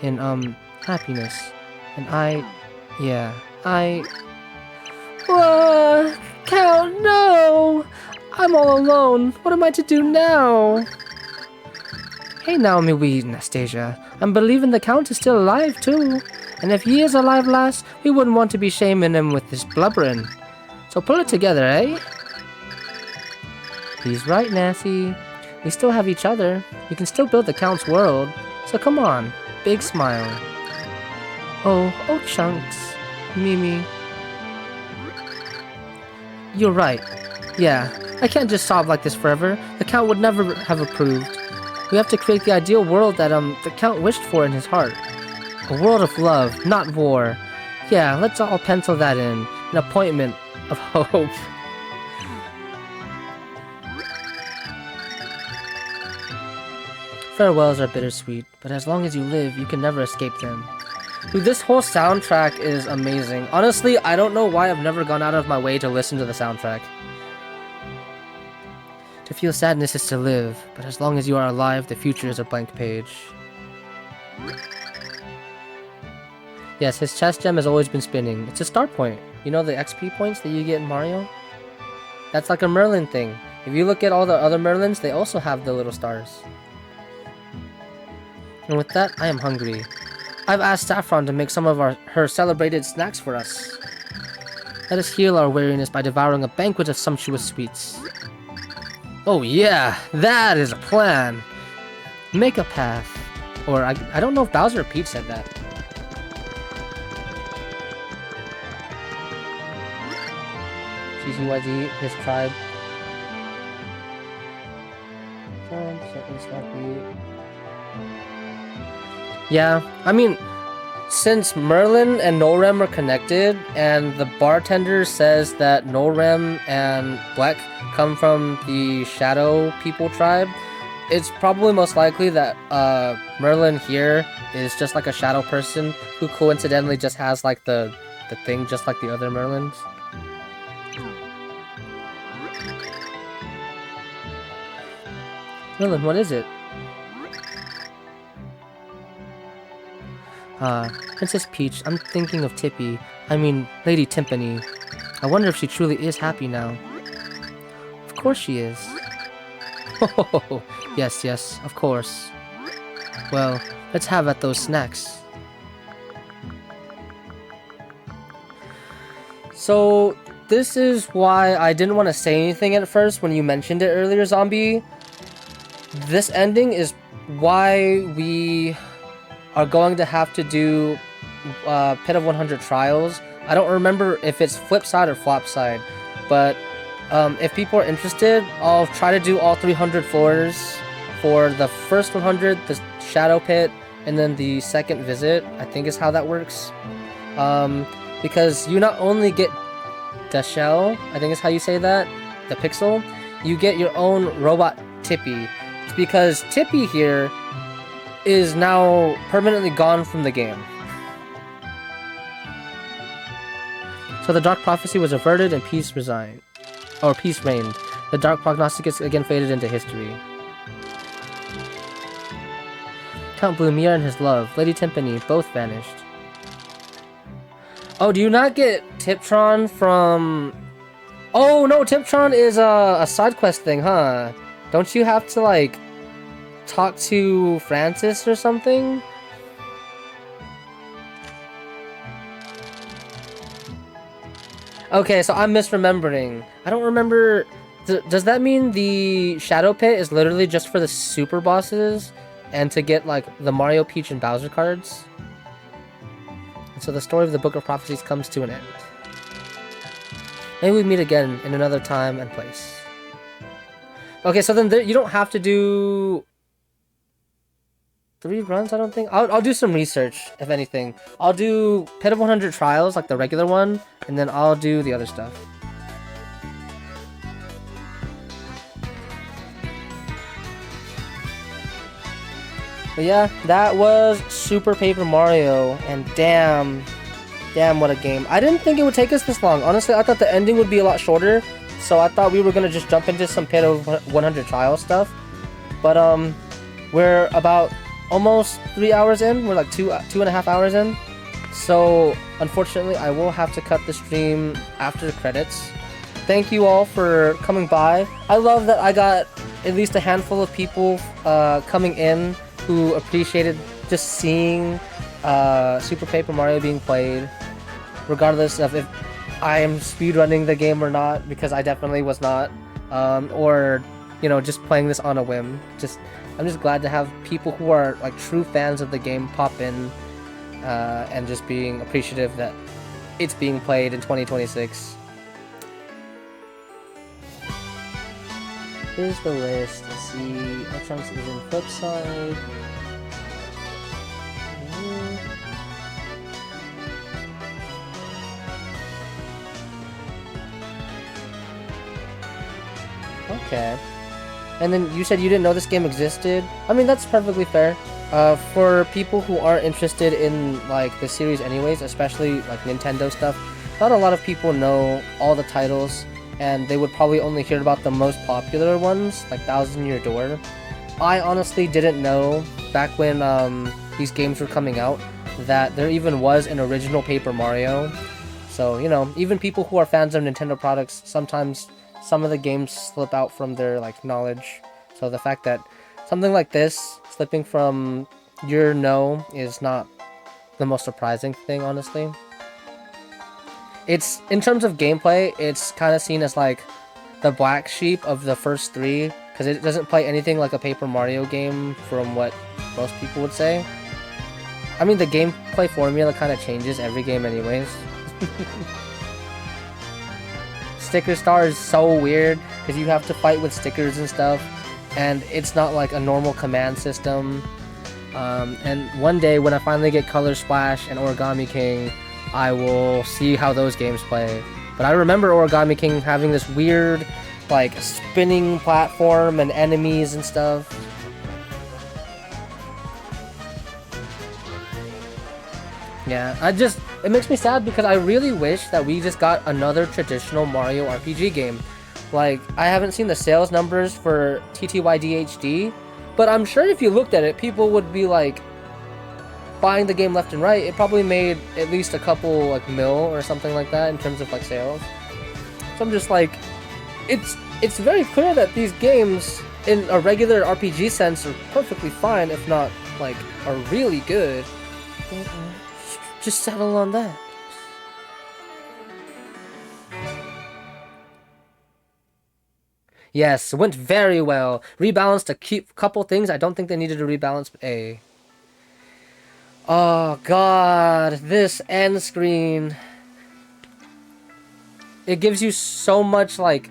in, happiness. And Count, no! I'm all alone. What am I to do now? Hey now, me wee Anastasia. I'm believing the Count is still alive, too. And if he is alive, lass, we wouldn't want to be shaming him with this blubbering. So pull it together, eh? He's right, Nancy. We still have each other. We can still build the Count's world. So come on. Big smile. Oh, Chunks. Mimi. You're right. Yeah, I can't just sob like this forever. The Count would never have approved. We have to create the ideal world that, the Count wished for in his heart. A world of love, not war. Yeah, let's all pencil that in. An appointment of hope. Farewells are bittersweet, but as long as you live, you can never escape them. Dude, this whole soundtrack is amazing. Honestly, I don't know why I've never gone out of my way to listen to the soundtrack. To feel sadness is to live, but as long as you are alive, the future is a blank page. Yes, his chest gem has always been spinning. It's a star point. You know the XP points that you get in Mario? That's like a Merlin thing. If you look at all the other Merlins, they also have the little stars. And with that, I am hungry. I've asked Saffron to make some of her celebrated snacks for us. Let us heal our weariness by devouring a banquet of sumptuous sweets. Oh yeah, that is a plan! Make a path. Or, I don't know if Bowser or Peach said that. CCYZ, his tribe. Yeah, I mean, since Merlin and Norem are connected, and the bartender says that Norem and Bleck come from the Shadow People tribe, it's probably most likely that Merlin here is just like a shadow person who coincidentally just has like the thing just like the other Merlins. Merlin, what is it? Princess Peach, I'm thinking of Tippy. I mean, Lady Timpani. I wonder if she truly is happy now. Of course she is. Oh, yes, of course. Well, let's have at those snacks. So, this is why I didn't want to say anything at first when you mentioned it earlier, Zombie. This ending is why we are going to have to do Pit of 100 Trials. I don't remember if it's flip side or flop side, but if people are interested, I'll try to do all 300 floors for the first 100, the Shadow Pit, and then the second visit, I think is how that works. Because you not only get the shell, I think is how you say that, the pixel, you get your own robot Tippy. It's because Tippy here is now permanently gone from the game. So the dark prophecy was averted and peace reigned. The dark prognosticus again faded into history. Count Blumiere and his love, Lady Timpani, both vanished. Oh, do you not get Tiptron from... Oh, no, Tiptron is a side quest thing, huh? Don't you have to, like, talk to Francis or something? Okay, so I'm misremembering. I don't remember... Does that mean the Shadow Pit is literally just for the super bosses and to get, like, the Mario, Peach, and Bowser cards? And so the story of the Book of Prophecies comes to an end. Maybe we meet again in another time and place. Okay, so then you don't have to do 3 runs, I don't think. I'll do some research, if anything. I'll do Pit of 100 Trials, like the regular one, and then I'll do the other stuff. But yeah, that was Super Paper Mario, and damn what a game. I didn't think it would take us this long. Honestly, I thought the ending would be a lot shorter, so I thought we were gonna just jump into some Pit of 100 trial stuff, but we're about almost 3 hours in. We're like two and a half hours in. So unfortunately, I will have to cut the stream after the credits. Thank you all for coming by. I love that I got at least a handful of people coming in who appreciated just seeing Super Paper Mario being played, regardless of if I am speedrunning the game or not, because I definitely was not, or you know, just playing this on a whim. I'm just glad to have people who are like true fans of the game pop in and just being appreciative that it's being played in 2026. Here's the list. Let's see. Trunks is in Flipside. Okay. And then you said you didn't know this game existed? I mean, that's perfectly fair. For people who aren't interested in like the series anyways, especially like Nintendo stuff, not a lot of people know all the titles, and they would probably only hear about the most popular ones, like Thousand Year Door. I honestly didn't know back when these games were coming out that there even was an original Paper Mario. So, you know, even people who are fans of Nintendo products, sometimes some of the games slip out from their like knowledge. So the fact that something like this slipping from your know is not the most surprising thing, honestly. It's, in terms of gameplay, it's kind of seen as like the black sheep of the first three, because it doesn't play anything like a Paper Mario game from what most people would say. I mean, the gameplay formula kind of changes every game anyways. Sticker Star is so weird because you have to fight with stickers and stuff, and it's not like a normal command system. And one day when I finally get Color Splash and Origami King, I will see how those games play. But I remember Origami King having this weird like spinning platform and enemies and stuff. Yeah, it makes me sad because I really wish that we just got another traditional Mario RPG game. Like, I haven't seen the sales numbers for TTYD HD, but I'm sure if you looked at it, people would be like buying the game left and right. It probably made at least a couple like mil or something like that in terms of like sales. So I'm just like, it's very clear that these games in a regular RPG sense are perfectly fine, if not like are really good. Just settle on that. Yes, went very well. Rebalanced a couple things. I don't think they needed to rebalance, but A. Oh god, this end screen. It gives you so much, like,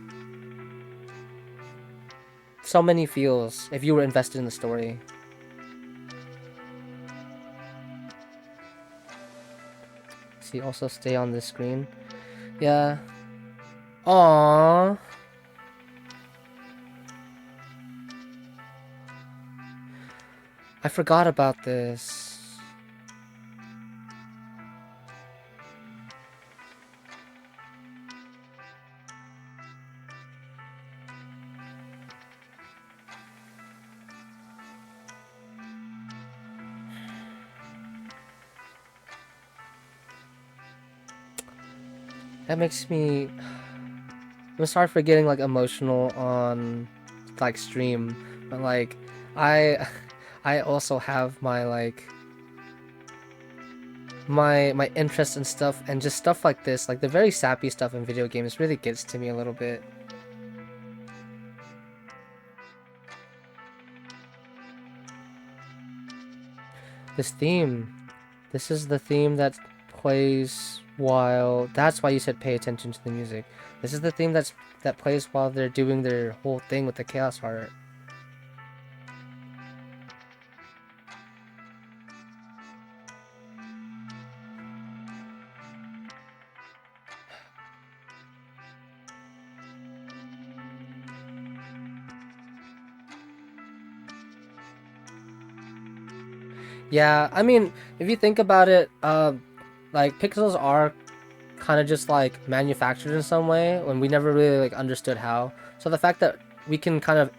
so many feels if you were invested in the story. See, also stay on this screen. Yeah. Aww. I forgot about this. That makes me... I'm sorry for getting, like, emotional on, like, stream. But, like, I also have my, like... My interests and stuff, and just stuff like this, like, the very sappy stuff in video games really gets to me a little bit. This theme. This is the theme that plays while... That's why you said pay attention to the music. This is the theme that plays while they're doing their whole thing with the Chaos Heart. Yeah, I mean, if you think about it, like, pixels are kind of just like manufactured in some way when we never really like understood how. So the fact that we can kind of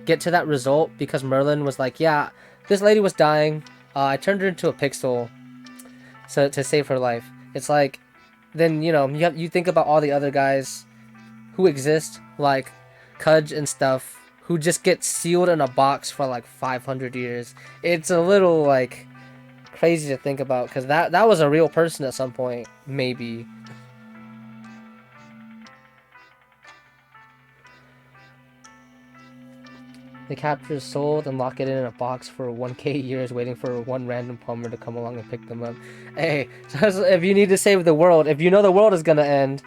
get to that result because Merlin was like, yeah, this lady was dying. I turned her into a pixel so to save her life. It's like, then you think about all the other guys who exist, like Kudge and stuff, who just get sealed in a box for like 500 years. It's a little like crazy to think about because that was a real person at some point, maybe. They capture his soul, then lock it in a box for 1k years, waiting for one random plumber to come along and pick them up. Hey, so if you need to save the world, if you know the world is gonna end,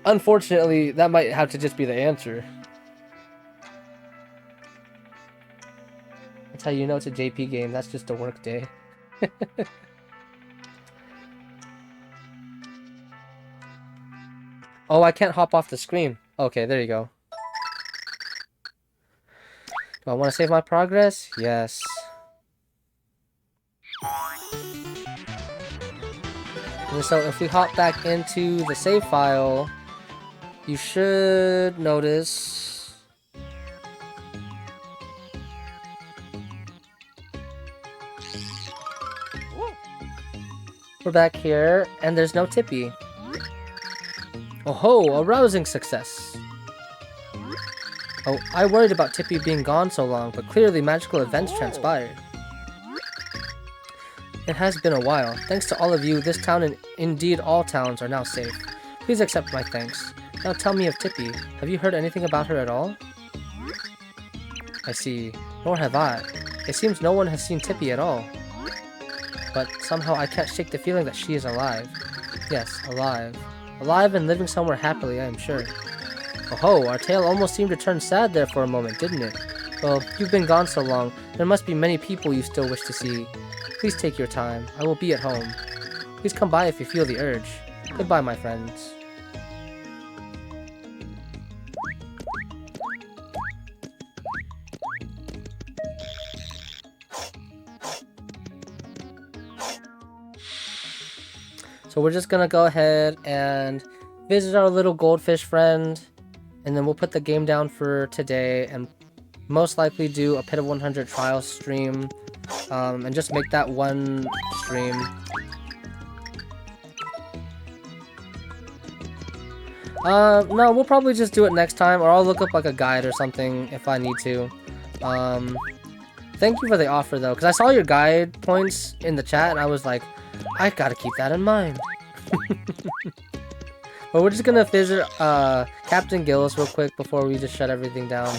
unfortunately, that might have to just be the answer. That's how you know it's a JP game. That's just a work day. Oh, I can't hop off the screen. Okay, there you go. Do I want to save my progress? Yes. And so if we hop back into the save file, you should notice we're back here and there's no Tippy. Oh ho, a rousing success. Oh, I worried about Tippy being gone so long, but clearly magical events transpired. It has been a while. Thanks to all of you, this town and indeed all towns are now safe. Please accept my thanks. Now tell me of Tippy. Have you heard anything about her at all? I see. Nor have I. It seems no one has seen Tippy at all. But somehow I can't shake the feeling that she is alive. Yes, alive. Alive and living somewhere happily, I am sure. Oh ho, our tale almost seemed to turn sad there for a moment, didn't it? Well, you've been gone so long, there must be many people you still wish to see. Please take your time. I will be at home. Please come by if you feel the urge. Goodbye, my friends. So we're just gonna go ahead and visit our little goldfish friend. And then we'll put the game down for today and most likely do a Pit of 100 trial stream and just make that one stream. No, we'll probably just do it next time, or I'll look up like a guide or something if I need to. Thank you for the offer though, because I saw your guide points in the chat and I was like, I gotta keep that in mind. But we're just gonna visit Captain Gillis real quick before we just shut everything down.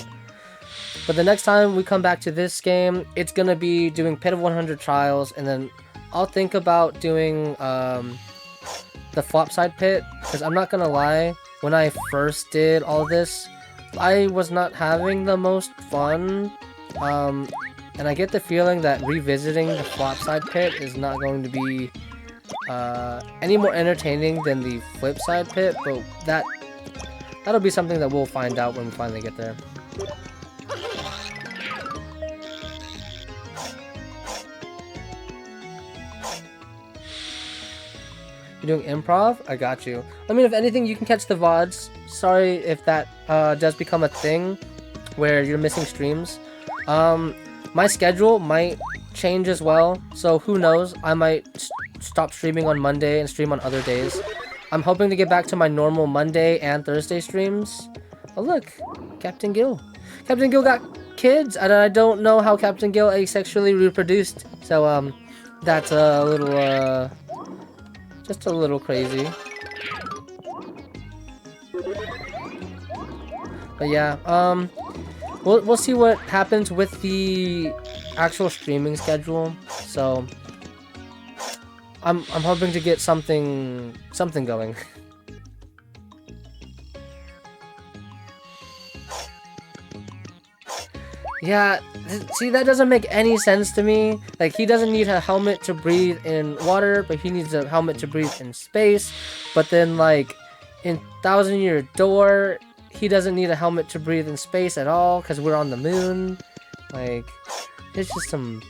But the next time we come back to this game, it's gonna be doing Pit of 100 Trials, and then I'll think about doing the Flopside Pit, because I'm not gonna lie, when I first did all this, I was not having the most fun, and I get the feeling that revisiting the Flopside Pit is not going to be any more entertaining than the flip side pit, but that'll be something that we'll find out when we finally get there. You're doing improv? I got you. I mean, if anything, you can catch the VODs. Sorry if that does become a thing where you're missing streams. My schedule might change as well, so who knows, I might stop streaming on Monday and stream on other days. I'm hoping to get back to my normal Monday and Thursday streams. Oh look, Captain Gill. Captain Gill got kids, and I don't know how Captain Gill asexually reproduced, so that's a little just a little crazy. But yeah, we'll see what happens with the actual streaming schedule. So I'm hoping to get something going. Yeah, see, that doesn't make any sense to me. Like, he doesn't need a helmet to breathe in water, but he needs a helmet to breathe in space. But then, like, in Thousand Year Door, he doesn't need a helmet to breathe in space at all because we're on the moon. Like, it's just some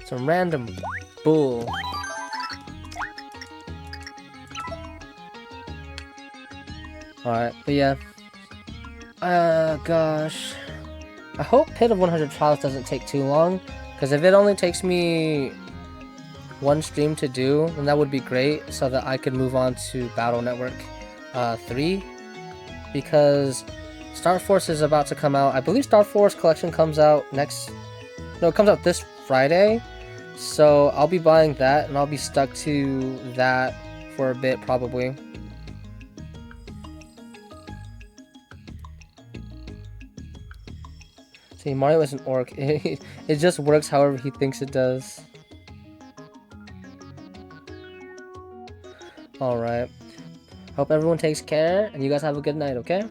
random bull. Alright, but yeah. Gosh. I hope Pit of 100 Trials doesn't take too long, because if it only takes me one stream to do, then that would be great, so that I could move on to Battle Network 3, because Star Force is about to come out. I believe Star Force Collection comes out it comes out this Friday, so I'll be buying that, and I'll be stuck to that for a bit, probably. See, Mario is an orc. It just works however he thinks it does. Alright. Hope everyone takes care, and you guys have a good night, okay?